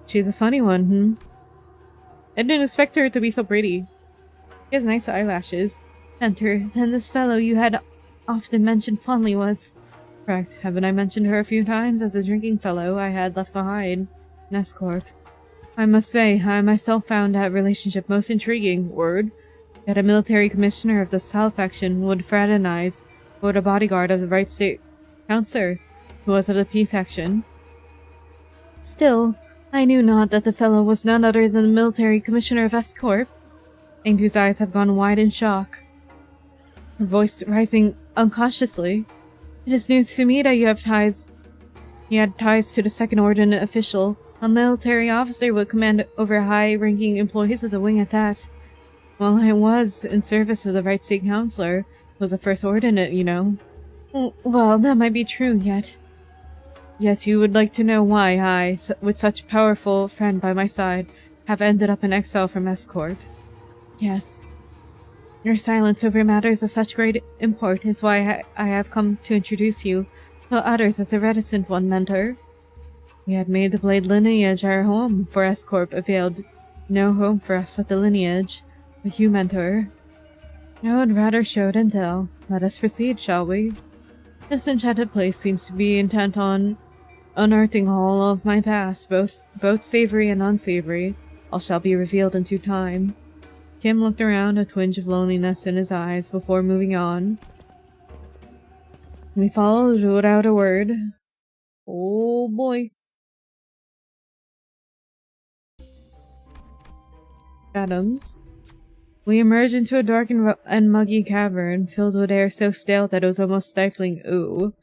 She's a funny one, I didn't expect her to be so pretty. She has nice eyelashes. Enter. Then this fellow you had often mentioned fondly was... Correct. Haven't I mentioned her a few times as a drinking fellow I had left behind? Nescorp. I must say, I myself found that relationship most intriguing. Word. That a military commissioner of the South faction would fraternize with a bodyguard of the Right State Counselor, who was of the P faction. Still, I knew not that the fellow was none other than the military commissioner of Escorp. Angu's eyes have gone wide in shock, her voice rising unconsciously. It is news to me that you had ties to the second ordinate official. A military officer would command over high-ranking employees of the wing at that. Well, I was in service of the Right State Counselor, was the first ordinate, you know. Well, that might be true, yet you would like to know why I, with such a powerful friend by my side, have ended up in exile from Escorp. Yes. Your silence over matters of such great import is why I have come to introduce you to others as a reticent one, mentor. We had made the Blade lineage our home, for Escorp availed no home for us but the lineage. But you, mentor, I would rather show than tell. Let us proceed, shall we? This enchanted place seems to be intent on unearthing all of my past, both savory and unsavory. All shall be revealed in due time. Kim looked around, a twinge of loneliness in his eyes, before moving on. We followed without a word. Oh boy. Adams. We emerged into a dark and muggy cavern, filled with air so stale that it was almost stifling. Ooh.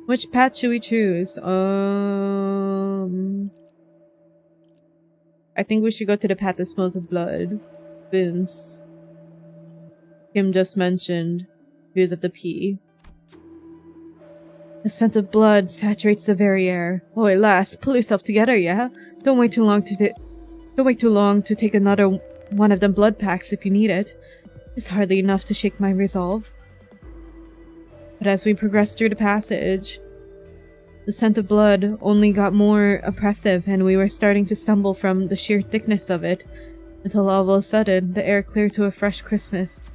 Which path should we choose? I think we should go to the path that smells of blood. Since Kim just mentioned he was at the P. The scent of blood saturates the very air. Oi, lass, pull yourself together, yeah? Don't wait too long to take another one of them blood packs if you need it. It's hardly enough to shake my resolve. But as we progressed through the passage, the scent of blood only got more oppressive, and we were starting to stumble from the sheer thickness of it, until all of a sudden, the air cleared to a fresh crispness.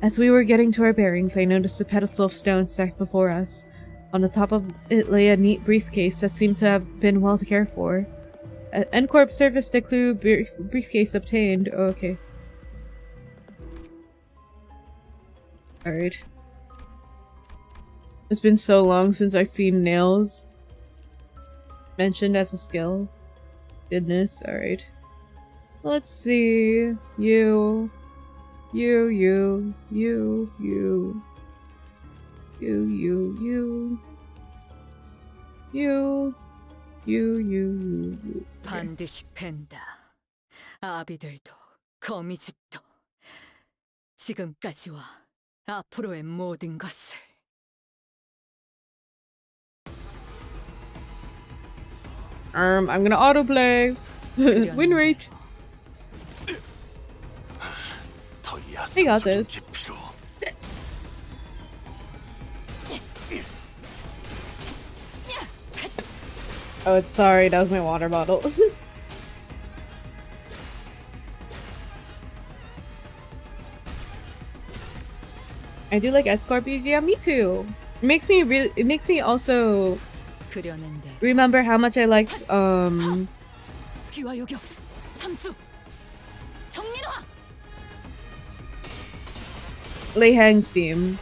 As we were getting to our bearings, I noticed a pedestal of stone stacked before us. On the top of it lay a neat briefcase that seemed to have been well cared for. N-Corp service the clue briefcase obtained. Oh, okay. Alright. It's been so long since I've seen nails mentioned as a skill. Goodness, alright. Let's see. You. 반드시 팬다. 아비들도 거미집도 지금까지와 앞으로의 모든 것을. I'm gonna autoplay. Win rate. They got this. Oh, it's sorry, that was my water bottle. I do like Escorpies, yeah, me too. It makes me also remember how much I liked Lei Hang's theme.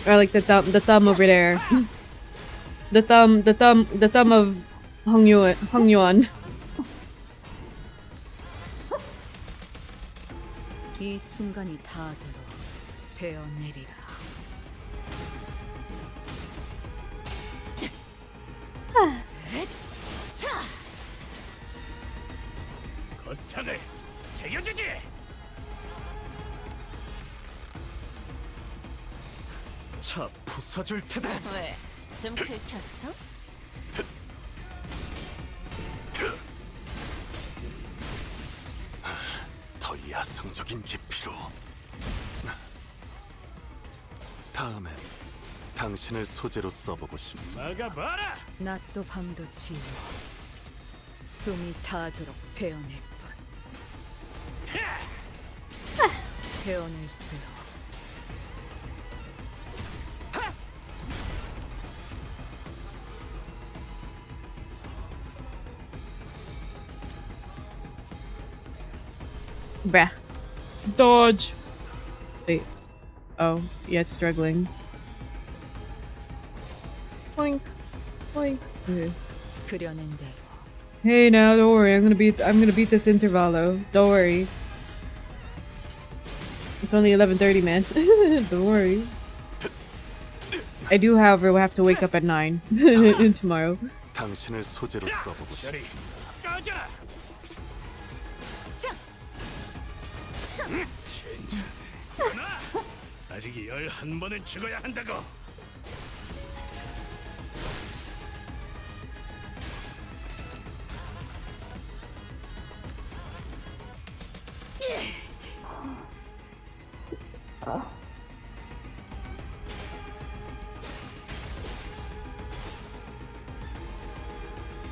Or like the thumb over there. the thumb of 황요한. 이 순간이 다하도록 베어내리라. 거탑을 새겨주지. 차 부숴줄 테다. 왜? 좀 긁혔어? 더 야성적인 깊이로. 다음엔 당신을 소재로 써보고 싶습니다. 막아봐라. 낮도 밤도 지워 숨이 닿도록 베어낼 뿐. 베어낼수록 Bruh. Dodge. Wait. Oh, yeah, it's struggling. Boink. Boink. Okay. 그려낸 대로 Hey, now don't worry. I'm gonna beat this intervalo. Don't worry. It's only 11:30, man. Don't worry. I do, however, have to wake up at 9 tomorrow. 당신을 소재로 써보고 싶습니다. 꺼져라. 아직 11번은 죽어야 한다고.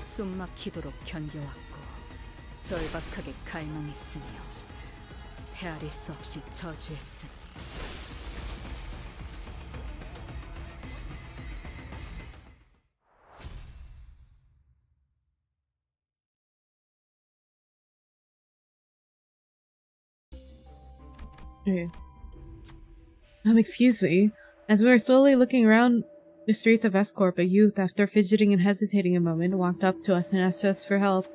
숨막히도록 견뎌왔고 절박하게 갈망했으며 헤아릴 수 없이 저주했으니 Okay. Excuse me. As we were slowly looking around the streets of Escorp, a youth, after fidgeting and hesitating a moment, walked up to us and asked us for help.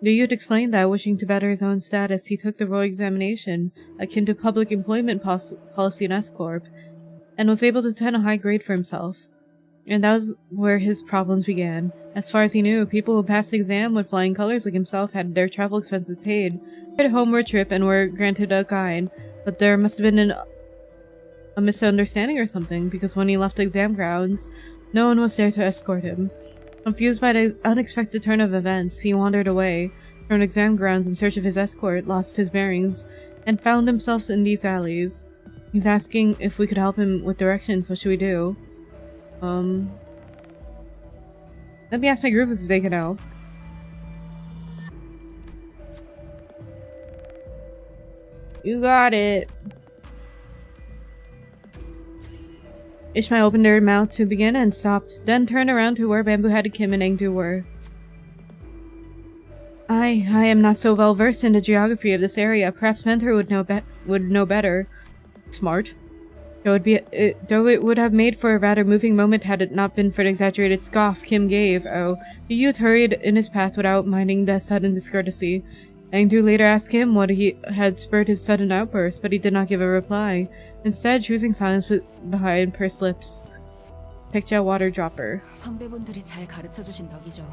The youth explained that, wishing to better his own status, he took the royal examination, akin to public employment policy in Escorp, and was able to obtain a high grade for himself. And that was where his problems began. As far as he knew, people who passed the exam with flying colors like himself had their travel expenses paid, had a homeward trip, and were granted a guide. But there must have been a misunderstanding or something, because when he left the exam grounds, no one was there to escort him. Confused by the unexpected turn of events, he wandered away from the exam grounds in search of his escort, lost his bearings, and found himself in these alleys. He's asking if we could help him with directions. What should we do? Let me ask my group if they can help. You got it. Ishmael opened her mouth to begin and stopped, then turned around to where Bamboo-headed Kim and Engdu were. I am not so well versed in the geography of this area. Perhaps Mentor would know better. Smart. Though it would have made for a rather moving moment had it not been for the exaggerated scoff Kim gave. Oh, the youth hurried in his path without minding the sudden discourtesy. Engdu later asked him what he had spurred his sudden outburst, but he did not give a reply, instead choosing silence behind pursed lips. Picture water dropper. 선배분들이 잘 가르쳐주신 덕이죠.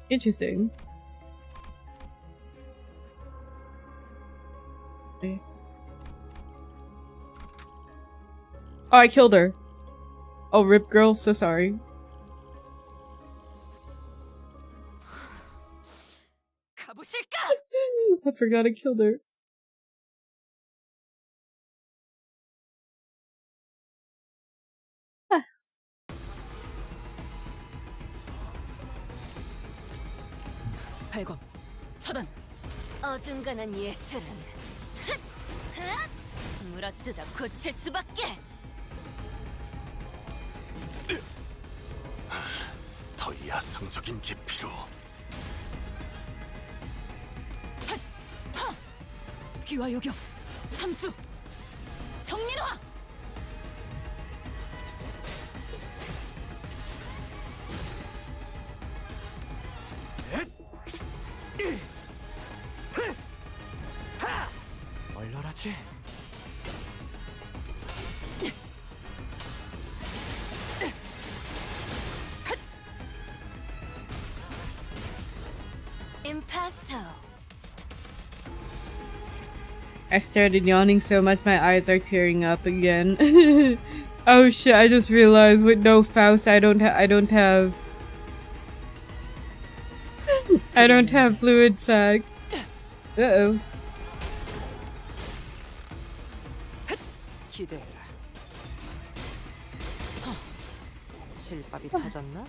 Interesting. Okay. Oh, I killed her. Oh, rip girl, so sorry. 가보실까? I forgot I killed her. 발검, 차단. 어중간한 예술은 물어뜯어 고칠 수밖에. 더 야성적인 깊이로. 귀와 요격. 탐수 정민화. 얼얼하지? Impasto. I started yawning so much my eyes are tearing up again. Oh shit, I just realized with no Faust I don't have I don't have fluid sac. Uh-oh. 기대해라. 실밥이 터졌나?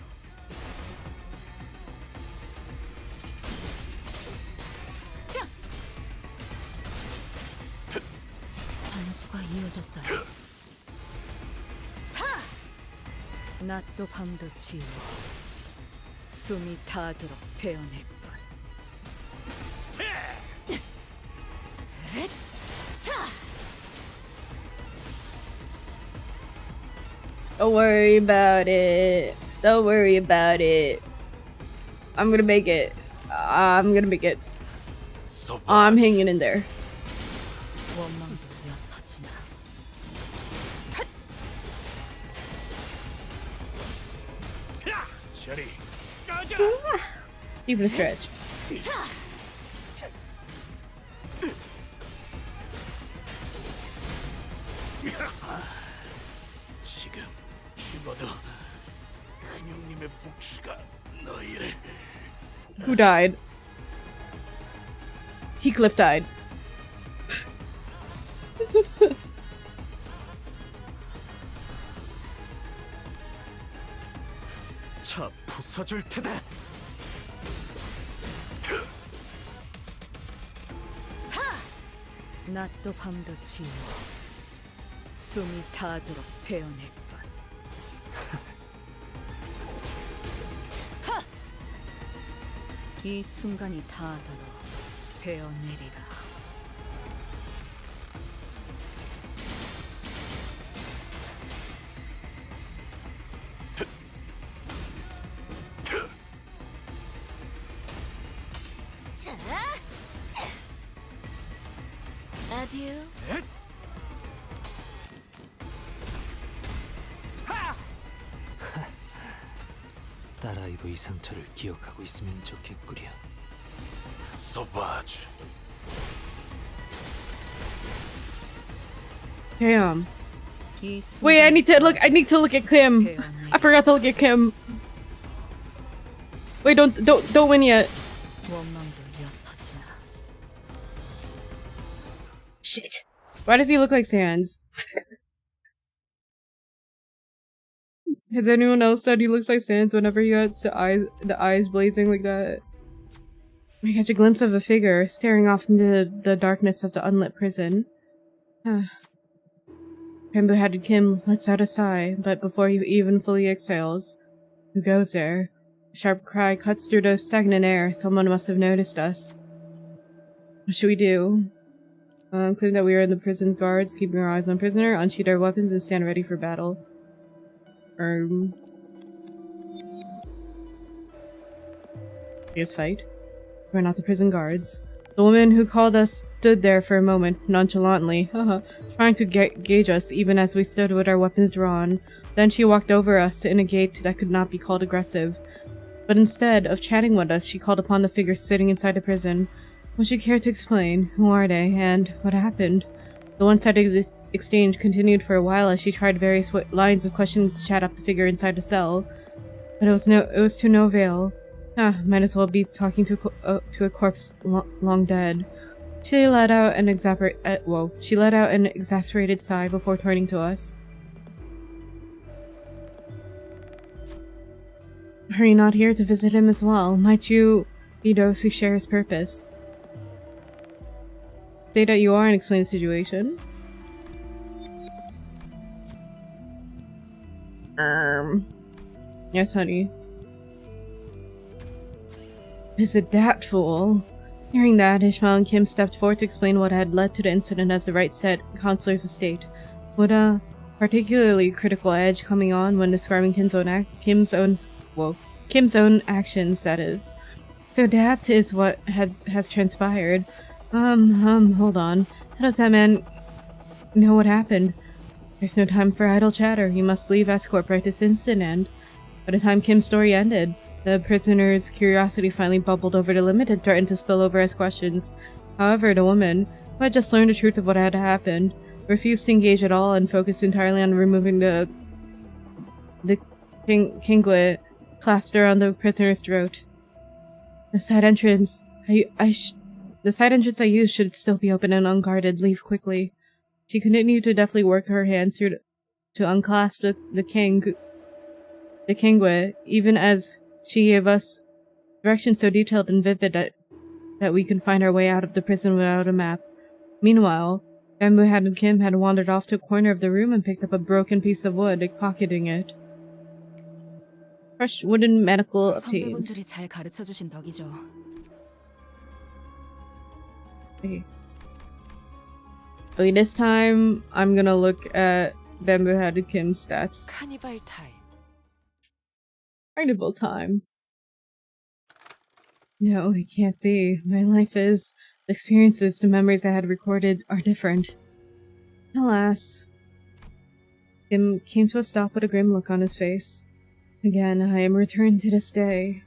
반수가 이어졌다. 낮도 밤도 지워 숨이 닿도록 베어낼 뿐. Don't worry about it. Don't worry about it. I'm gonna make it. I'm gonna make it. I'm hanging in there. 원망도 옅어지나. 저리 꺼져. Even a stretch. 지금 죽어도 큰형님의 복수가 너희를 Who died? Heathcliff died. 차 부숴줄 테다. 낮도 밤도 지워 숨이 닿도록 베어낼 뿐. 이 순간이 닿도록 베어내리라. Adieu. 딸아이도 이 상처를 기억하고 있으면 좋겠구려. 소바주. Damn. 이 Wait, I 순간이 need to look at Kim. I forgot to look at Kim. Wait, don't win yet. 원망도 옅어지나. Shit. Why does he look like Sans? Has anyone else said he looks like Sans whenever he gets the eyes blazing like that? I catch a glimpse of a figure staring off into the darkness of the unlit prison. Bamboo-headed Kim lets out a sigh, but before he even fully exhales, who goes there? A sharp cry cuts through the stagnant air. Someone must have noticed us. What should we do? Claim that we are in the prison's guards, keeping our eyes on prisoner, unsheath our weapons, and stand ready for battle. I guess fight. We're not the prison guards. The woman who called us stood there for a moment, nonchalantly, trying to gauge us even as we stood with our weapons drawn. Then she walked over us in a gait that could not be called aggressive. But instead of chatting with us, she called upon the figure sitting inside the prison. Would she care to explain? Who are they, and what happened? The one-sided exchange continued for a while as she tried various lines of questions to chat up the figure inside the cell. But it was to no avail. Might as well be talking to a corpse long dead. She let out an exasperated sigh before turning to us. Are you not here to visit him as well? Might you be those who share his purpose? Say that you are and explain the situation. Yes, honey. Is it that fool? Hearing that, Ishmael and Kim stepped forward to explain what had led to the incident as the right said counselor's estate, with a particularly critical edge coming on when describing Kim's own actions, that is. So that is what has transpired. Hold on. How does that man know what happened? There's no time for idle chatter. You must leave Escorp right this instant, and by the time Kim's story ended, the prisoner's curiosity finally bubbled over the limit and threatened to spill over as questions. However, the woman, who had just learned the truth of what had happened, refused to engage at all and focused entirely on removing the kinglet clasped around the prisoner's throat. The side entrance I used should still be open and unguarded. Leave quickly. She continued to deftly work her hands through to unclasp the kinglet, even as she gave us directions so detailed and vivid that we could find our way out of the prison without a map. Meanwhile, Bamboo-Headed Kim had wandered off to a corner of the room and picked up a broken piece of wood, pocketing it. Fresh wooden medical obtained. 선배분들이 잘 가르쳐 주신 덕이죠. Okay, this time I'm gonna look at Bamboo-Headed Kim's stats. 카니발 타임. Carnival time. No, it can't be. My life is. The experiences, the memories I had recorded are different. Alas. Kim came to a stop with a grim look on his face. Again, I am returned to this day.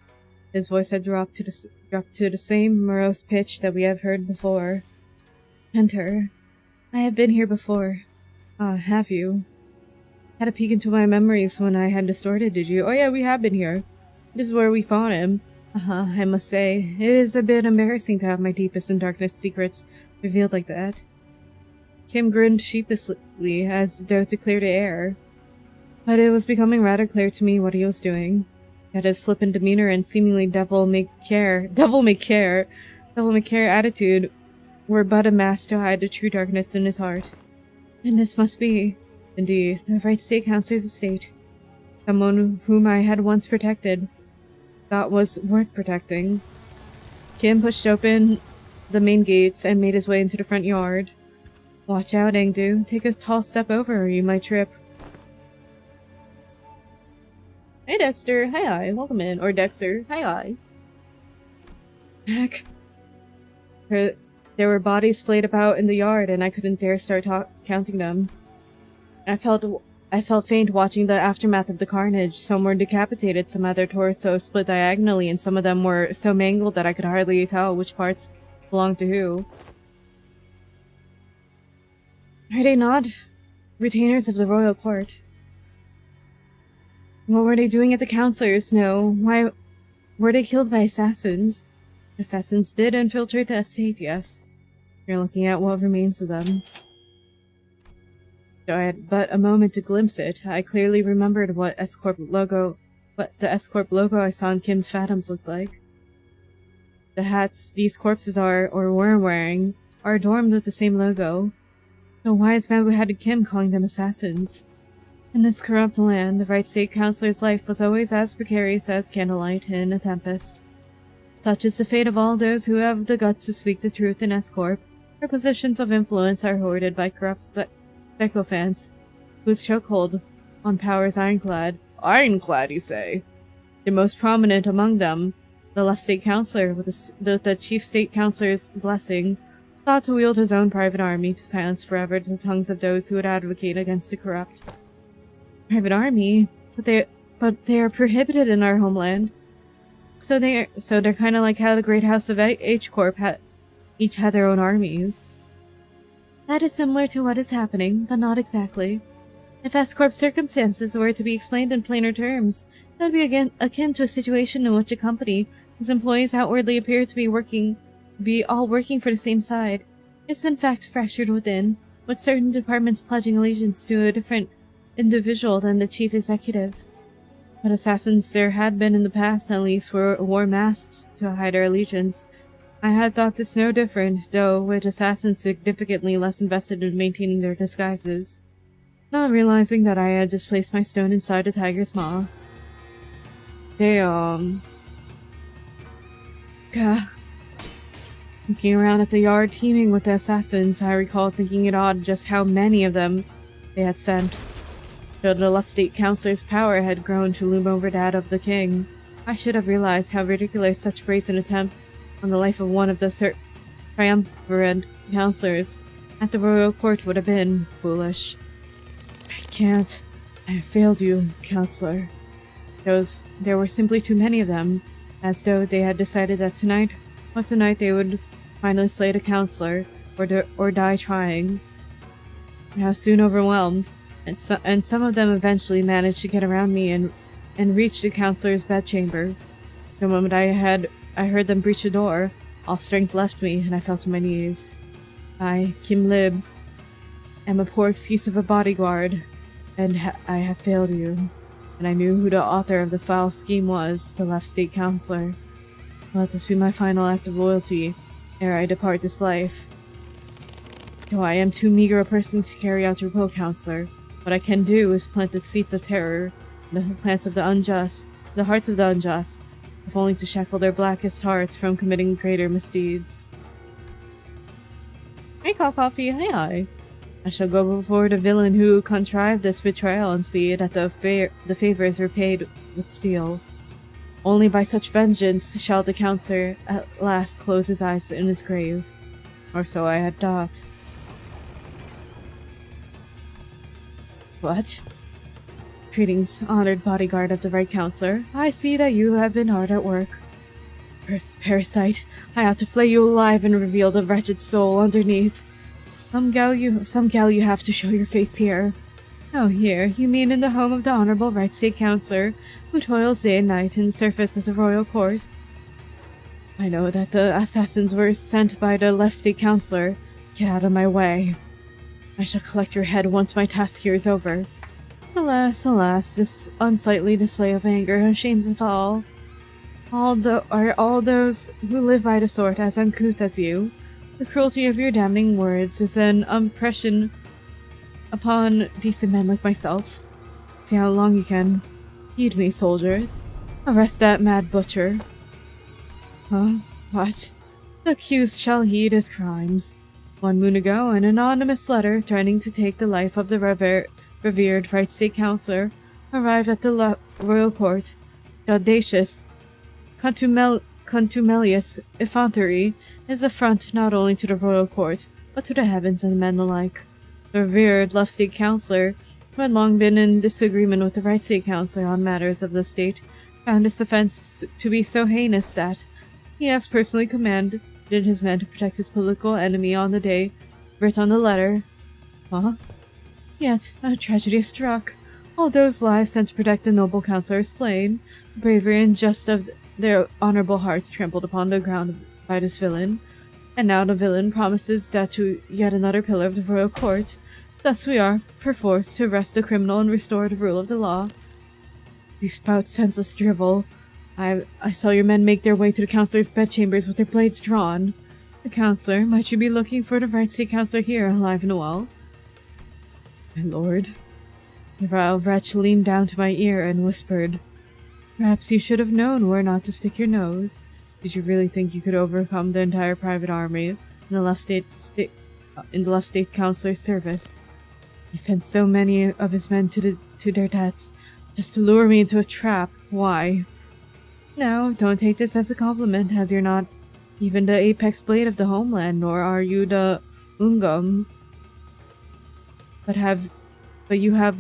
His voice had dropped to the same morose pitch that we have heard before. Enter. I have been here before. Ah, have you? Had a peek into my memories when I had distorted, did you? Oh yeah, we have been here. This is where we fought him. I must say, it is a bit embarrassing to have my deepest and darkest secrets revealed like that. Kim grinned sheepishly as though to clear the air. But it was becoming rather clear to me what he was doing. That his flippant demeanor and seemingly devil-may-care attitude were but a mask to hide the true darkness in his heart. And this must be, indeed, the right state counselor's estate. Someone whom I had once protected, thought was worth protecting. Kim pushed open the main gates and made his way into the front yard. Watch out, Engdu. Take a tall step over or you might trip. Hey Dexter, hi, welcome in. Or Dexter, hi. Heck. There were bodies splayed about in the yard and I couldn't dare start counting them. I felt faint watching the aftermath of the carnage. Some were decapitated, some had their torsos split diagonally, and some of them were so mangled that I could hardly tell which parts belonged to who. Are they not retainers of the royal court? What were they doing at the counselors? No. Why were they killed by assassins? Assassins did infiltrate the estate, yes. You're looking at what remains of them. Though I had but a moment to glimpse it, I clearly remembered what the Escorp logo I saw in Kim's Phantoms looked like. The hats these corpses are, or were wearing, are adorned with the same logo. So why is Bamboo-Headed Kim calling them assassins? In this corrupt land, the right state counselor's life was always as precarious as candlelight in a tempest. Such is the fate of all those who have the guts to speak the truth in Escorp. Their positions of influence are hoarded by corrupt sycophants, whose chokehold on power is ironclad. Ironclad, you say? The most prominent among them, the left state counselor, with the chief state counselor's blessing, thought to wield his own private army to silence forever the tongues of those who would advocate against the corrupt. Private army? But they are prohibited in our homeland. So they're kind of like how the great house of H-Corp each had their own armies. That is similar to what is happening, but not exactly. If S-Corp's circumstances were to be explained in plainer terms, that would be again akin to a situation in which a company, whose employees outwardly appear to be all working for the same side, is in fact fractured within, with certain departments pledging allegiance to a different individual than the chief executive. But assassins there had been in the past, at least, wore masks to hide their allegiance. I had thought this no different, though with assassins significantly less invested in maintaining their disguises, not realizing that I had just placed my stone inside a tiger's maw. Damn. Gah. Looking around at the yard teeming with the assassins, I recall thinking it odd just how many of them they had sent. Though the left state councilor's power had grown to loom over that of the king, I should have realized how ridiculous such brazen attempt on the life of one of the triumvirate councilors at the royal court would have been foolish. I can't. I have failed you, counselor. There were simply too many of them, as though they had decided that tonight was the night they would finally slay the counselor, or die trying. I was soon overwhelmed, and some of them eventually managed to get around me and reach the counselor's bedchamber. The moment I heard them breach the door, all strength left me, and I fell to my knees. I, Kim Lib, am a poor excuse of a bodyguard, and I have failed you. And I knew who the author of the foul scheme was, the left state counselor. Let this be my final act of loyalty, ere I depart this life. Though I am too meager a person to carry out your will, counselor, what I can do is plant the seeds of terror, the hearts of the unjust, if only to shackle their blackest hearts from committing greater misdeeds. Hey, Kofi, hi. I shall go before the villain who contrived this betrayal and see that the favors are paid with steel. Only by such vengeance shall the counselor at last close his eyes in his grave. Or so I had thought. What? Greetings, honored bodyguard of the right counselor. I see that you have been hard at work. Cursed parasite, I ought to flay you alive and reveal the wretched soul underneath. Some gal you have to show your face here. Oh, here, you mean in the home of the Honorable Right State Counselor, who toils day and night in the service of the royal court? I know that the assassins were sent by the left state counselor. Get out of my way. I shall collect your head once my task here is over. Alas, alas, this unsightly display of anger shames us all. Are all those who live by the sword as uncouth as you? The cruelty of your damning words is an impression upon decent men like myself. See how long you can. Heed me, soldiers. Arrest that mad butcher. Huh? What? The accused shall heed his crimes. 1 moon ago, an anonymous letter threatening to take the life of the revered Right State Counselor arrived at the royal court. The audacious, contumelious effrontery is an affront not only to the royal court, but to the heavens and men alike. The revered left state counselor, who had long been in disagreement with the right state counselor on matters of the state, found this offense to be so heinous that he has personally commanded his men to protect his political enemy on the day writ on the letter. Huh? Yet, a tragedy has struck. All those lives sent to protect the noble counselor are slain, the bravery and justice of their honorable hearts trampled upon the ground by this villain, and now the villain promises that to yet another pillar of the royal court. Thus we are, perforce, to arrest the criminal and restore the rule of the law. You spout senseless drivel. I saw your men make their way to the counselor's bedchambers with their blades drawn. The counselor, might you be looking for the right state counselor here, alive and well? My lord. The vile wretch leaned down to my ear and whispered, Perhaps you should have known where not to stick your nose. Did you really think you could overcome the entire private army in the left state counselor's service? He sent so many of his men to their deaths just to lure me into a trap. Why? Now, don't take this as a compliment, as you're not even the apex blade of the homeland, nor are you the Ungum. But you have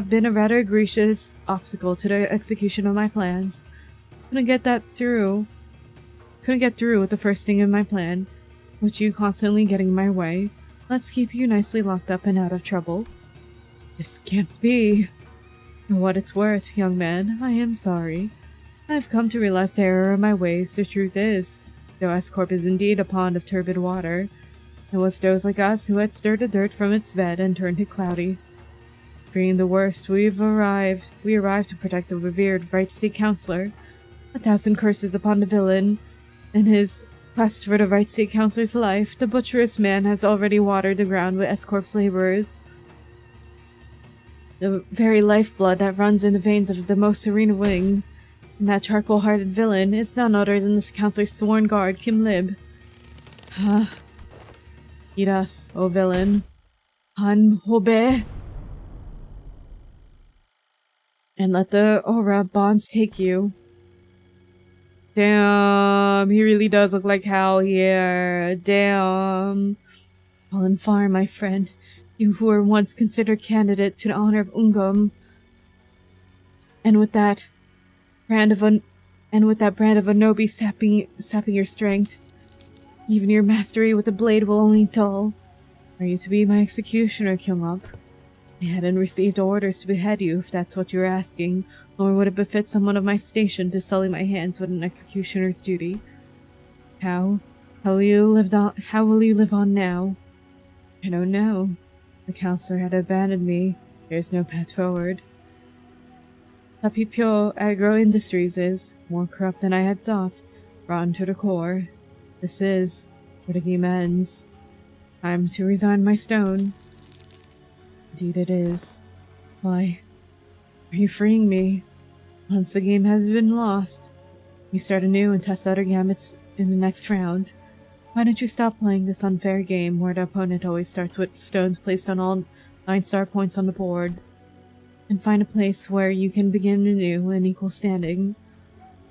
been a rather egregious obstacle to the execution of my plans. Couldn't get through with the first thing in my plan, with you constantly getting in my way. Let's keep you nicely locked up and out of trouble. This can't be. For what it's worth, young man, I am sorry. I've come to realize the error of my ways. The truth is, though Escorp is indeed a pond of turbid water, it was those like us who had stirred the dirt from its bed and turned it cloudy. Fearing the worst, we arrived to protect the revered Right State Counselor. 1,000 curses upon the villain. In his quest for the Right State Counselor's life, the butcherous man has already watered the ground with Escorp's laborers. The very lifeblood that runs in the veins of the most serene wing. And that charcoal-hearted villain is none other than this counselor's sworn guard, Kim Lib. Eat us, O villain. Han Hobe. And let the aura bonds take you. Damn, he really does look like Hal here. Damn. Fallen far, my friend. You who were once considered candidate to the honor of Ungum. And with that brand of Anobi sapping your strength, even your mastery with the blade will only dull. Are you to be my executioner, Kyung-up? I hadn't received orders to behead you, if that's what you're asking, nor would it befit someone of my station to sully my hands with an executioner's duty. How will you live on now? I don't know. The counselor had abandoned me. There's no path forward. Tapipyo Agro Industries is more corrupt than I had thought, rotten to the core. This is where the game ends. I'm to resign my stone. Indeed it is. Why? Are you freeing me? Once the game has been lost, we start anew and test other gambits in the next round. Why don't you stop playing this unfair game where the opponent always starts with stones placed on all 9 star points on the board, and find a place where you can begin anew in equal standing?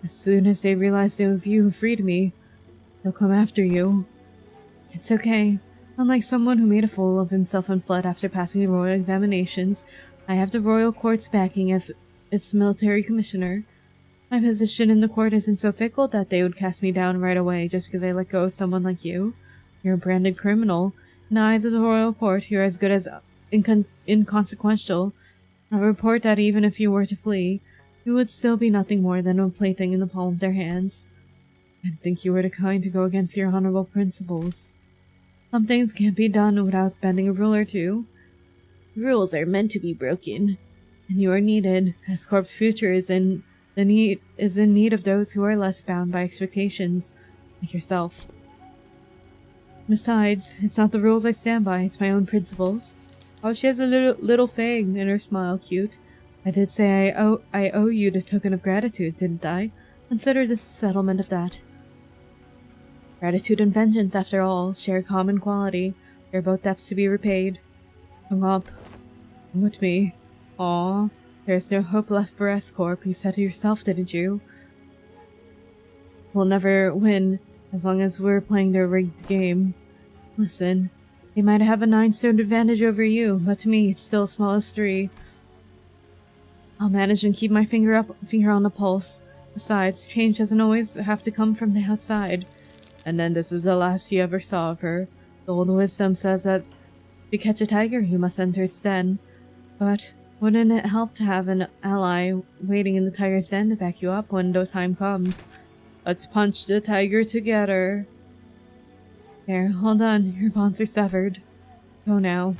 As soon as they realize it was you who freed me, they'll come after you. It's okay. Unlike someone who made a fool of himself and fled after passing the royal examinations, I have the royal court's backing as its military commissioner. My position in the court isn't so fickle that they would cast me down right away just because I let go of someone like you. You're a branded criminal. In the eyes of the royal court, you're as good as inconsequential. I report that even if you were to flee, you would still be nothing more than a plaything in the palm of their hands. I think you were the kind to go against your honorable principles. Some things can't be done without bending a rule or two. Rules are meant to be broken, and you are needed. Escorp's future is in need of those who are less bound by expectations, like yourself. Besides, it's not the rules I stand by, it's my own principles. Oh, she has a little fang in her smile, cute. I did say I owe you the token of gratitude, didn't I? Consider this a settlement of that. Gratitude and vengeance, after all, share a common quality. They're both debts to be repaid. Hung up. With me. Aw. There's no hope left for Escorp. You said it yourself, didn't you? We'll never win, as long as we're playing their rigged game. Listen, they might have a 9-stone advantage over you, but to me, it's still as small as 3. I'll manage and keep my finger on the pulse. Besides, change doesn't always have to come from the outside. And then this is the last you ever saw of her. The old wisdom says that to catch a tiger, you must enter its den. But wouldn't it help to have an ally waiting in the tiger's den to back you up when the time comes? Let's punch the tiger together. There, all done. Your bonds are severed. Go now.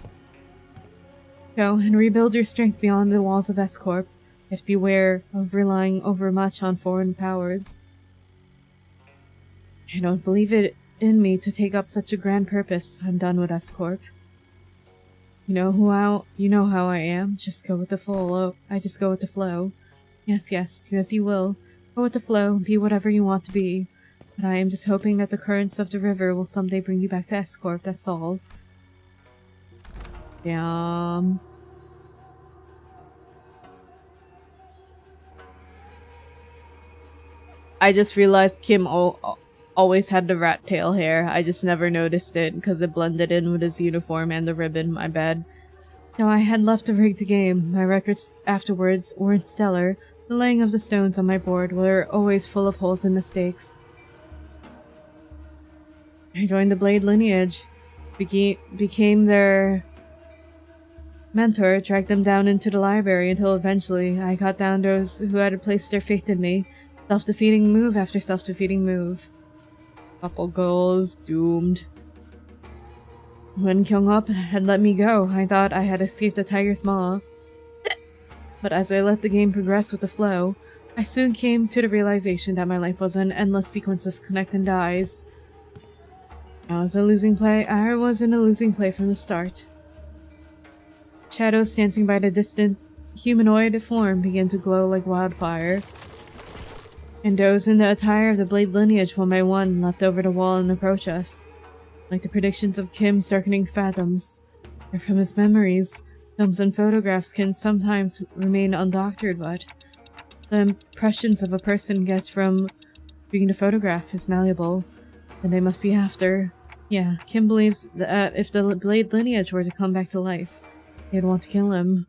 Go and rebuild your strength beyond the walls of Escorp. Yet beware of relying overmuch on foreign powers. I don't believe it in me to take up such a grand purpose. I'm done with Escorp. You know how I am. Just go with the flow. I just go with the flow. Yes, do as you will. Go with the flow, be whatever you want to be. But I am just hoping that the currents of the river will someday bring you back to Escorp, that's all. Damn. I just realized Kim always had the rat tail hair. I just never noticed it because it blended in with his uniform and the ribbon, my bad. Now I had left to rig the game. My records afterwards weren't stellar. The laying of the stones on my board were always full of holes and mistakes. I joined the Blade lineage, became their mentor, dragged them down into the library until eventually I got down those who had placed their faith in me. Self-defeating move after self-defeating move. Couple goals, doomed. When Kyung-up had let me go, I thought I had escaped the tiger's maw. But as I let the game progress with the flow, I soon came to the realization that my life was an endless sequence of connect and dies. I was in a losing play from the start. Shadows dancing by the distant humanoid form began to glow like wildfire. And those in the attire of the Blade lineage one by one leapt over the wall and approached us. Like the predictions of Kim's darkening fathoms, or from his memories, films and photographs can sometimes remain undoctored, but the impressions of a person gets from viewing the photograph is malleable, and they must be after. Yeah, Kim believes that if the Blade lineage were to come back to life, they'd want to kill him.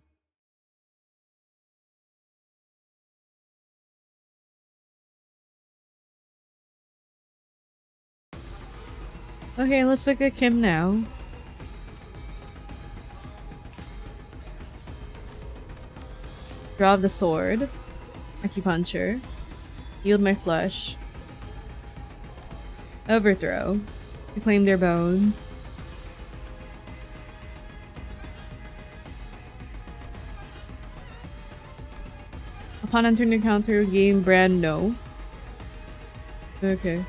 Okay, let's look at Kim now. Draw of the sword. Acupuncture. Yield my flesh. Overthrow. Reclaim their bones. Upon entering the counter, game brand no. Okay.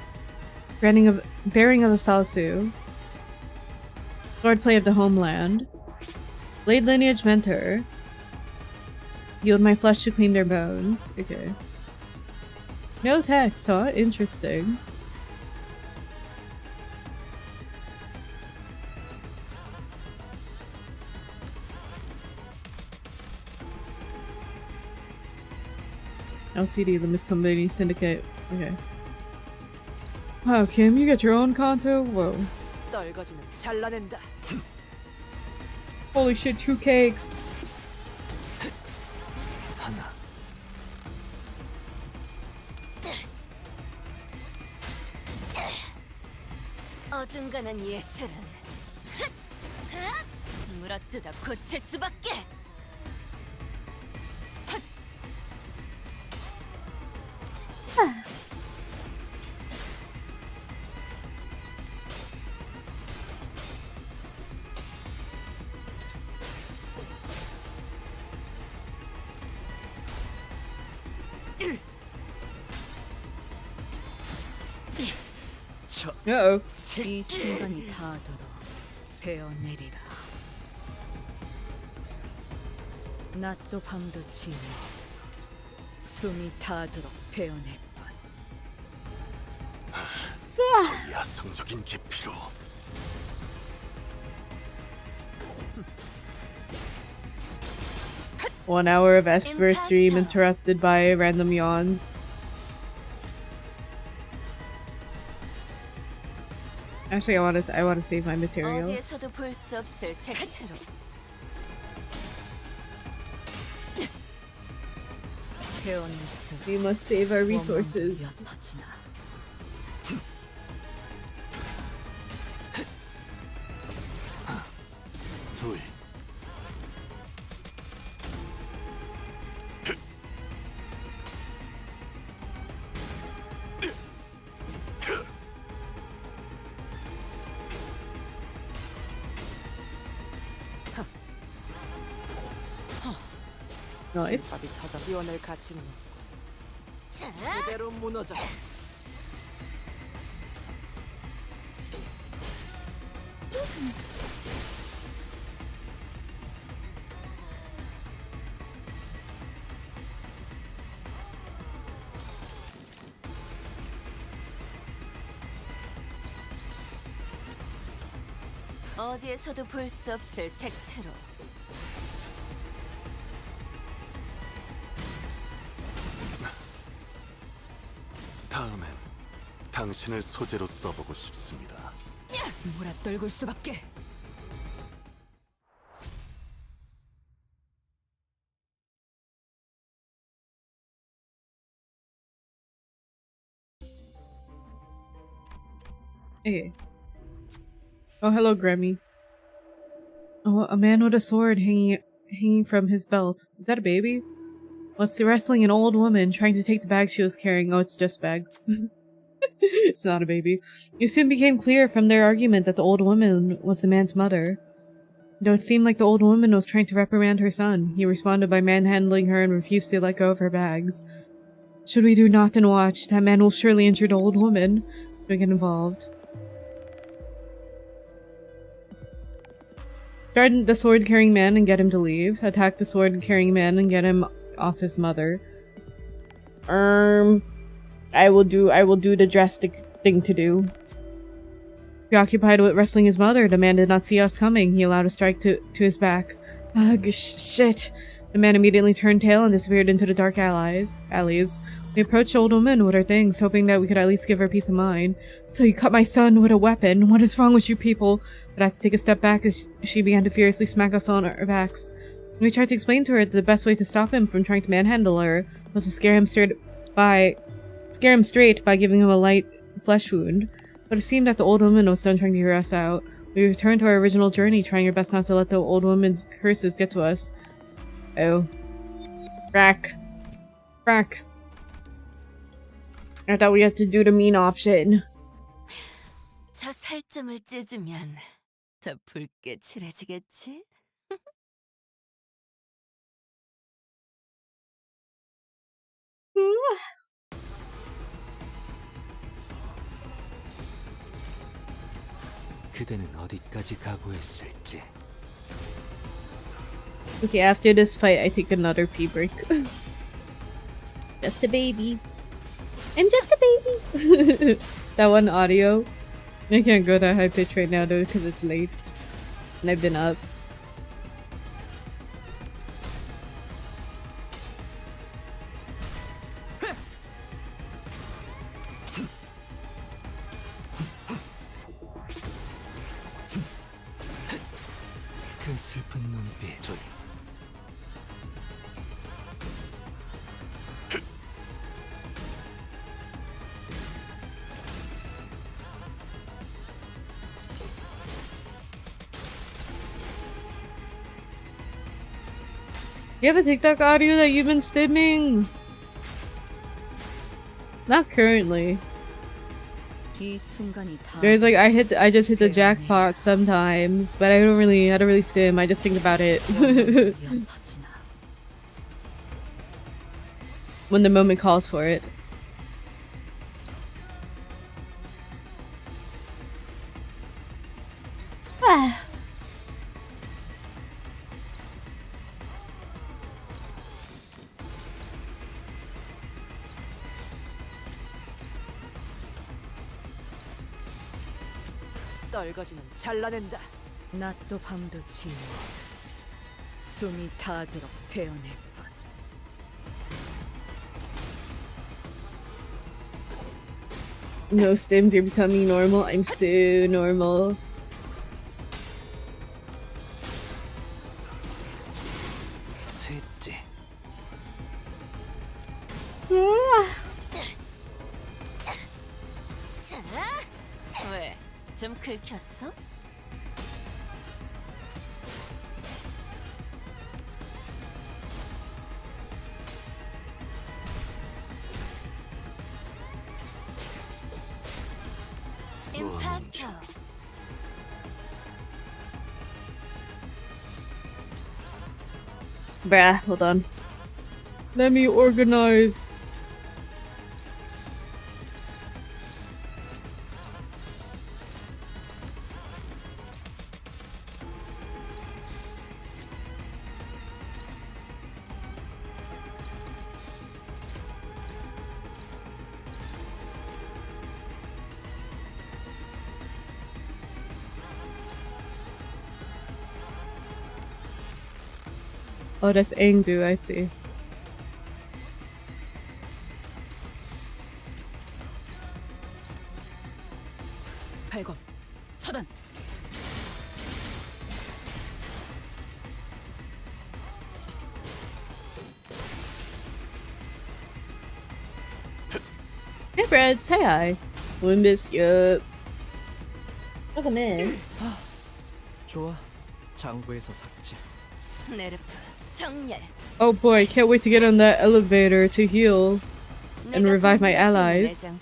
Bearing of the Salsu. Swordplay of the Homeland. Blade lineage mentor. Yield my flesh to clean their bones. Okay. No text, huh? Interesting. LCD, Limbus Company, Syndicate. Okay. Wow, Kim, you got your own Canto? Whoa. 떨거지는 잘라낸다. Holy shit, 2 cakes. 하나. 어중간한 예술은 물어뜯어 고칠 수밖에. Uh-oh. 이 순간이 닿도록 베어내리라. 낮도 밤도 지워 숨이 닿도록 베어낼 뿐. 더 야성적인 깊이로 1 hour of Esper stream interrupted by random yawns. Actually, I want to save my material. 어디에서도 볼 수 없을 색채로. 베어낼수록 We must save our resources. 옅어지나. 둘 Nice. 밥이 터져 뛰어낼 가치는 자, 그대로 무너져. 어디에서도 볼 수 없을 색채로. 다음엔 당신을 소재로 써보고 싶습니다. 몰아떨굴 수밖에. Okay. Oh, hello, Grammy. Oh, a man with a sword hanging from his belt. Is that a baby? What's wrestling an old woman trying to take the bag she was carrying? Oh, it's just a bag. It's not a baby. It soon became clear from their argument that the old woman was the man's mother. Though it seemed like the old woman was trying to reprimand her son, he responded by manhandling her and refused to let go of her bags. Should we do naught and watch, that man will surely injure the old woman. Don't get involved. Guard the sword-carrying man and get him to leave. Attack the sword-carrying man and get him off his mother. I will do the drastic thing to do. Preoccupied with wrestling his mother, the man did not see us coming. He allowed a strike to his back. Ugh, shit. The man immediately turned tail and disappeared into the dark alleys. We approached the old woman with our things, hoping that we could at least give her peace of mind. So you cut my son with a weapon. What is wrong with you people? But I had to take a step back as she began to furiously smack us on our backs. We tried to explain to her that the best way to stop him from trying to manhandle her was to scare him straight by giving him a light flesh wound. But it seemed that the old woman was done trying to hear us out. We returned to our original journey, trying our best not to let the old woman's curses get to us. Oh. Frack. I thought we had to do the mean option. 저 살점을 찢으면 더 붉게 칠해지겠지? 그대는 어디까지 각오했을지. Okay, after this fight, I take another pee break. Just a baby. I'm just a baby. That one audio. I can't go that high pitch right now though because it's late. And I've been up. 그 슬픈 눈빛. You have a TikTok audio that you've been stimming? Not currently. 이 순간이 다 There's like I just hit the jackpot sometimes, but I don't really stim. I just think about it 연퍼지나. when the moment calls for it. 떨거지는 잘라낸다. 낮도 밤도 지워 숨이 닿도록 베어낼 뿐. No stims, you're becoming normal. I'm so normal. 셋째. 자, 왜? 좀 긁혔어? 임파스터. Bruh, hold on. Let me organize. Oh, that's Engdu, I see. 발검. 차단. Hey, Brad, say hi. Limbus, yup. Welcome in. 좋아. 장부에서 삭제. 네르프 정렬. Oh boy, can't wait to get on that elevator to heal and revive my allies. 내장품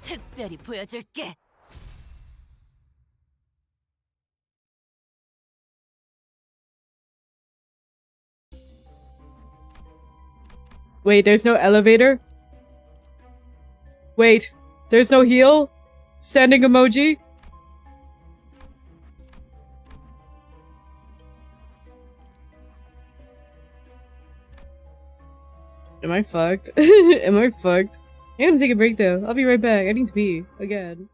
특별히 보여줄게. Wait, there's no elevator? Wait, there's no heal? Standing emoji? Am I fucked? Am I fucked? I'm gonna take a break though. I'll be right back. I need to pee again.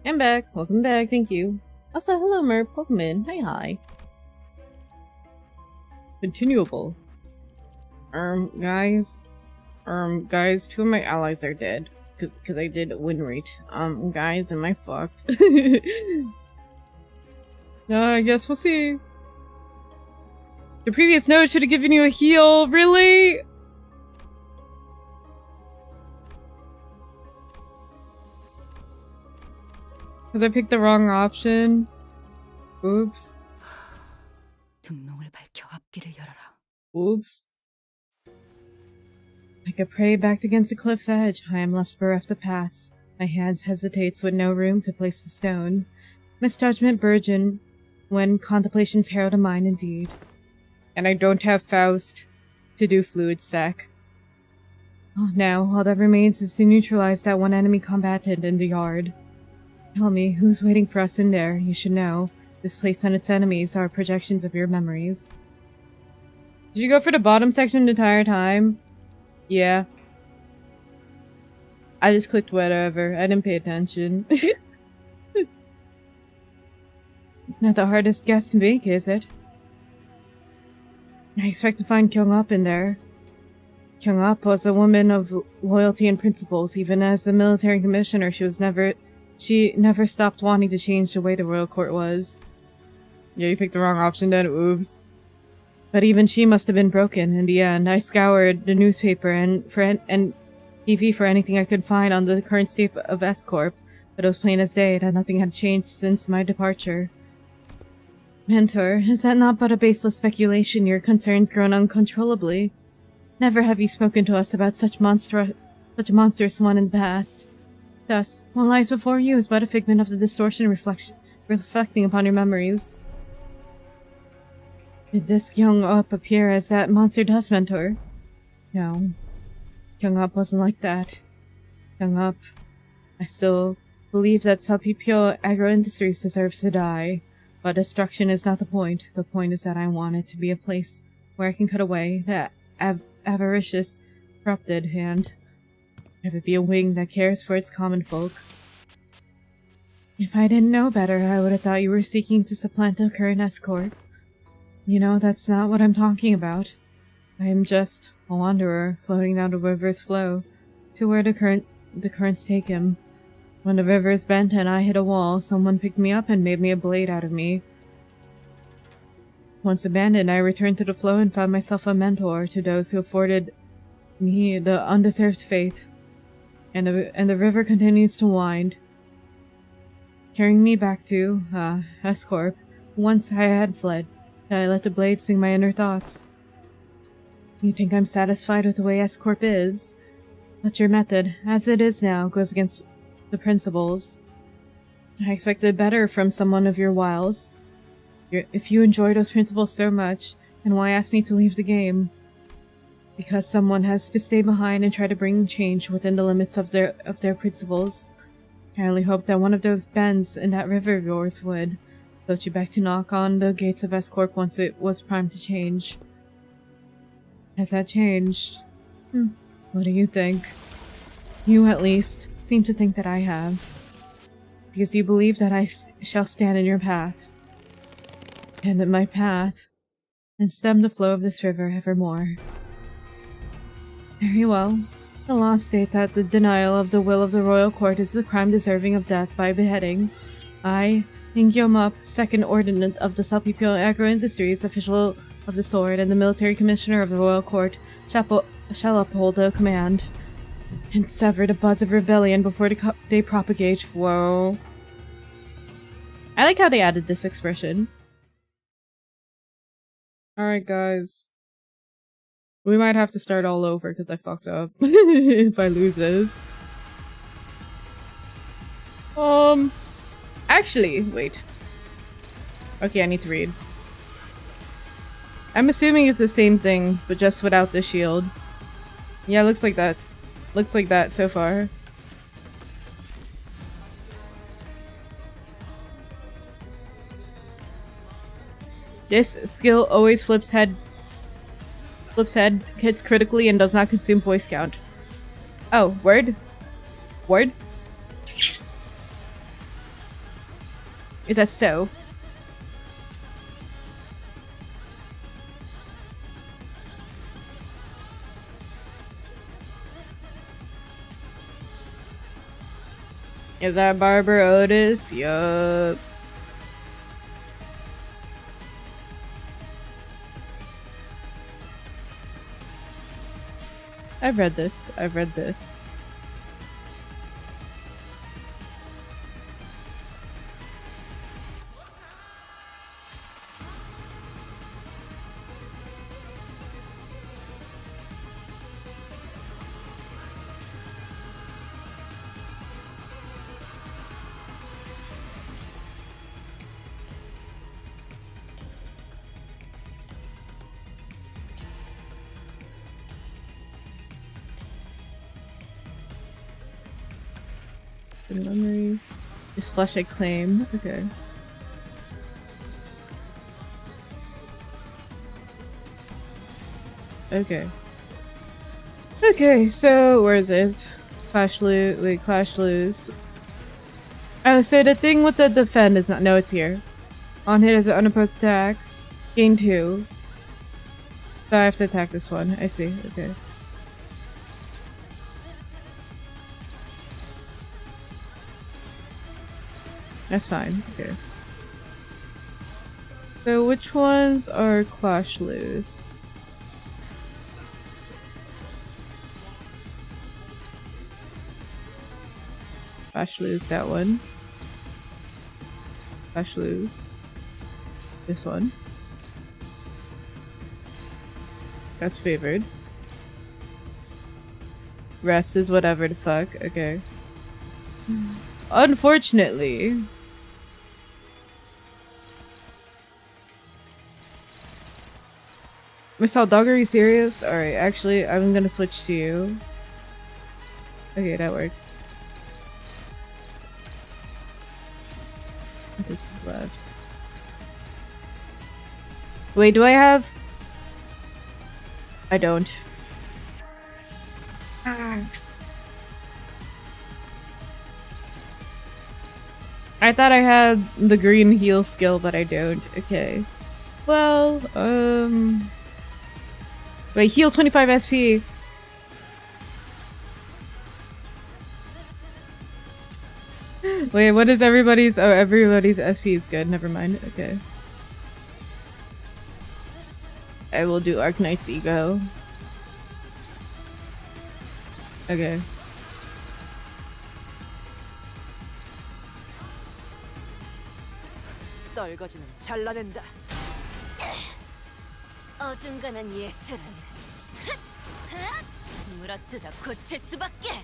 I'm back. Welcome back. Thank you. Also, hello, Mer Pokemon. Hi. Continuable. Guys. Guys, 2 of my allies are dead. Cause I did win rate. Guys, am I fucked? I guess we'll see. The previous note should have given you a heal. Really? Cause I picked the wrong option. Oops. 등롱을 밝혀 앞길을 열어라. Oops. Like a prey backed against the cliff's edge, I am left bereft of paths. My hands hesitates with no room to place the stone. Misjudgment burgeon when contemplations herald a mind indeed. And I don't have Faust to do fluid sec. Oh, now, all that remains is to neutralize that one enemy combatant in the yard. Tell me, who's waiting for us in there? You should know. This place and its enemies are projections of your memories. Did you go for the bottom section the entire time? Yeah. I just clicked whatever. I didn't pay attention. Not the hardest guess to make, is it? I expect to find Kyung-up in there. Kyung-up was a woman of loyalty and principles. Even as a military commissioner, she never stopped wanting to change the way the royal court was. Yeah, you picked the wrong option then, oops. But even she must have been broken in the end. I scoured the newspaper and TV for anything I could find on the current state of S-Corp, but it was plain as day that nothing had changed since my departure. Mentor, is that not but a baseless speculation? Your concerns grown uncontrollably. Never have you spoken to us about such a monstrous one in the past. Thus, what lies before you is but a figment of the distortion reflecting upon your memories. Did this Kyung-up appear as that monster does, Mentor? No. Kyung-up wasn't like that. Kyung-up, I still believe that Salpipio Agro-Industries deserves to die, but destruction is not the point. The point is that I want it to be a place where I can cut away that avaricious, corrupted hand. Have it be a wing that cares for its common folk. If I didn't know better, I would have thought you were seeking to supplant the current escort. You know, that's not what I'm talking about. I am just a wanderer floating down the river's flow to where the currents take him. When the river is bent and I hit a wall, someone picked me up and made me a blade out of me. Once abandoned, I returned to the flow and found myself a mentor to those who afforded me the undeserved fate. And the river continues to wind, carrying me back to, S-Corp. Once I had fled, I let the blade sing my inner thoughts. You think I'm satisfied with the way S-Corp is? But your method, as it is now, goes against the principles. I expected better from someone of your wiles. If you enjoy those principles so much, then why ask me to leave the game? Because someone has to stay behind and try to bring change within the limits of their principles. I only hope that one of those bends in that river of yours would float you back to knock on the gates of S-Corp once it was primed to change. Has that changed? What do you think? You, at least, seem to think that I have. Because you believe that I shall stand in your path. And in my path, and stem the flow of this river evermore. Very well. The law states that the denial of the will of the royal court is the crime deserving of death by beheading. I, Ingyomup, second ordinance of the Salpipio Agro-Industries, official of the sword, and the military commissioner of the royal court, shall uphold the command and sever the buds of rebellion before they propagate. Whoa. I like how they added this expression. Alright, guys. We might have to start all over because I fucked up if I lose this. Actually, wait. Okay, I need to read. I'm assuming it's the same thing, but just without the shield. Yeah, looks like that. Looks like that so far. This skill always flips head, hits critically, and does not consume voice count. Oh, word? Word? Is that so? Is that Barber Otis? Yup. I've read this. I've read this. Memory. This flashlight claim. Okay. Okay. Okay, so where is it? Clash loot. Wait, clash loose. Oh, so the thing with the defend is not. No, it's here. On hit is an unopposed attack. Gain 2. So I have to attack this one. I see. Okay. That's fine. Okay. So which ones are clash loose? Clash loose, that one. Clash loose. This one. That's favored. Rest is whatever the fuck. Okay. Unfortunately. Miss Hot Dog, are you serious? Alright, actually, I'm gonna switch to you. Okay, that works. This is left. Wait, do I have? I don't. I thought I had the green heal skill, but I don't. Okay. Well, wait, heal 25 SP. Wait, what is everybody's? Oh, everybody's SP is good. Never mind. Okay. I will do Arknight's Ego. Okay. 떨거지는 잘라낸다. 어중간한 예술은 물어뜯어 고칠 수밖에.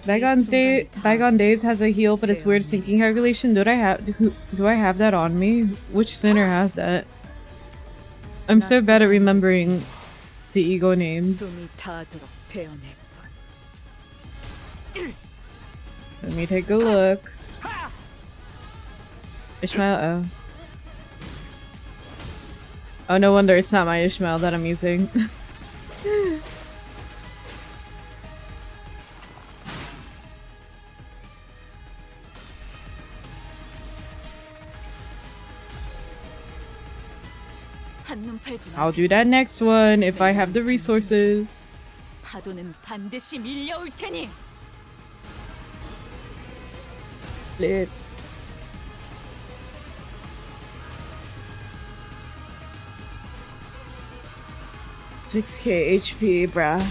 Bygone Days has a heal, but it's weird syncing calculation. Do I have that on me? Which sinner has that? I'm so bad at remembering the ego names. 숨이 닿도록 베어냈군. Let me take a look. Ishmael, oh. Oh, no wonder it's not my Ishmael that I'm using. I'll do that next one if I have the resources. 파도는 반드시 밀려올 테니. Lit. $6k HP, bruh.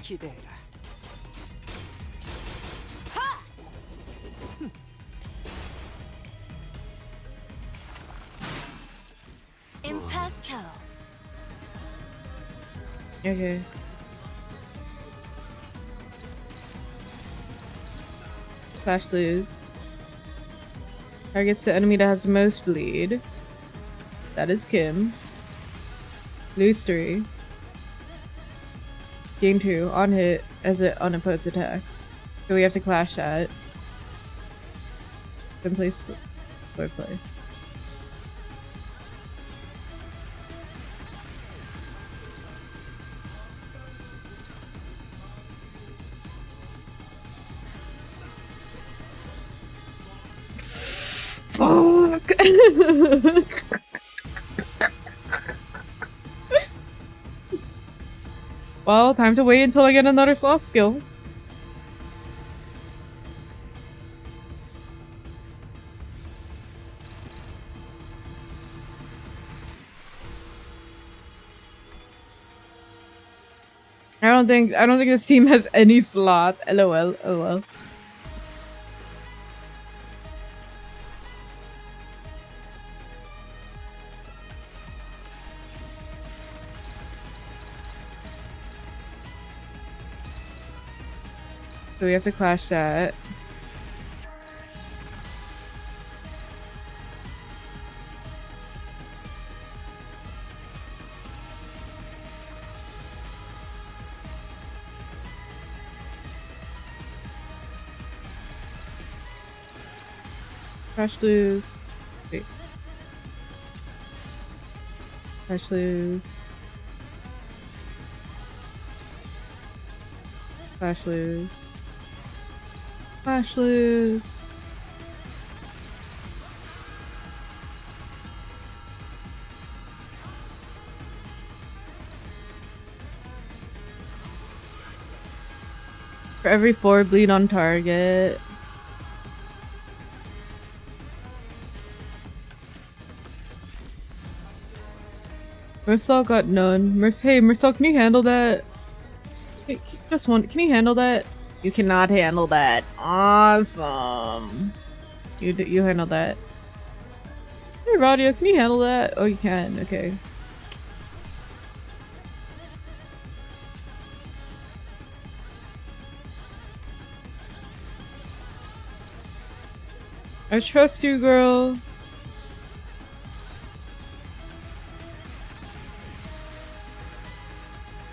기대해라. Impasto. Okay. Flash lose. Targets the enemy that has the most bleed. That is Kim. Lose 3. Gain 2 on hit as an unopposed attack. So we have to clash that. Then place sword play. Fuck. Well, time to wait until I get another sloth skill. I don't think this team has any sloth. LOL. Oh well. So we have to clash that. Crash lose. Wait. Crash lose. Crash lose. Crash lose. For every 4 bleed on target. Mersal got none. Hey, Mersal, can you handle that? Hey, just one. Can you handle that? You cannot handle that. Awesome. You handle that. Hey, Radia, can you handle that? Oh, you can. Okay. I trust you, girl.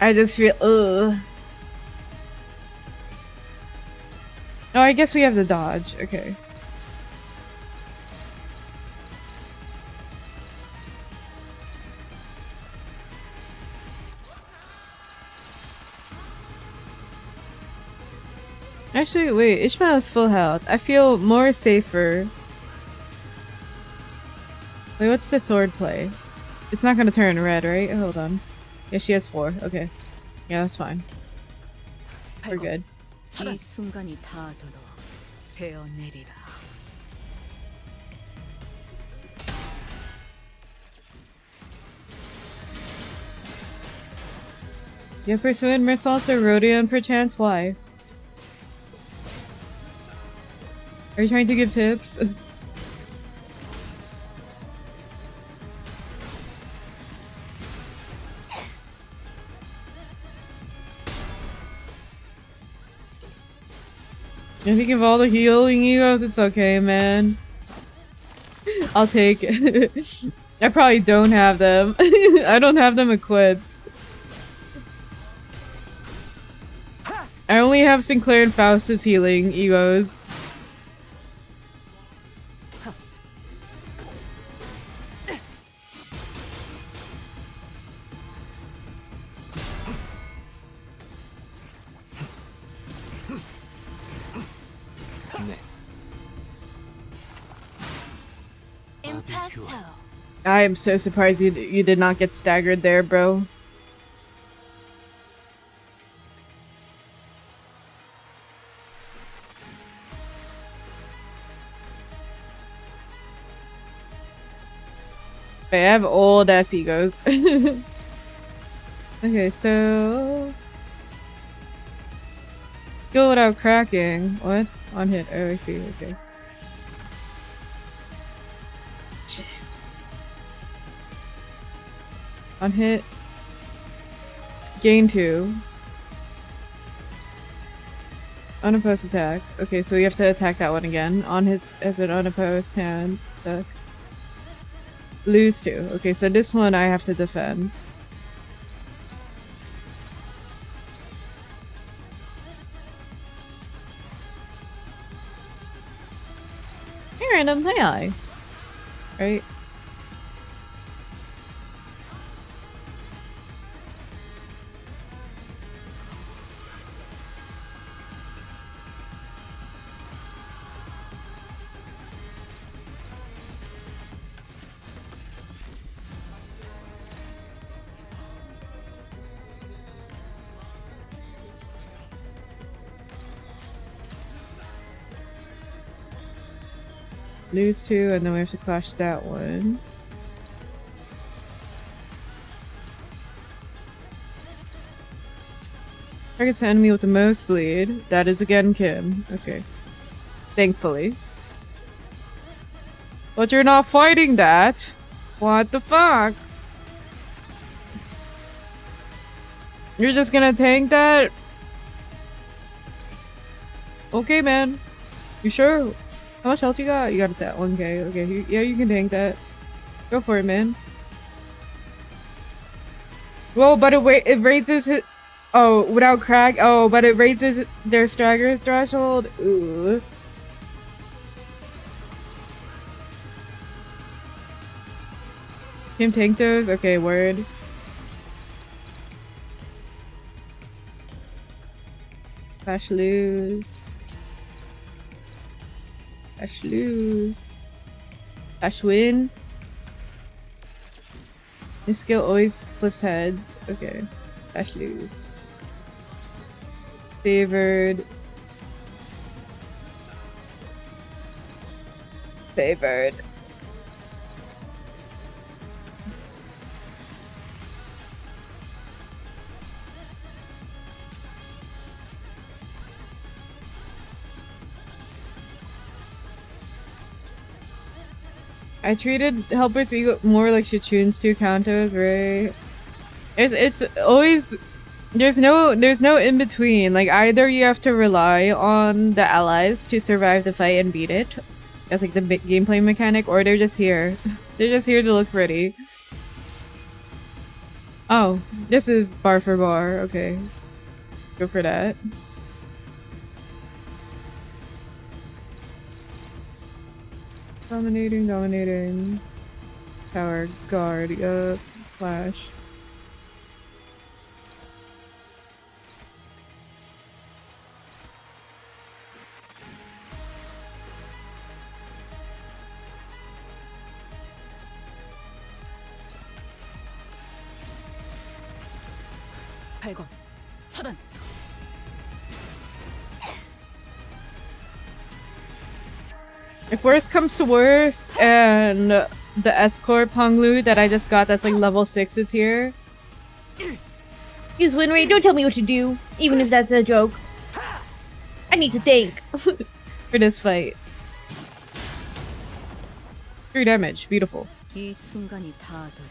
I just feel ugh. Oh, I guess we have the dodge. Okay. Actually, wait, Ishmael has full health. I feel more safer. Wait, what's the sword play? It's not gonna turn red, right? Hold on. Yeah, she has 4. Okay. Yeah, that's fine. We're good. 이 순간이 닿도록 베어내리라. You pursuing Mersalts or Rhodium perchance? Why? Are you trying to give tips? I think of all the healing egos, it's okay, man. I'll take it. I probably don't have them. I don't have them equipped. I only have Sinclair and Faust's healing egos. Impasto. I am so surprised you did not get staggered there, bro. I have old ass egos. Okay, so go without cracking. What? On hit. Oh, I see. Okay. On hit. Gain 2. Unopposed attack. Okay, so we have to attack that one again. On his as an unopposed hand. Attack. Lose 2. Okay, so this one I have to defend. Hey, random. Hi. Right? Lose 2, and then we have to clash that one. Targets the enemy with the most bleed. That is again Kim. Okay. Thankfully. But you're not fighting that! What the fuck? You're just gonna tank that? Okay, man. You sure? How much health you got? You got that 1k. Okay, yeah, you can tank that. Go for it, man. Whoa, but it raises his... Oh, without crack? Oh, but it raises their stagger threshold? Ooh. Him tank those? Okay, word. Dash lose. Dash lose. Dash win. This skill always flips heads. Okay. Dash lose. Favored. Favored. I treated helpers more like Shitsuns to Cantos, right? It's always there's no in between. Like either you have to rely on the allies to survive the fight and beat it. That's like the gameplay mechanic, or they're just here. They're just here to look pretty. Oh, this is bar for bar. Okay. Go for that. Dominating, dominating. Tower, guard, yup. Flash. 발광, 차단. If worst comes to worst, and the escort Ponglu that I just got that's like level 6 is here. Use win rate, don't tell me what to do, even if that's a joke. I need to think. For this fight. 3 damage. Beautiful. 이 순간이 닿도록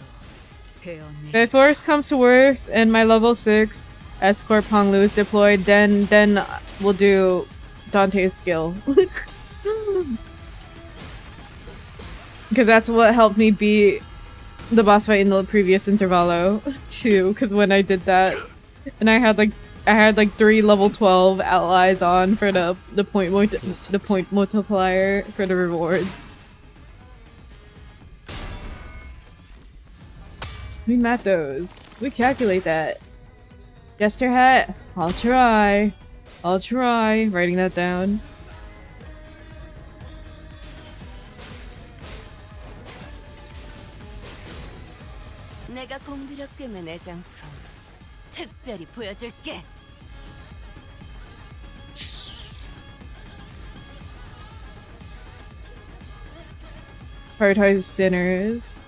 베어내리라. If worst comes to worst, and my level 6 escort Ponglu is deployed, then we'll do Dante's skill. Because that's what helped me beat the boss fight in the previous Intervalo too. Because when I did that, and I had like 3 level 12 allies on for the point multiplier for the rewards. We map those. We calculate that. Jester hat. I'll try. Writing that down. 내가 공들여 꿰맨 애장품 특별히 보여줄게. Prioritize sinners.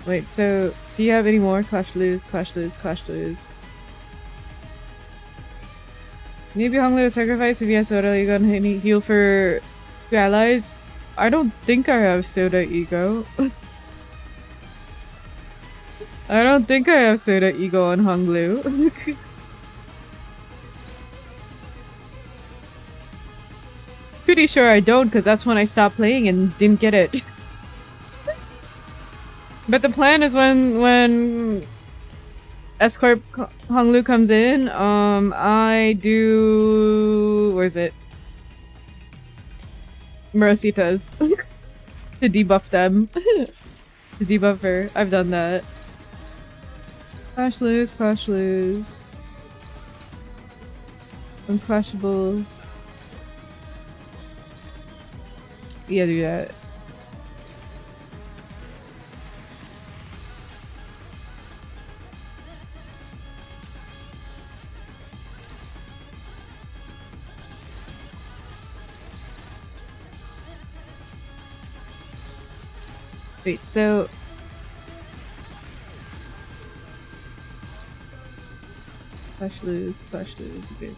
Wait, so do you have any more? Clash lose. Maybe Honglu sacrifice if he has Soda Ego and heal for 2 allies? I don't think I have Soda Ego. I don't think I have Soda Ego on Honglu. Pretty sure I don't, because that's when I stopped playing and didn't get it. But the plan is when Escort Honglu comes in, I do... where's it? Morositas. To debuff them. To debuff her. I've done that. Clash lose. Unclashable. Yeah, do that. Wait, so... Clash lose, okay.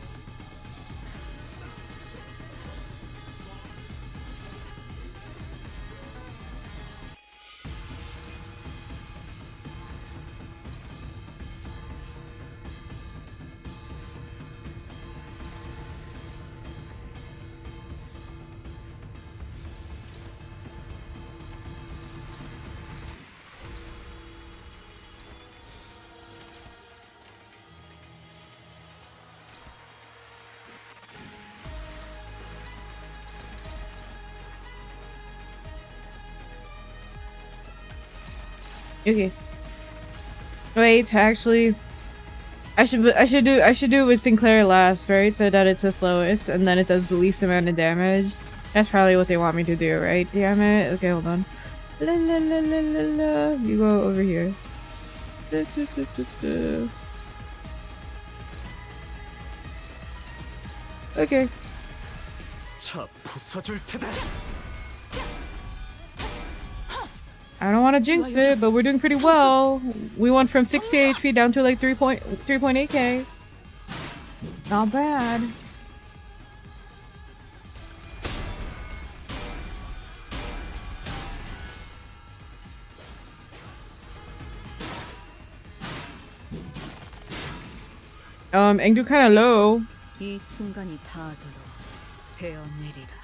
Okay. Wait, actually, I should do it with Sinclair last, right? So that it's the slowest, and then it does the least amount of damage. That's probably what they want me to do, right? Damn it. Okay, hold on. La, la, la, la, la, la. You go over here. Da, da, da, da, da. Okay. 차 부숴줄 테다. I don't want to jinx it, but we're doing pretty well. We went from 60 HP down to like 3.8k. Not bad. Engdu kind of low. 이 순간이 닿도록 베어내리라.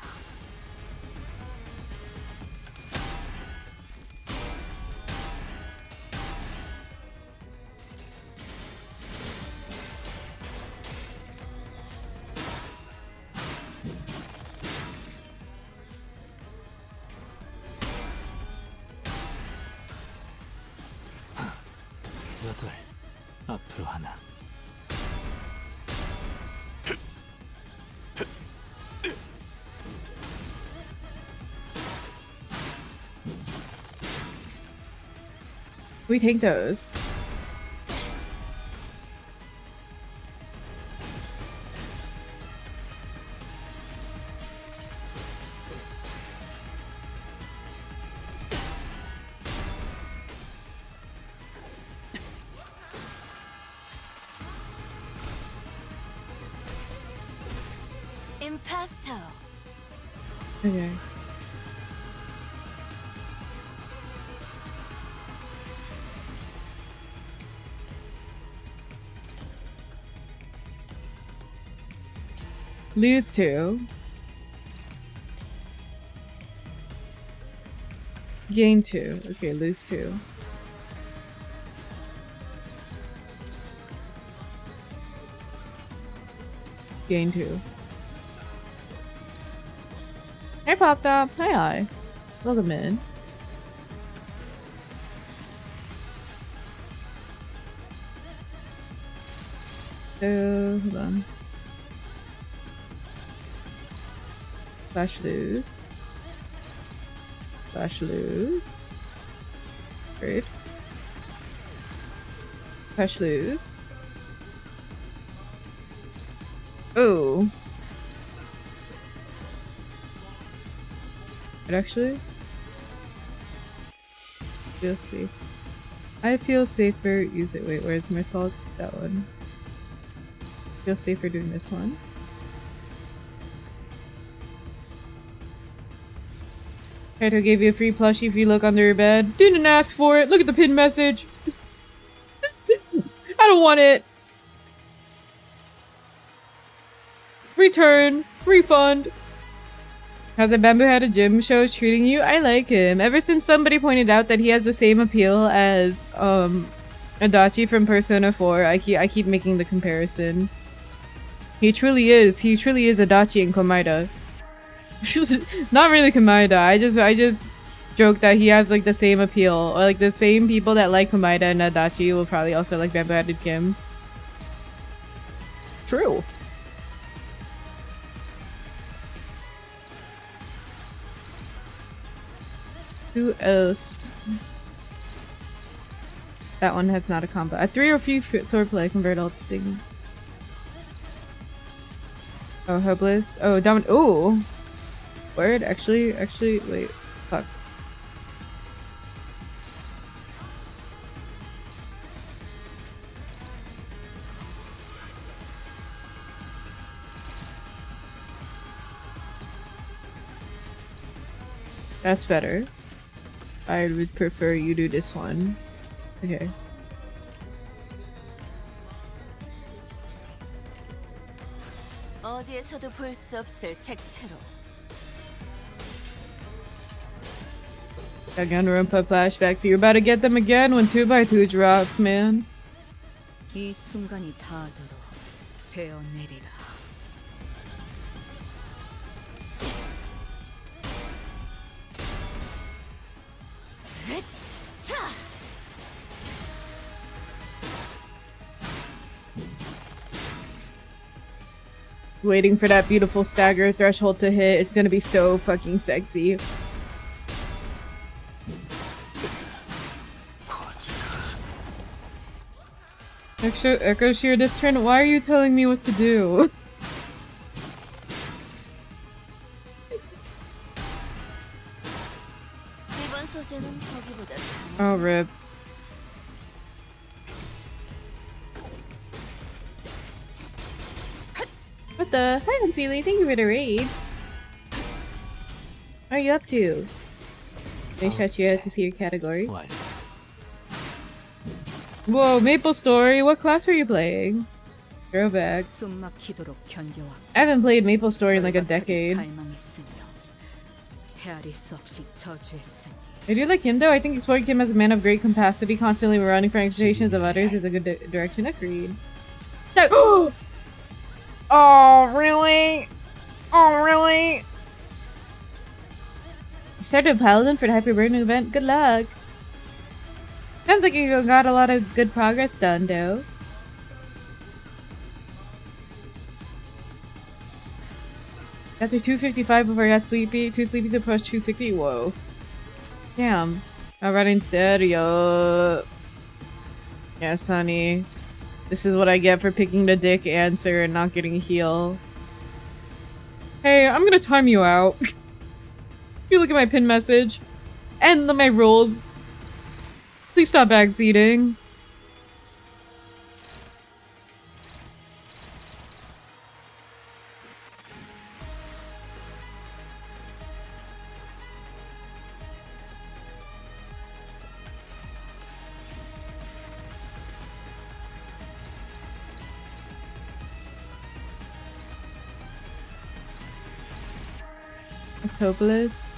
We take those. Impasto. Okay. Lose 2. Gain 2. Okay, lose 2. Gain 2. Hey, Popped Up. Hi. Welcome in. So, hold on. Slash lose. Slash lose. Great. Slash lose. Oh. It actually? Feel safe. I feel safer. Use it. Wait, where's my salts? That one. Feel safer doing this one. Canto gave you a free plushie if you look under your bed. Didn't ask for it. Look at the pinned message. I don't want it. Return. Refund. How's the Bamboo Had a Gym show treating you? I like him. Ever since somebody pointed out that he has the same appeal as Adachi from Persona 4, I keep making the comparison. He truly is. He truly is Adachi and Komaeda. Not really Komaeda. I just joke that he has like the same appeal, or like the same people that like Komaeda and Adachi will probably also like Bamboo Had Kim. True. Who else? That one has not a combo. A 3 or few swordplay convert all things. Oh, hopeless. Oh, down. Oh, word. Actually, wait. Fuck. That's better. I would prefer you do this one. Okay. 어디에서도 볼 수 없을 색채로. Again, Rumpa flashbacks. You're about to get them again when 2x2 drops, man. 이 순간이 닿도록 베어내리라. Waiting for that beautiful stagger threshold to hit. It's gonna be so fucking sexy. Echo Shear this turn. Why are you telling me what to do? 이번 소재는 거기보다 Oh, rip. What the? Hi, Unseelie. Thank you for the raid. What are you up to? They shut you out to see your category. What? Whoa, Maple Story. What class are you playing? Throwback. 숨막히도록 견뎌왔고 I haven't played Maple Story in like a decade. 갈망했으며 헤아릴 수 없이 저주했으니 I do like him though. I think exploring him as a man of great capacity, constantly running for expectations of others is a good direction. Agreed. No. Oh, really? Oh, really? You started a paladin for the Hyperburden event? Good luck. Sounds like you got a lot of good progress done, though. After 255 before I got sleepy, too sleepy to approach 260. Whoa. Damn. I'll run instead, yo. Yes, honey. This is what I get for picking the dick answer and not getting a heal. Hey, I'm gonna time you out. You look at my pin message and my rules. Please stop backseating. It's hopeless.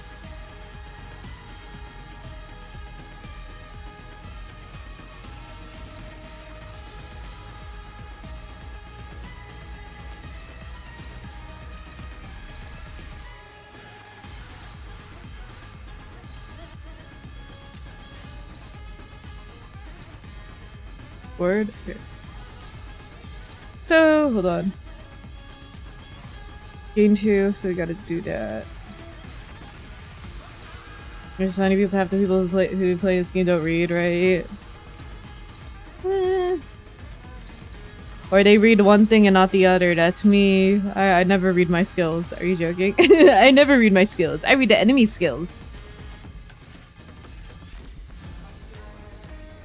Word? Okay. So, hold on. Gain 2, so we gotta do that. There's so many people, half the people who play this game don't read, right? Or they read one thing and not the other. That's me. I never read my skills. Are you joking? I never read my skills. I read the enemy skills.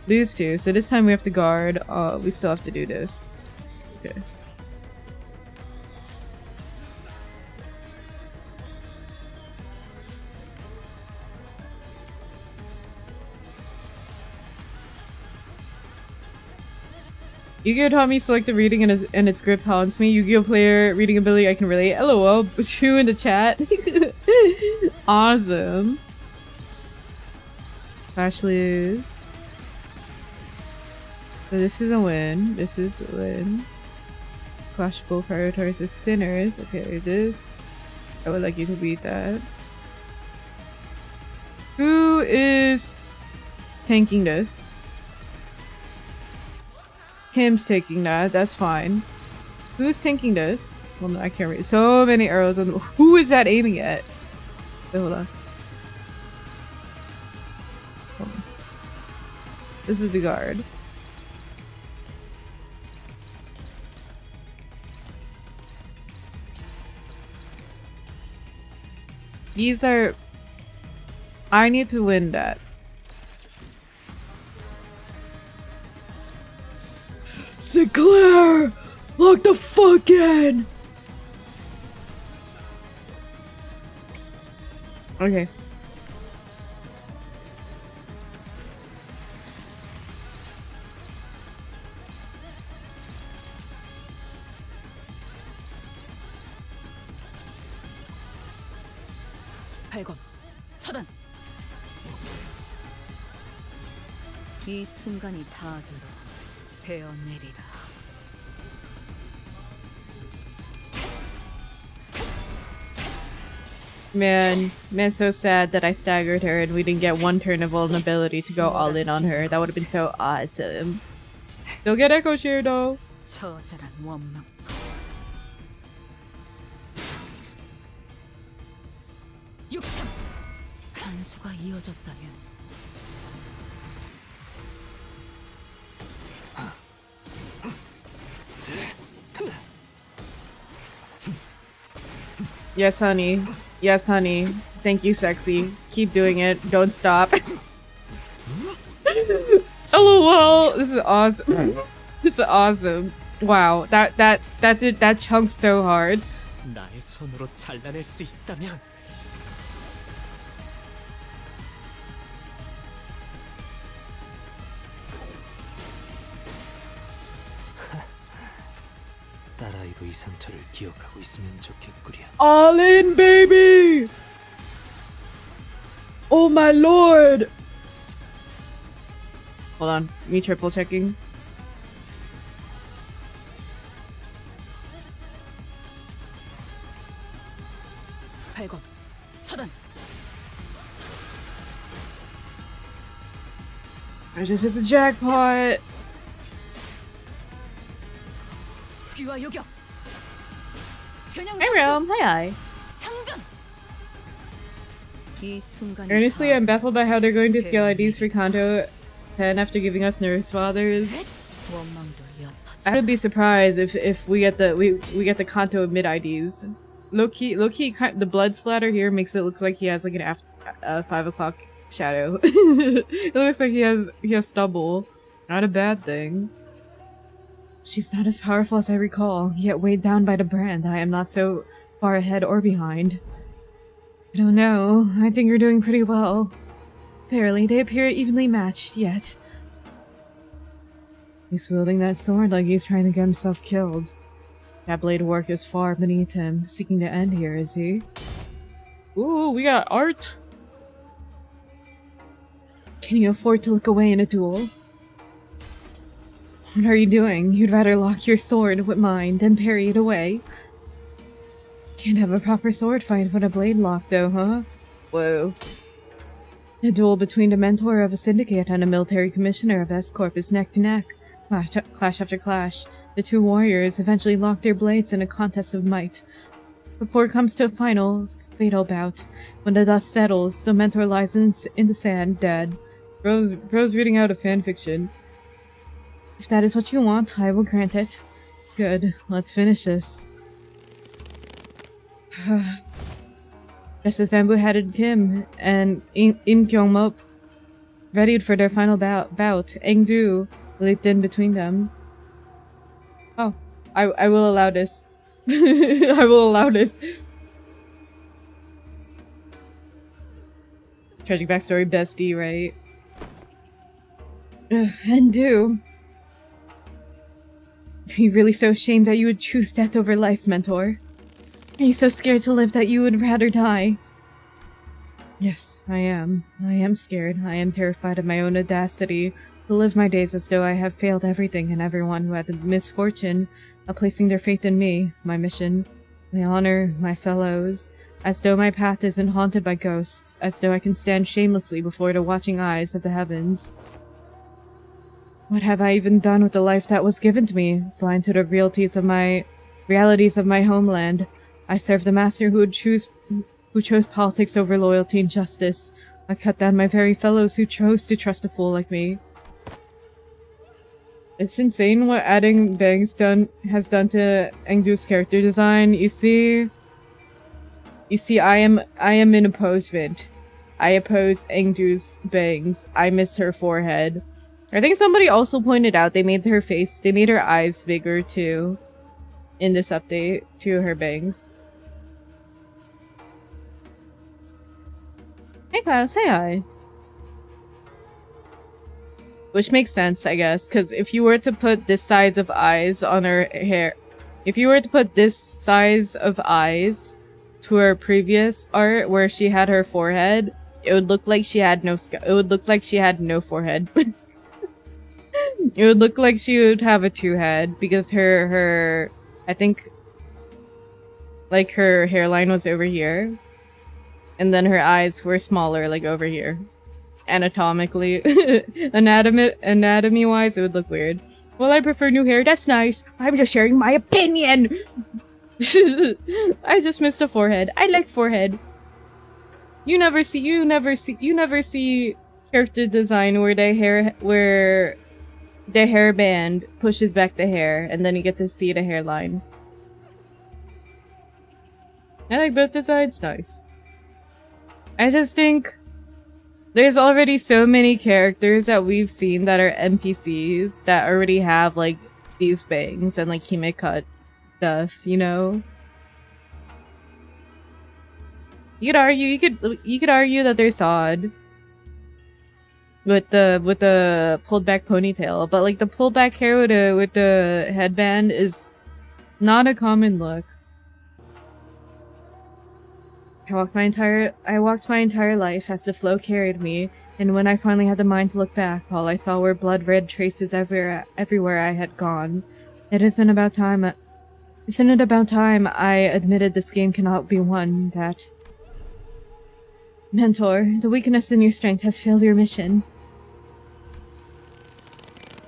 Lose 2. So this time we have to guard. We still have to do this. Okay. Yu-Gi-Oh taught me selective reading and its grip haunts me. Yu-Gi-Oh player reading ability I can relate. LOL. True in the chat. Awesome. Slash lose. So this is a win. This is a win. Clash both prioritizes sinners. Okay, this. I would like you to beat that. Who is tanking this? Kim's taking that. That's fine. Who's tanking this? Well, no, I can't read. So many arrows on. Who is that aiming at? Wait, hold on. Hold on. This is the guard. These are... I need to win that. Sinclair! Lock the fuck in! Okay. 발검, 차단. 이 순간이 다하도록 베어내리라. Man, so sad that I staggered her and we didn't get one turn of vulnerability to go all in on her. That would have been so awesome. Still get echo share though. 처절한 원망. 육참. 한수가 이어졌다면. Yes, honey. Yes, honey. Thank you, sexy. Keep doing it. Don't stop. LOL. This is awesome. This is awesome. Wow. That chunked so hard. 나의 손으로 잘라낼 수 있다면 딸아이도 이 상처를 기억하고 있으면 좋겠구려. All in, baby! Oh my lord! Hold on. Me triple checking. 발검, 차단. I just hit the jackpot! 귀와 요격. Hey, Realm. Hi. 상전. 이 순간이 Earnestly, I'm 다하도록 baffled by how they're going to scale IDs for Canto 10 after giving us nurse fathers. 원망도 옅하지. I would be surprised if we get the we get the Canto mid IDs. Low key, the blood splatter here makes it look like he has like an 5 o'clock shadow. It looks like he has stubble. Not a bad thing. She's not as powerful as I recall, yet weighed down by the brand, I am not so far ahead or behind. I don't know. I think you're doing pretty well. Fairly, they appear evenly matched, yet. He's wielding that sword like he's trying to get himself killed. That blade of work is far beneath him, seeking to end here, is he? Ooh, we got art! Can you afford to look away in a duel? What are you doing? You'd rather lock your sword with mine than parry it away? Can't have a proper sword fight with a blade lock though, huh? Whoa. A duel between the mentor of a syndicate and a military commissioner of S-Corp is neck to neck. Clash after clash. The two warriors eventually lock their blades in a contest of might. Before it comes to a final, fatal bout. When the dust settles, the mentor lies in the sand, dead. Bro's reading out a fanfiction. If that is what you want, I will grant it. Good, let's finish this. Just as Bamboo-headed Kim and Im Kyung-mup readied for their final bout, Engdu leaped in between them. Oh, I will allow this. I will allow this. Tragic backstory bestie, right? Engdu. Are you really so ashamed that you would choose death over life, mentor? Are you so scared to live that you would rather die? Yes, I am. I am scared. I am terrified of my own audacity to live my days as though I have failed everything and everyone who had the misfortune of placing their faith in me, my mission, my honor, my fellows, as though my path isn't haunted by ghosts, as though I can stand shamelessly before the watching eyes of the heavens. What have I even done with the life that was given to me, blind to the realities of my homeland? I served a master who chose politics over loyalty and justice. I cut down my very fellows who chose to trust a fool like me. It's insane what adding bangs has done to Engdu's character design. You see, I am in opposement. I oppose Engdu's bangs. I miss her forehead. I think somebody also pointed out they made her eyes bigger too in this update to her bangs. Hey Klaus, say hi. Which makes sense, I guess, because if you were to put this size of eyes on her hair, if you were to put this size of eyes to her previous art where she had her forehead, it would look like she had no it would look like she had no forehead. It would look like she would have a two head because her I think like her hairline was over here and then her eyes were smaller like over here. Anatomically, anatomy wise, it would look weird. Well, I prefer new hair. That's nice. I'm just sharing my opinion. I just missed a forehead. I like forehead. You never see character design where the hairband pushes back the hair, and then you get to see the hairline. I like both designs. Nice. I just think there's already so many characters that we've seen that are NPCs that already have like these bangs and like hime cut stuff, you know? You could argue that they're odd with the pulled back ponytail, but like the pulled back hair with the headband is not a common look. I walked my entire life as the flow carried me, and when I finally had the mind to look back, all I saw were blood-red traces everywhere I had gone. Isn't it about time I admitted this game cannot be won, that... Mentor, the weakness in your strength has failed your mission.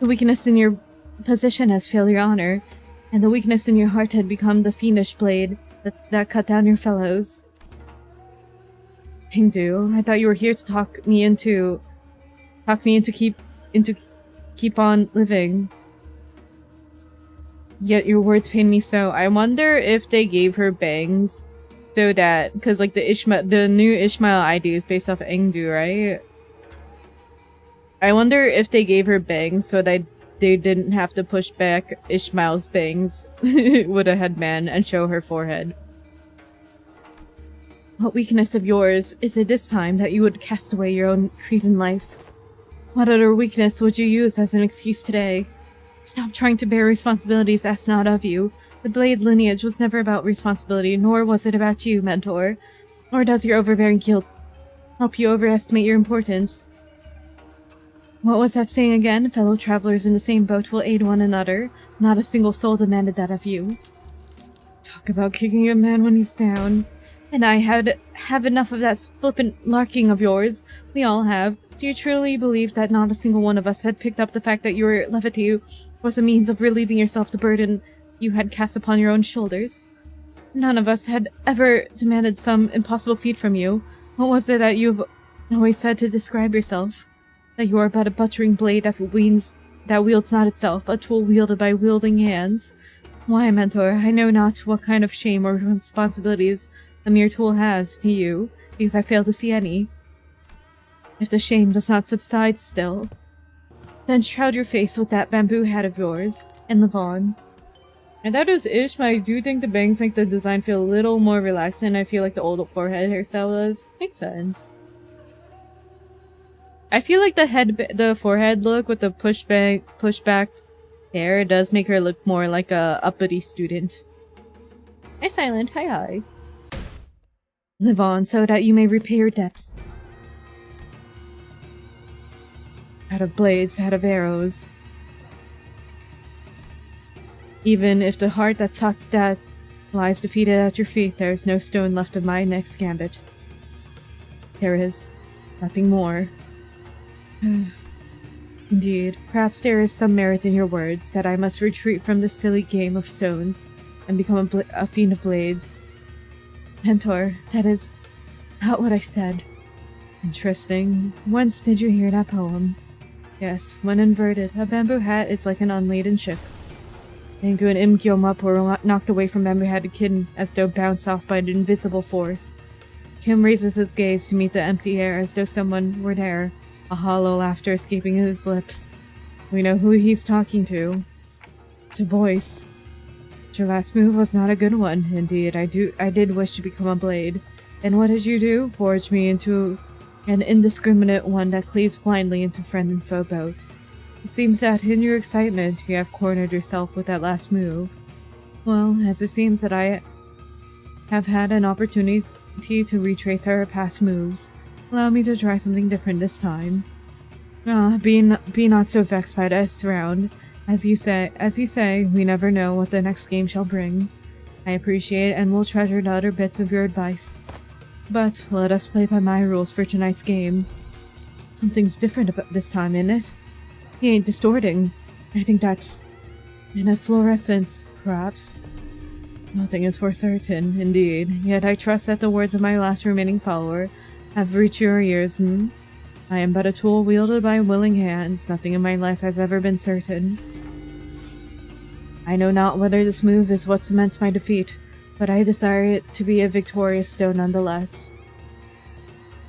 The weakness in your position has failed your honor, and the weakness in your heart had become the fiendish blade that cut down your fellows. Engdu, I thought you were here to talk me into into keep on living. Yet your words pain me so. I wonder if they gave her bangs so that, because like the new Ishmael ID is based off Engdu, right? I wonder if they gave her bangs so that they didn't have to push back Ishmael's bangs with a headband and show her forehead. What weakness of yours is it this time that you would cast away your own creed in life? What other weakness would you use as an excuse today? Stop trying to bear responsibilities asked not of you. The Blade lineage was never about responsibility, nor was it about you, Mentor. Nor does your overbearing guilt help you overestimate your importance. What was that saying again? Fellow travelers in the same boat will aid one another. Not a single soul demanded that of you. Talk about kicking a man when he's down. And I have enough of that flippant larking of yours. We all have. Do you truly believe that not a single one of us had picked up the fact that your levity was a means of relieving yourself the burden you had cast upon your own shoulders? None of us had ever demanded some impossible feat from you. What was it that you've always said to describe yourself? That you are but a butchering blade that wields not itself, a tool wielded by wielding hands. Why, Mentor, I know not what kind of shame or responsibilities a mere tool has to you, because I fail to see any. If the shame does not subside still, then shroud your face with that bamboo hat of yours, and live on. And that is ish, but I do think the bangs make the design feel a little more relaxed than I feel like the old forehead hairstyle does. Makes sense. I feel like the forehead look with the pushback hair does make her look more like a uppity student. Hi Silent, hi. Live on so that you may repay your debts. Out of blades, out of arrows. Even if the heart that sought death lies defeated at your feet, there is no stone left of my next gambit. There is nothing more. Indeed, perhaps there is some merit in your words, that I must retreat from this silly game of stones and become a fiend of blades. Mentor, that is not what I said. Interesting. Whence did you hear that poem? Yes, when inverted, a bamboo hat is like an unladen ship. Angu and Imgyoma were knocked away from Bamboo Hat Kid as though bounced off by an invisible force. Kim raises his gaze to meet the empty air as though someone were there, a hollow laughter escaping his lips. We know who he's talking to. It's a voice. Your last move was not a good one. Indeed, I did wish to become a blade. And what did you do? Forge me into an indiscriminate one that cleaves blindly into friend and foe both. It seems that in your excitement, you have cornered yourself with that last move. Well, as it seems that I have had an opportunity to retrace our past moves, allow me to try something different this time. Be not so vexed by this round. As you say, we never know what the next game shall bring. I appreciate and will treasure the other bits of your advice. But let us play by my rules for tonight's game. Something's different about this time, isn't it? He ain't distorting. I think that's in a fluorescence, perhaps. Nothing is for certain, indeed. Yet I trust that the words of my last remaining follower have reached your ears, I am but a tool wielded by willing hands. Nothing in my life has ever been certain. I know not whether this move is what cements my defeat, but I desire it to be a victorious stone nonetheless.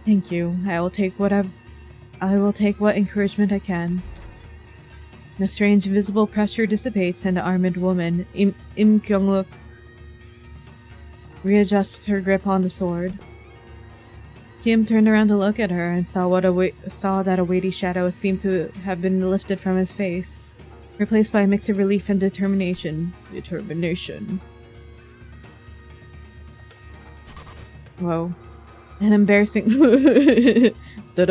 Thank you. I will take what encouragement I can. The strange invisible pressure dissipates and the armored woman, Im Kyung-wook, readjusts her grip on the sword. Kim turned around to look at her and saw that a weighty shadow seemed to have been lifted from his face, replaced by a mix of relief and determination. Whoa. An embarrassing and a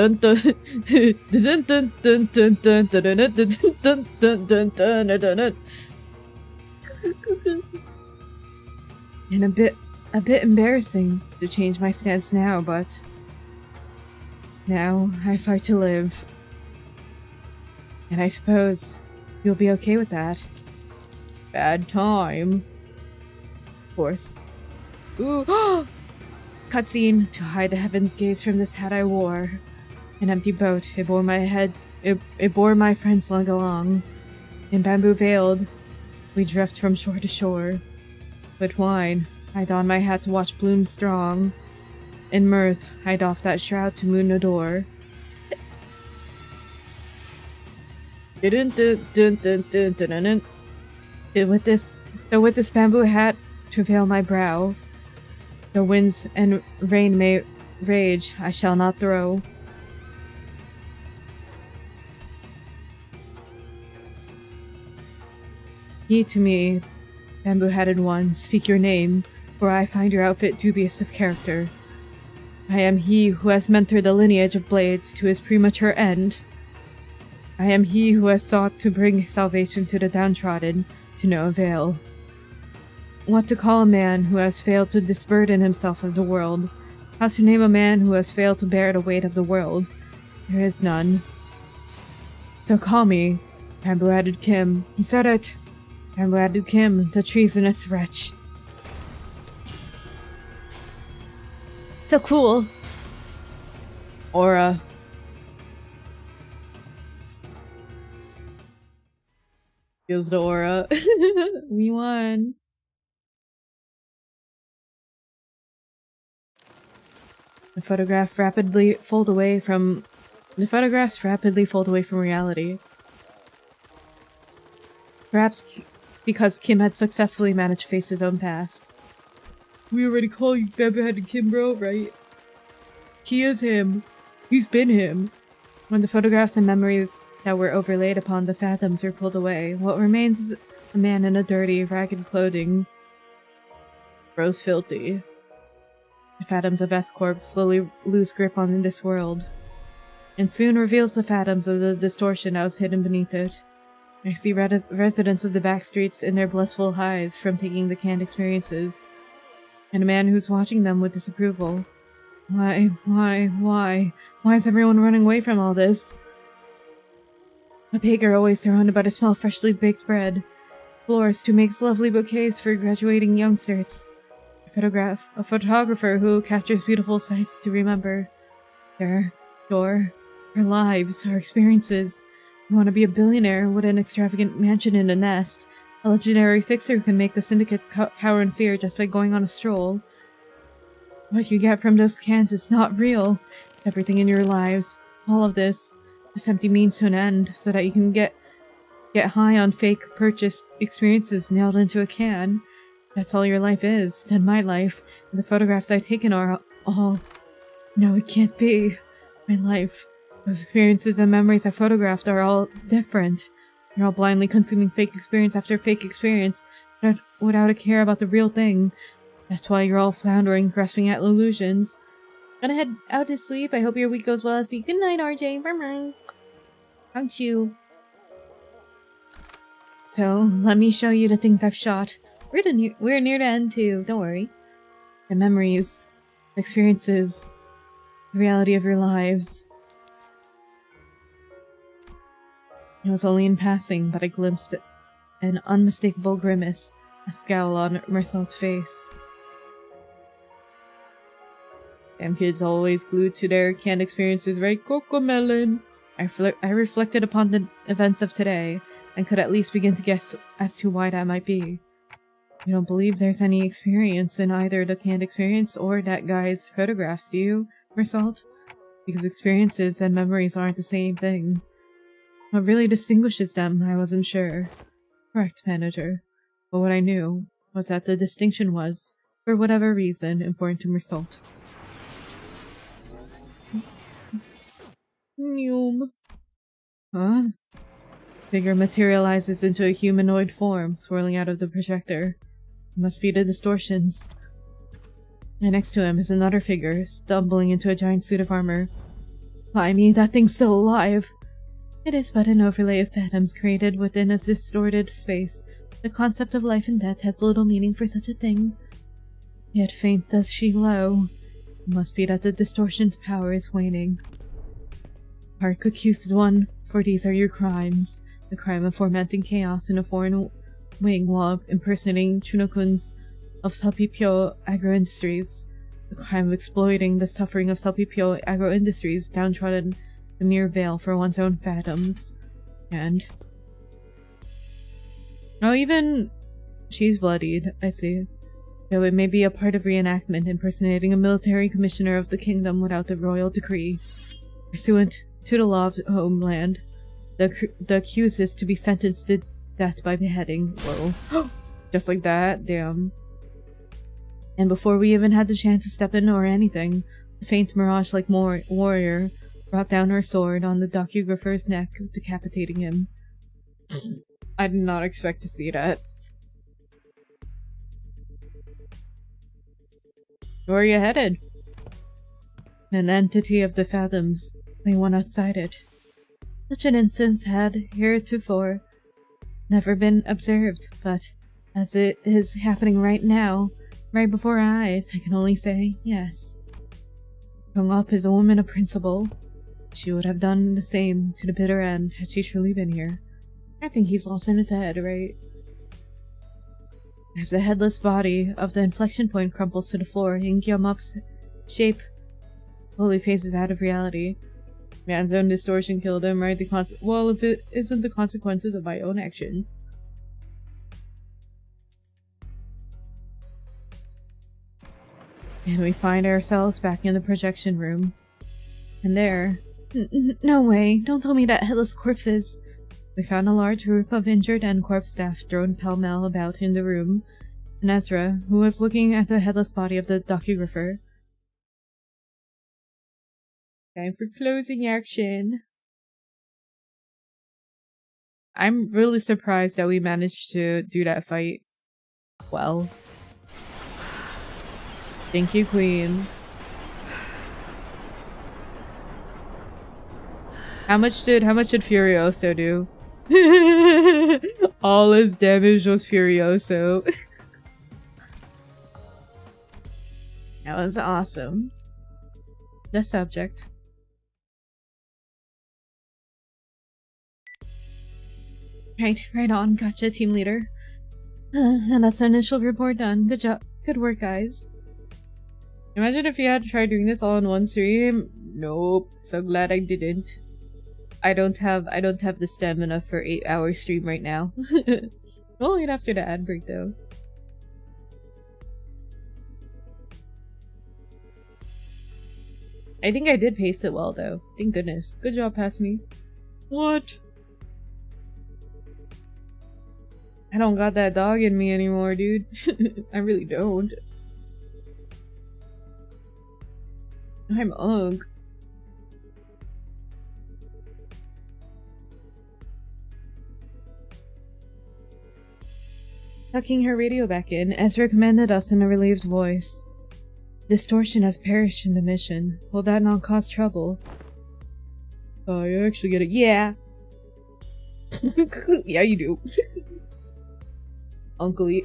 bit embarrassing to change my stance now, but now I fight to live. And I suppose you'll be okay with that. Bad time. Of course. Ooh. Cutscene. To hide the heaven's gaze from this hat I wore. An empty boat, it bore my friend's leg along. In bamboo veiled, we drift from shore to shore. With wine, I don my hat to watch bloom strong. In mirth, I doff that shroud to moon adore. With this bamboo hat to veil my brow, the winds and rain may rage, I shall not throw. He to me, bamboo-hatted one, speak your name, for I find your outfit dubious of character. I am he who has mentored the lineage of blades to his premature end. I am he who has sought to bring salvation to the downtrodden, to no avail. What to call a man who has failed to disburden himself of the world? How to name a man who has failed to bear the weight of the world? There is none. So call me, bamboo-hatted Kim. He said it! Bamboo-hatted Kim, the treasonous wretch. So cool. Aura. Feels the aura. We won. The photographs rapidly fold away from reality. Perhaps because Kim had successfully managed to face his own past. We already call you bamboo-hatted Kim, bro, right? He is him. He's been him. When the photographs and memories that were overlaid upon the phantoms are pulled away, what remains is a man in a dirty, ragged clothing. Gross filthy. The phantoms of Escorp slowly lose grip on this world, and soon reveals the phantoms of the distortion that was hidden beneath it. I see residents of the back streets in their blissful highs from taking the canned experiences, and a man who's watching them with disapproval. Why is everyone running away from all this? A baker always surrounded by the smell of freshly baked bread. Florist who makes lovely bouquets for graduating youngsters. A photographer who captures beautiful sights to remember. Our lives, our experiences. You want to be a billionaire with an extravagant mansion in a nest. A legendary fixer who can make the syndicates cower in fear just by going on a stroll. What you get from those cans is not real. Everything in your lives, all of this, just empty means to an end, so that you can get high on fake purchased experiences nailed into a can. That's all your life is, then my life, and the photographs I've taken are all... No, it can't be. My life, those experiences and memories I photographed are all different. You're all blindly consuming fake experience after fake experience, without a care about the real thing. That's why you're all floundering, grasping at illusions. Gonna head out to sleep. I hope your week goes well, Espie. Good night, RJ. Bye-bye. Aren't you? So, let me show you the things I've shot. We're near the end too, don't worry. The memories, experiences, the reality of your lives. It was only in passing, but I glimpsed an unmistakable grimace, a scowl on Marcel's face. Damn kids always glued to their canned experiences, right? Cocomelon! I reflected upon the events of today, and could at least begin to guess as to why that might be. You don't believe there's any experience in either the canned experience or that guy's photographs, do you, Marcel? Because experiences and memories aren't the same thing. What really distinguishes them, I wasn't sure. Correct, manager. But what I knew was that the distinction was, for whatever reason, important to Marcel. Huh? Figure materializes into a humanoid form, swirling out of the projector. It must be the distortions. And next to him is another figure, stumbling into a giant suit of armor. Blimey, that thing's still alive! It is but an overlay of phantoms created within a distorted space. The concept of life and death has little meaning for such a thing. Yet faint does she glow. It must be that the distortion's power is waning. Hark, accused one, for these are your crimes. The crime of fomenting chaos in a foreign wing while impersonating Chunokuns of Salpipyo Agro-Industries. the crime of exploiting the suffering of Selpipio agro-industries, downtrodden the mere veil for one's own phantoms. And... oh, even... she's bloodied, I see. Though it may be a part of reenactment, impersonating a military commissioner of the kingdom without the royal decree. Pursuant to the law of the homeland, the accused is to be sentenced to death by beheading. Whoa. Just like that? Damn. And before we even had the chance to step in or anything, the faint mirage-like warrior brought down her sword on the docugrapher's neck, decapitating him. I did not expect to see that. Where are you headed? An entity of the fathoms, the one outside it. Such an instance had, heretofore, never been observed, but as it is happening right now, right before our eyes, I can only say yes. Hung up is a woman of principle. She would have done the same to the bitter end had she truly been here. I think he's lost in his head, right? As the headless body of the inflection point crumples to the floor, Inkyamup's shape slowly phases out of reality. Man's own distortion killed him, right? Well, if it isn't the consequences of my own actions. And we find ourselves back in the projection room. And there... no way, don't tell me that headless corpses... We found a large group of injured and corpse staff thrown pell-mell about in the room, and Ezra, who was looking at the headless body of the docugrapher. Time for closing action. I'm really surprised that we managed to do that fight well. Thank you, Queen. How much did Furioso do? All his damage was Furioso. That was awesome. The subject. Right on. Gotcha, team leader. And that's the initial report done. Good job. Good work, guys. Imagine if you had to try doing this all in one stream. Nope. So glad I didn't. I don't have the stamina for 8-hour stream right now. We'll wait after the ad break though. I think I did pace it well though. Thank goodness. Good job, pass me. What? I don't got that dog in me anymore, dude. I really don't. I'm ugh. Tucking her radio back in, Ezra commanded us in a relieved voice. Distortion has perished in the mission. Will that not cause trouble? Oh, you actually get it. Yeah! Yeah, you do. Uncle-y.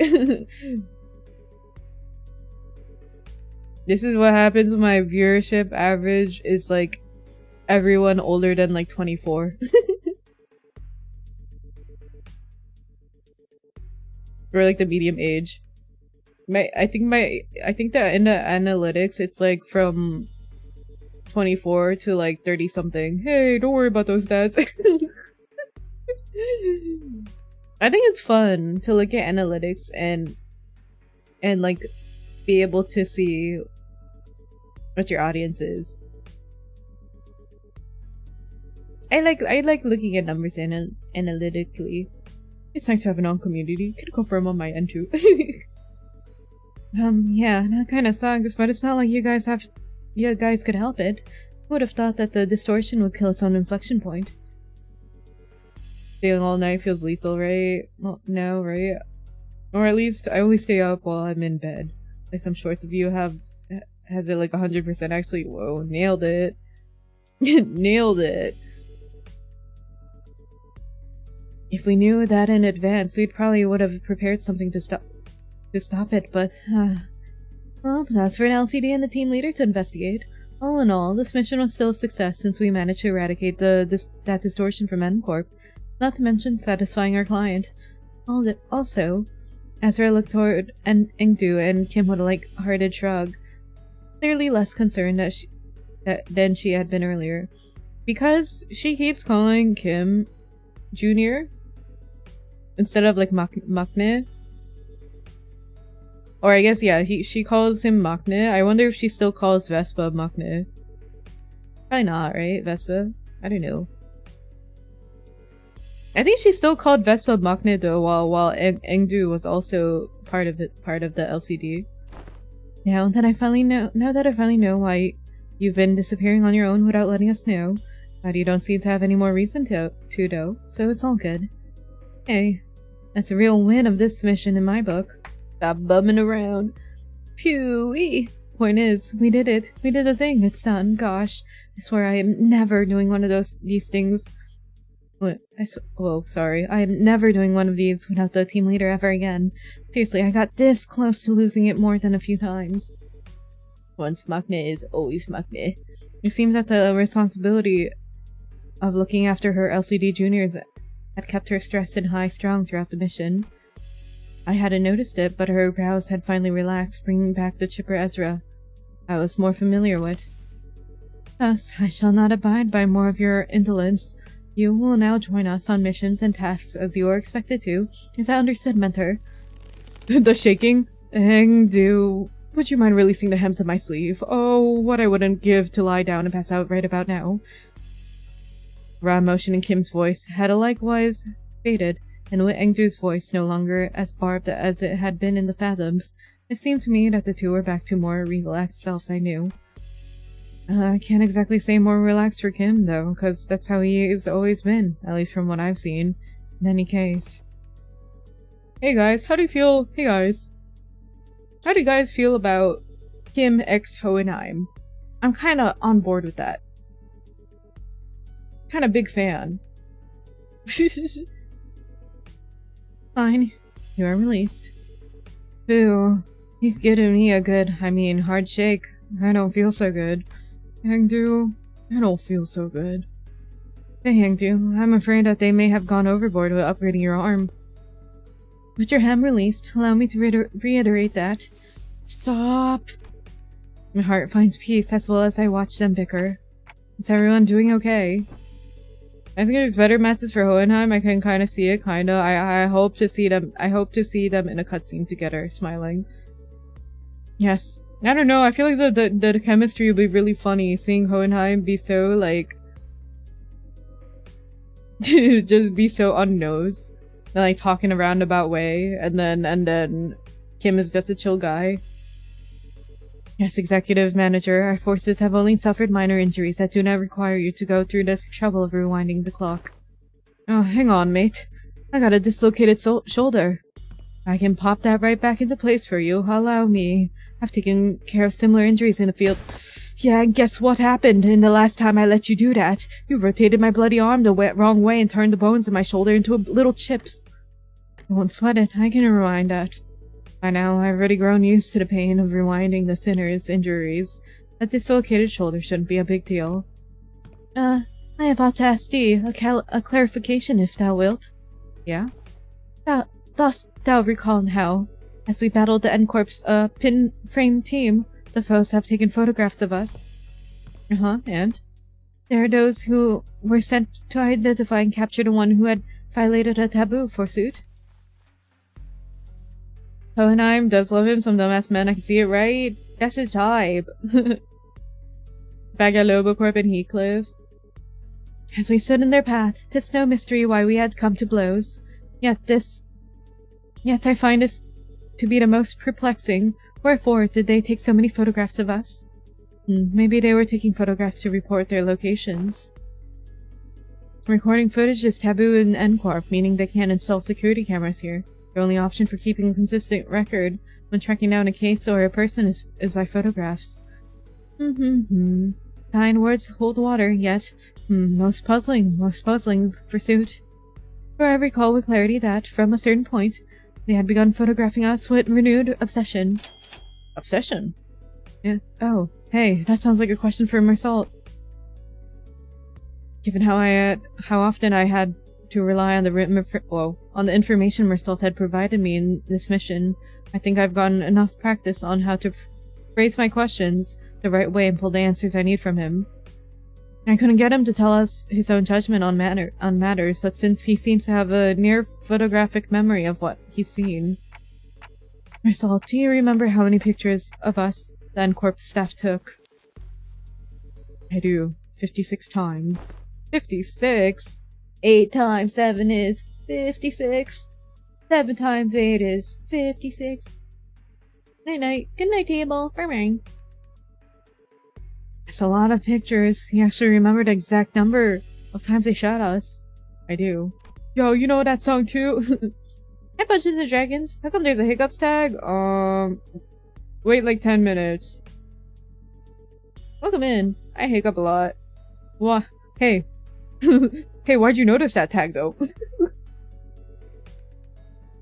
This is what happens when my viewership average is like everyone older than like 24. Or like the medium age. I think that in the analytics it's like from 24 to like 30 something. Hey, don't worry about those stats. I think it's fun to look at analytics and like be able to see what your audience is. I like looking at numbers analytically. It's nice to have a non-community. Can confirm on my end too. Yeah, that kind of sucks, but it's not like you guys could help it. Who would have thought that the distortion would kill its own inflection point? Staying all night feels lethal, right? Well, no, right? Or at least I only stay up while I'm in bed. Like some shorts of you has it like 100% actually. Whoa, nailed it. Nailed it. If we knew that in advance, we probably would have prepared something to stop it, but, well, that's for an LCD and the team leader to investigate. All in all, this mission was still a success since we managed to eradicate that distortion from M-Corp, not to mention satisfying our client. Also, Ezra looked toward Ingdu and Kim with a light-hearted shrug. clearly less concerned than she had been earlier. Because she keeps calling Kim Jr. instead of like Maknae. Or I guess, yeah, she calls him Maknae. I wonder if she still calls Vespa Maknae. Probably not, right? Vespa? I don't know. I think she still called Vespa Maknae though, while Engdu was also part of the LCD. Now that I finally know why you've been disappearing on your own without letting us know, but you don't seem to have any more reason to though, so it's all good. Hey, that's the real win of this mission in my book. Stop bumming around. Phew-wee. Point is, we did it. We did the thing. It's done. Gosh, I swear I am never doing one of these things. What? Oh, sorry. I am never doing one of these without the team leader ever again. Seriously, I got this close to losing it more than a few times. Once Maknae is always Maknae. It seems that the responsibility of looking after her LCD juniors had kept her stressed and high-strung throughout the mission. I hadn't noticed it, but her brows had finally relaxed, bringing back the chipper Ezra I was more familiar with. Thus, I shall not abide by more of your indolence. You will now join us on missions and tasks as you are expected to. Is that understood, mentor? The shaking? Engdu, would you mind releasing the hems of my sleeve? Oh, what I wouldn't give to lie down and pass out right about now. Raw emotion in Kim's voice had likewise faded, and with Engdu's voice no longer as barbed as it had been in the Fathoms, it seemed to me that the two were back to more relaxed selves I knew. I can't exactly say more relaxed for Kim, though, because that's how he's always been, at least from what I've seen. In any case. Hey guys, how do you feel? Hey guys. How do you guys feel about Kim x Hohenheim? I'm kinda on board with that. Kinda big fan. Fine, you are released. Boo, you've given me a good, hard shake. I don't feel so good. Engdu, I don't feel so good. Hey Engdu, I'm afraid that they may have gone overboard with upgrading your arm. With your hem released, allow me to reiterate that. Stop! My heart finds peace as well as I watch them bicker. Is everyone doing okay? I think there's better matches for Hohenheim. I can kind of see it, kinda. I hope to see them. I hope to see them in a cutscene together, smiling. Yes. I don't know. I feel like the chemistry will be really funny. Seeing Hohenheim be so like, just be so on nose, and like talk in a roundabout way, and then Kim is just a chill guy. Yes, executive manager, our forces have only suffered minor injuries that do not require you to go through the trouble of rewinding the clock. Oh, hang on, mate. I got a dislocated shoulder. I can pop that right back into place for you. Allow me. I've taken care of similar injuries in the field. Yeah, guess what happened in the last time I let you do that? You rotated my bloody arm the wrong way and turned the bones in my shoulder into little chips. I won't sweat it. I can rewind that. By now, I've already grown used to the pain of rewinding the sinner's injuries. A dislocated shoulder shouldn't be a big deal. I have ought to ask thee a clarification, if thou wilt. Yeah? Dost thou recall how, as we battled the N-Corp's pin-frame team, the foes have taken photographs of us? And? There are those who were sent to identify and capture the one who had violated a taboo, forsooth. Hohenheim does love him, some dumbass man, I can see it, right? That's his type. Bagalobocorp and Heathcliff. As we stood in their path, 'tis no mystery why we had come to blows. Yet I find this to be the most perplexing. Wherefore did they take so many photographs of us? Maybe they were taking photographs to report their locations. Recording footage is taboo in N-Corp, meaning they can't install security cameras here. The only option for keeping a consistent record when tracking down a case or a person is by photographs. Kind words hold water, yet, most puzzling, pursuit. For I recall with clarity that, from a certain point, they had begun photographing us with renewed obsession. Obsession? Yeah. Oh, hey, that sounds like a question for Mersault. Given how often I had to rely on the information Mersault had provided me in this mission, I think I've gotten enough practice on how to phrase my questions the right way and pull the answers I need from him. I couldn't get him to tell us his own judgment on matters, but since he seems to have a near photographic memory of what he's seen. Marcel, do you remember how many pictures of us the N-Corp staff took? I do. 56 times. 56? 8 times 7 is 56. 7 times 8 is 56. Night-night. Good night, table. Bye-bye. It's a lot of pictures. He actually remembered the exact number of times they shot us. I do. Yo, you know that song too? Hi, Dungeons and Dragons. How come there's a hiccups tag? Wait like 10 minutes. Welcome in. I hiccup a lot. What? Hey. Hey, why'd you notice that tag though?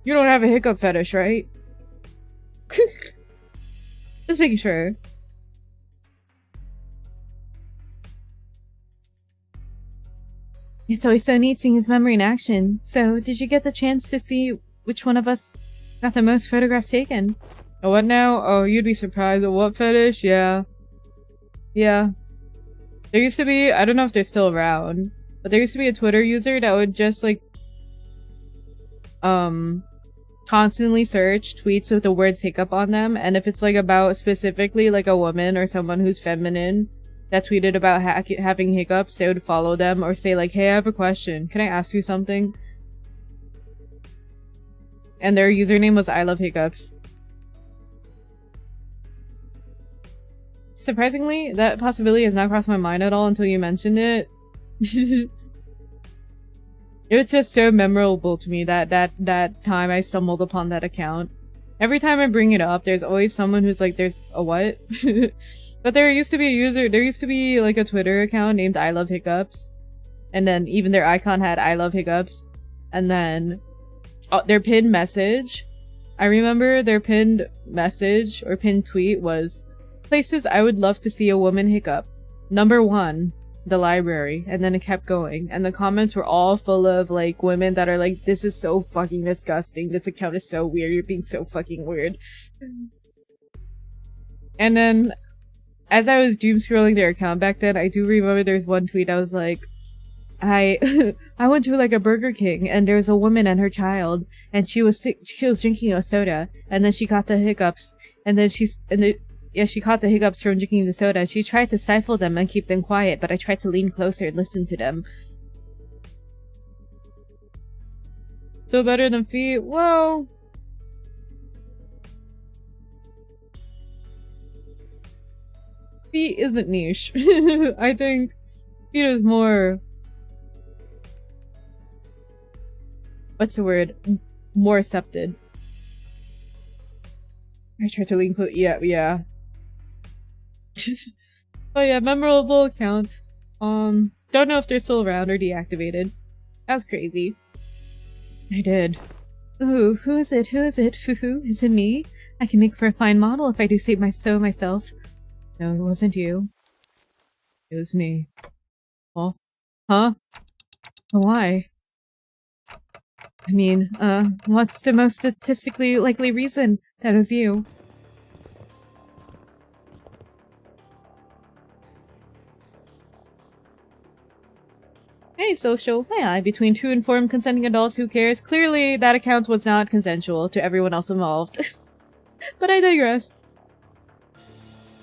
You don't have a hiccup fetish, right? Just making sure. It's always so neat seeing his memory in action. So, did you get the chance to see which one of us got the most photographs taken? Oh, what now? Oh, you'd be surprised. A what fetish? Yeah. Yeah. There used to be, I don't know if they're still around, but there used to be a Twitter user that would just like, constantly search tweets with the words hiccup on them, and if it's like about specifically like a woman or someone who's feminine that tweeted about having hiccups, they would follow them or say like, hey, I have a question. Can I ask you something? And their username was I love hiccups. Surprisingly, that possibility has not crossed my mind at all until you mentioned it. It was just so memorable to me that time I stumbled upon that account. Every time I bring it up, there's always someone who's like, there's a what? But there used to be like a Twitter account named I love hiccups. And then even their icon had I love hiccups. And then their pinned message, I remember their pinned message or pinned tweet was, places I would love to see a woman hiccup. Number 1, the library. And then it kept going. And the comments were all full of like women that are like, this is so fucking disgusting. This account is so weird. You're being so fucking weird. And then as I was doom scrolling their account back then, I do remember there's one tweet I was like, I went to like a Burger King and there was a woman and her child and she was sick. She was drinking a soda and then she got the hiccups and then she caught the hiccups from drinking the soda. She tried to stifle them and keep them quiet, but I tried to lean closer and listen to them. So better than feet? Well, feet isn't niche. I think feet is more, what's the word? More accepted. I tried to lean close. Yeah. Oh yeah, memorable account. Don't know if they're still around or deactivated. That was crazy. I did. Ooh, who is it? Who is it? Foo-hoo, is it me? I can make for a fine model if I do say so myself. No, it wasn't you. It was me. Oh? Huh? Why? I mean, what's the most statistically likely reason that it was you? Hey, social. Hi, between two informed consenting adults, who cares? Clearly, that account was not consensual to everyone else involved. But I digress.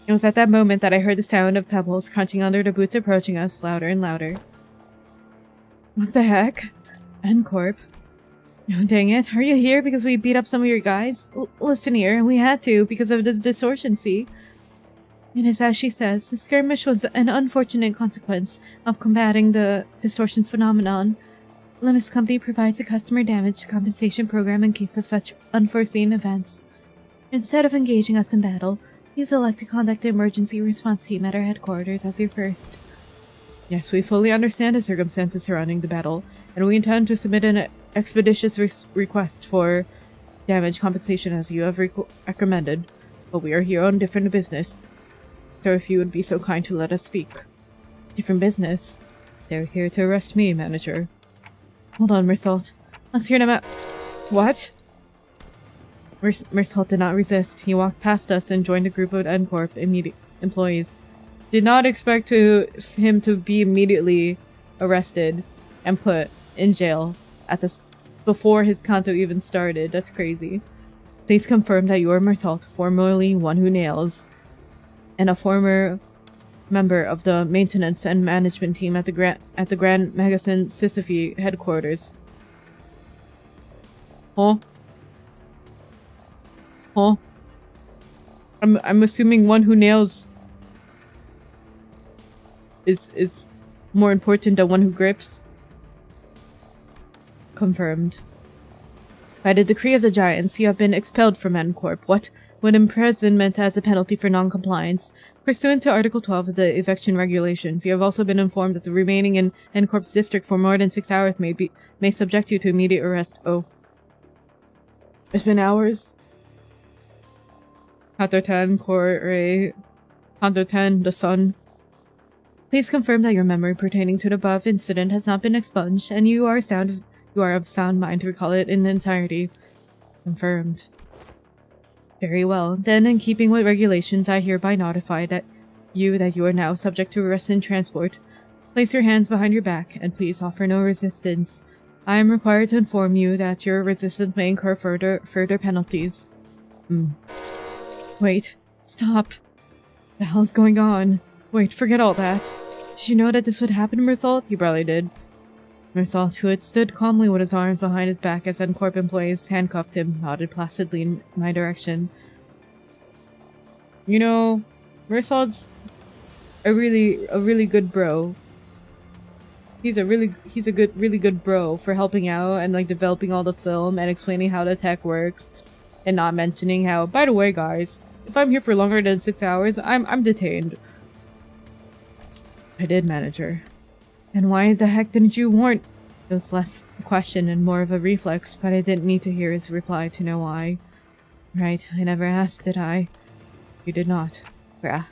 It was at that moment that I heard the sound of pebbles crunching under the boots approaching us, louder and louder. What the heck? N-Corp. Oh, dang it. Are you here because we beat up some of your guys? Listen here, we had to because of the distortion, see? It is as she says, the skirmish was an unfortunate consequence of combating the distortion phenomenon. Limbus Company provides a customer damage compensation program in case of such unforeseen events. Instead of engaging us in battle, you select to conduct the emergency response team at our headquarters as your first. Yes, we fully understand the circumstances surrounding the battle, and we intend to submit an expeditious request for damage compensation as you have recommended, but we are here on different business. So if you would be so kind to let us speak. Different business? They're here to arrest me, manager. Hold on, Mersault. Let's hear them out. What? Mersault did not resist. He walked past us and joined a group of N-Corp employees. Did not expect him to be immediately arrested and put in jail before his Canto even started. That's crazy. Please confirm that you are Marsault, formerly One Who Nails, and a former member of the maintenance and management team at the Grand Magasin Sisyphe headquarters. Huh? Huh? I'm assuming One Who Nails is more important than One Who Grips. Confirmed. By the decree of the Giants, you have been expelled from N-Corp. What? With imprisonment as a penalty for non-compliance. Pursuant to Article 12 of the eviction regulations, you have also been informed that the remaining in N-Corp's district for more than 6 hours may subject you to immediate arrest. Oh. It's been hours. Canto 10, Canto 10, the sun. Please confirm that your memory pertaining to the above incident has not been expunged, and you are of sound mind to recall it in entirety. Confirmed. Very well. Then, in keeping with regulations, I hereby notify that you are now subject to arrest and transport. Place your hands behind your back, and please offer no resistance. I am required to inform you that your resistance may incur further penalties. Wait. Stop. What the hell's going on? Wait, forget all that. Did you know that this would happen, Marsault? You probably did. Marsault, who had stood calmly with his arms behind his back as N-Corp employees handcuffed him, nodded placidly in my direction. You know, Marsault's a really good bro. He's a really good bro for helping out and like developing all the film and explaining how the tech works, and not mentioning how, by the way, guys, if I'm here for longer than 6 hours, I'm detained. I did, manager. And why the heck didn't you warn? It was less a question and more of a reflex, but I didn't need to hear his reply to know why. Right, I never asked, did I? You did not. Grah.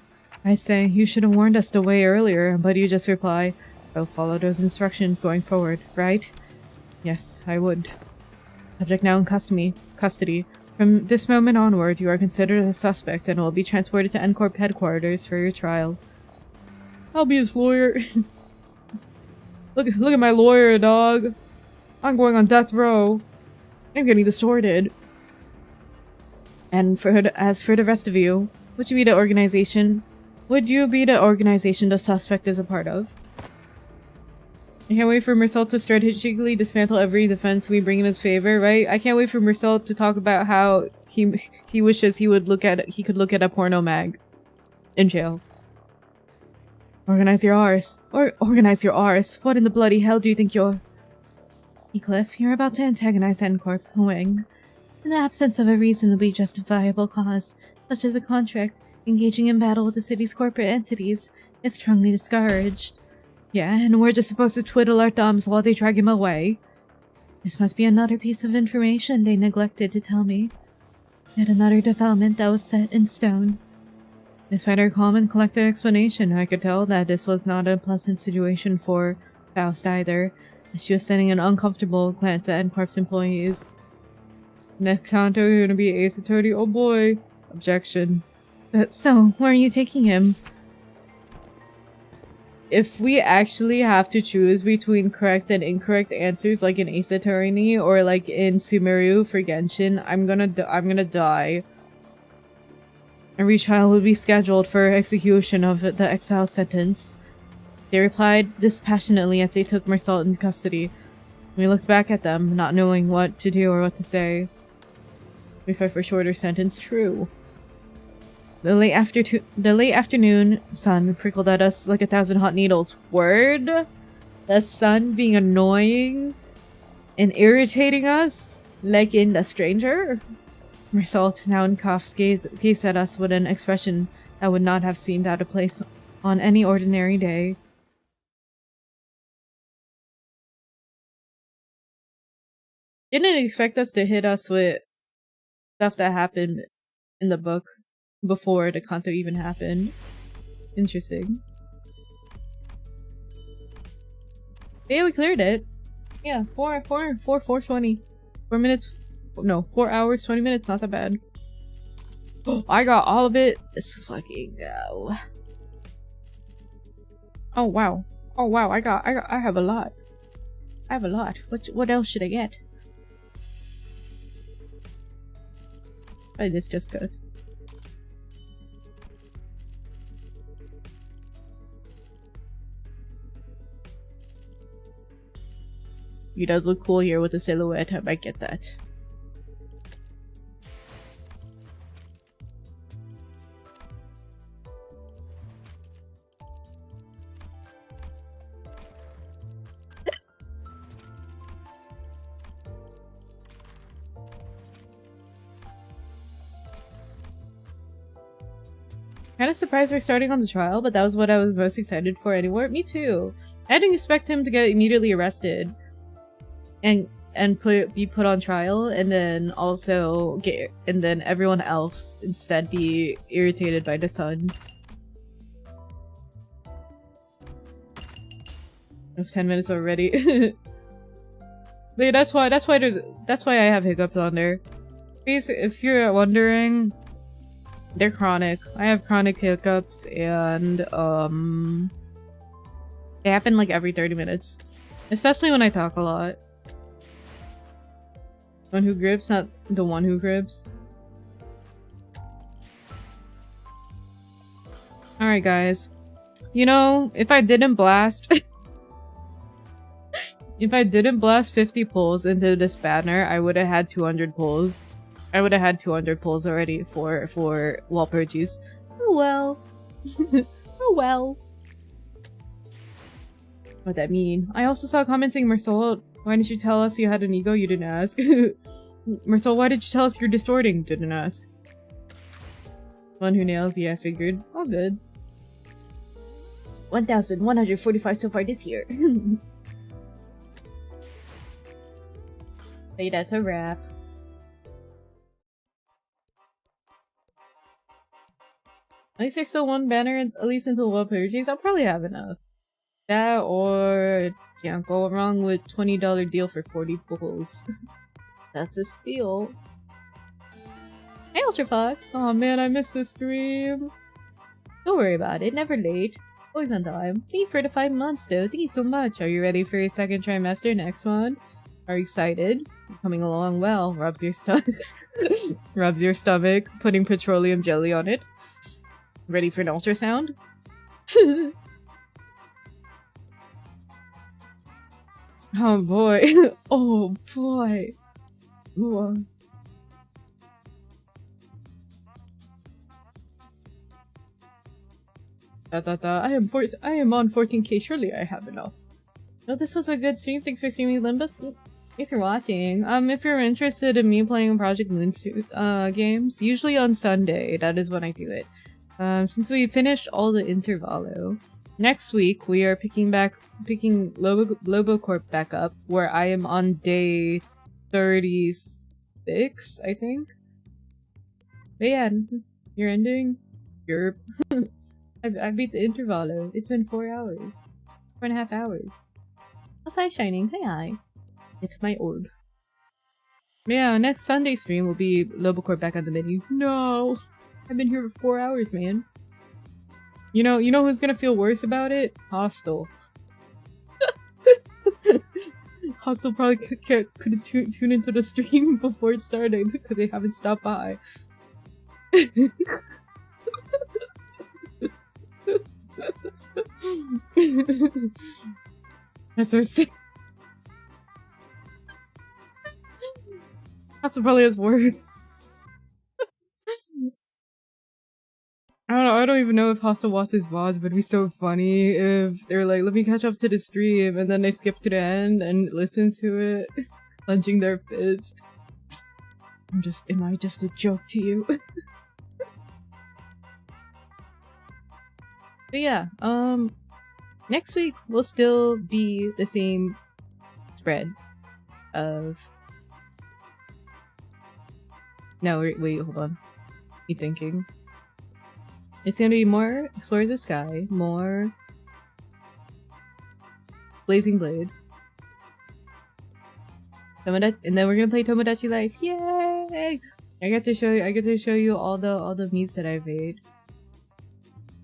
I say, you should have warned us the way earlier, but you just reply, I'll follow those instructions going forward, right? Yes, I would. Subject now in custody. From this moment onward, you are considered a suspect and will be transported to N-Corp headquarters for your trial. I'll be his lawyer. Look at my lawyer, dog. I'm going on death row. I'm getting distorted. And as for the rest of you, would you be the organization the suspect is a part of? I can't wait for Marsault to strategically dismantle every defense we bring in his favor, right? I can't wait for Marsault to talk about how he wishes he could look at a porno mag in jail. Organize your arse. Or organize your arse. What in the bloody hell do you think you're... Heathcliff, you're about to antagonize N-Corp's wing. In the absence of a reasonably justifiable cause, such as a contract, engaging in battle with the city's corporate entities is strongly discouraged. Yeah, and we're just supposed to twiddle our thumbs while they drag him away. This must be another piece of information they neglected to tell me. Yet another development that was set in stone. Despite our calm and collected explanation, I could tell that this was not a pleasant situation for Faust either, as she was sending an uncomfortable glance at N-Corp's employees. Next Canto, you're gonna be Ace Attorney. Oh boy. Objection. So, where are you taking him? If we actually have to choose between correct and incorrect answers, like in Ace Attorney or like in Sumeru for Genshin, I'm gonna die. A retrial would be scheduled for execution of the exile sentence. They replied dispassionately as they took Marsault into custody. We looked back at them, not knowing what to do or what to say. We fight for shorter sentence, true. The late afternoon sun prickled at us like 1,000 hot needles. Word? The sun being annoying and irritating us? Like in The Stranger? Marsault, now in cuffs, gazed at us with an expression that would not have seemed out of place on any ordinary day. Didn't expect us to hit us with stuff that happened in the book before the Canto even happened. Interesting. Yeah, we cleared it. Yeah, 4:20. 4 minutes. No, 4 hours, 20 minutes, not that bad. I got all of it. Let's fucking go. Oh wow. Oh wow, I have a lot. I have a lot. What else should I get? Oh, this just cooks. He does look cool here with the silhouette. I might get that. Kind of surprised we're starting on the trial, but that was what I was most excited for anyway. Me too. I didn't expect him to get immediately arrested and be put on trial, and then also and then everyone else instead be irritated by the sun. It's 10 minutes already. But yeah, that's why I have hiccups on there. If you're wondering, they're chronic. I have chronic hiccups, and they happen like every 30 minutes. Especially when I talk a lot. One who grips, not the one who grips. Alright guys. You know, if I didn't blast if I didn't blast 50 pulls into this banner, I would have had 200 pulls. I would have had 200 pulls already for wall purchase. Oh well. Oh well. What that mean? I also saw commenting, Marcel, why didn't you tell us you had an ego? You didn't ask. Marcel, why did you tell us you're distorting? Didn't ask. One who nails, yeah, I figured. All good. 1,145 so far this year. Hey, that's a wrap. At least there's still one banner, at least until wall purchase. I'll probably have enough. That or can't go wrong with $20 deal for 40 pulls. That's a steal. Hey Ultra Fox! Aw man, I missed the stream. Don't worry about it, never late. Always on time. Thank you for the 5 months though, thank you so much. Are you ready for your second trimester next one? Are you excited? You're coming along well. Rubs your stomach. Rubs your stomach, putting petroleum jelly on it. Ready for an ultrasound? Oh boy. Oh boy. Ooh. I am on 14k, surely I have enough. No, this was a good stream. Thanks for streaming, Limbus. Thanks for watching. If you're interested in me playing Project Moonsuit games, usually on Sunday, that is when I do it. Since we finished all the Intervalo, next week we are picking Lobocorp back up, where I am on day 36, I think. But yeah, you're ending? Yerp. I beat the Intervalo. It's been 4 hours. 4.5 hours. Outside shining. Hi. It's my orb. Yeah, next Sunday stream will be Lobocorp back on the menu. No! I've been here for 4 hours, man. You know who's gonna feel worse about it? Hostel. Hostel probably couldn't tune into the stream before it started because they haven't stopped by. That's so sick. Hostel probably has word. I don't even know if Hostel watches VODs, but it'd be so funny if they're like, let me catch up to the stream, and then they skip to the end and listen to it, clenching their fist. Am I just a joke to you? But yeah, next week will still be the same spread of... No, wait, hold on. Keep thinking. It's gonna be more Explores the Sky, more Blazing Blade. And then we're gonna play Tomodachi Life. Yay! I get to show you all the memes that I've made.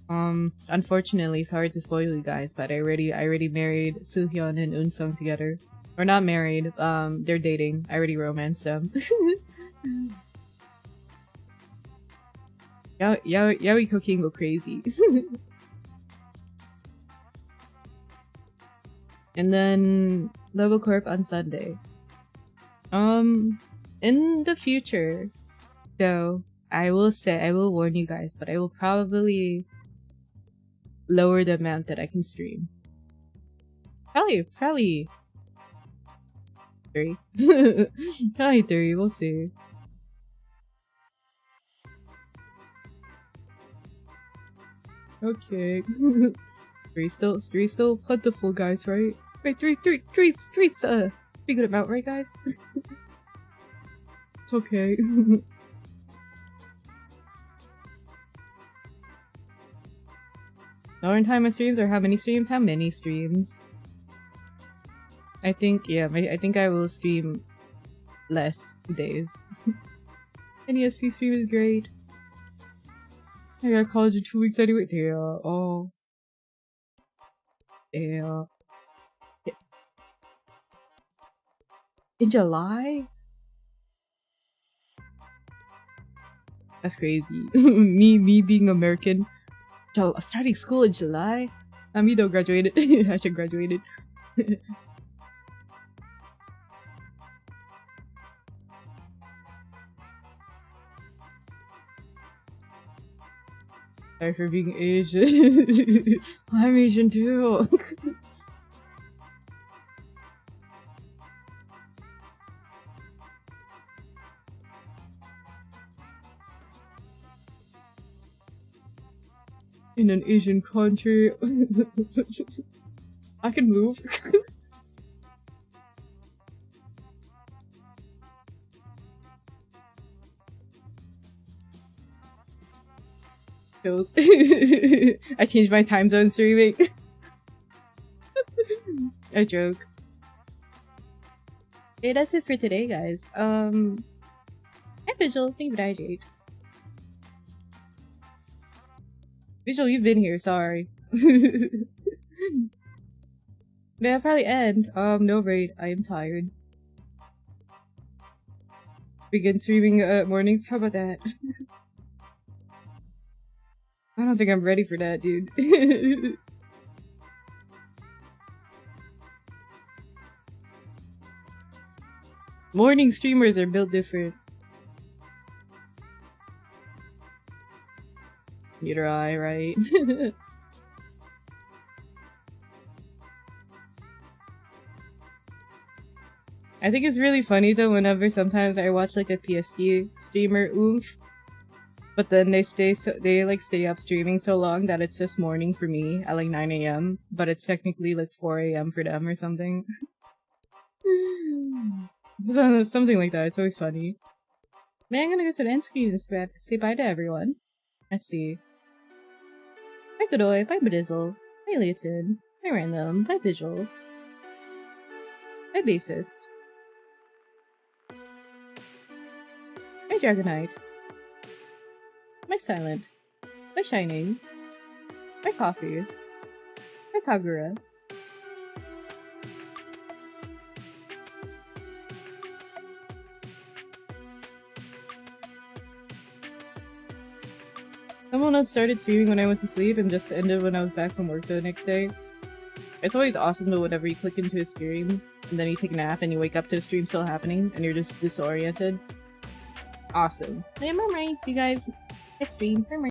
Unfortunately, sorry to spoil you guys, but I already married Soohyun and Eun-sung together. Or not married, they're dating. I already romanced them. Yaoi cooking go crazy. And then Level Corp on Sunday. In the future, though, I will warn you guys, but I will probably lower the amount that I can stream. Probably 3. Probably 3, we'll see. Okay. 3 still plentiful, guys, right? Wait, three's a pretty good amount, right, guys? It's okay. Lowering time of streams or how many streams? How many streams? I think, yeah, I think I will stream less days. Any SP stream is great. I got college in 2 weeks anyway. Yeah, oh. Yeah. In July? That's crazy. me being American. Starting school in July? Me though graduated. I should graduated. Sorry for being Asian. I'm Asian too. In an Asian country. I can move. I changed my time zone streaming. A joke. Hey, that's it for today, guys. Hi Visual, thank you for hydrate. Visual, you've been here, sorry. May I probably end? No raid, I am tired. Begin streaming mornings, how about that? I don't think I'm ready for that, dude. Morning streamers are built different. Neither I, right? I think it's really funny though whenever sometimes I watch like a PSD streamer, oomph. But then they stay up streaming so long that it's just morning for me at like 9 AM, but it's technically like 4 AM for them or something. Something like that. It's always funny. Man, I'm gonna go to the end screen and say bye to everyone. Let's see. Bye Godoy, bye Bedizzle, bye Leotin, bye Random, bye Visual, bye Bassist, bye Dragonite, bye Silent, bye Shining, bye Kofi, bye Kagura. Someone else started streaming when I went to sleep and just ended when I was back from work the next day. It's always awesome though whenever you click into a stream and then you take a nap and you wake up to the stream still happening and you're just disoriented. Awesome. Hey, I'm right. See you guys next stream.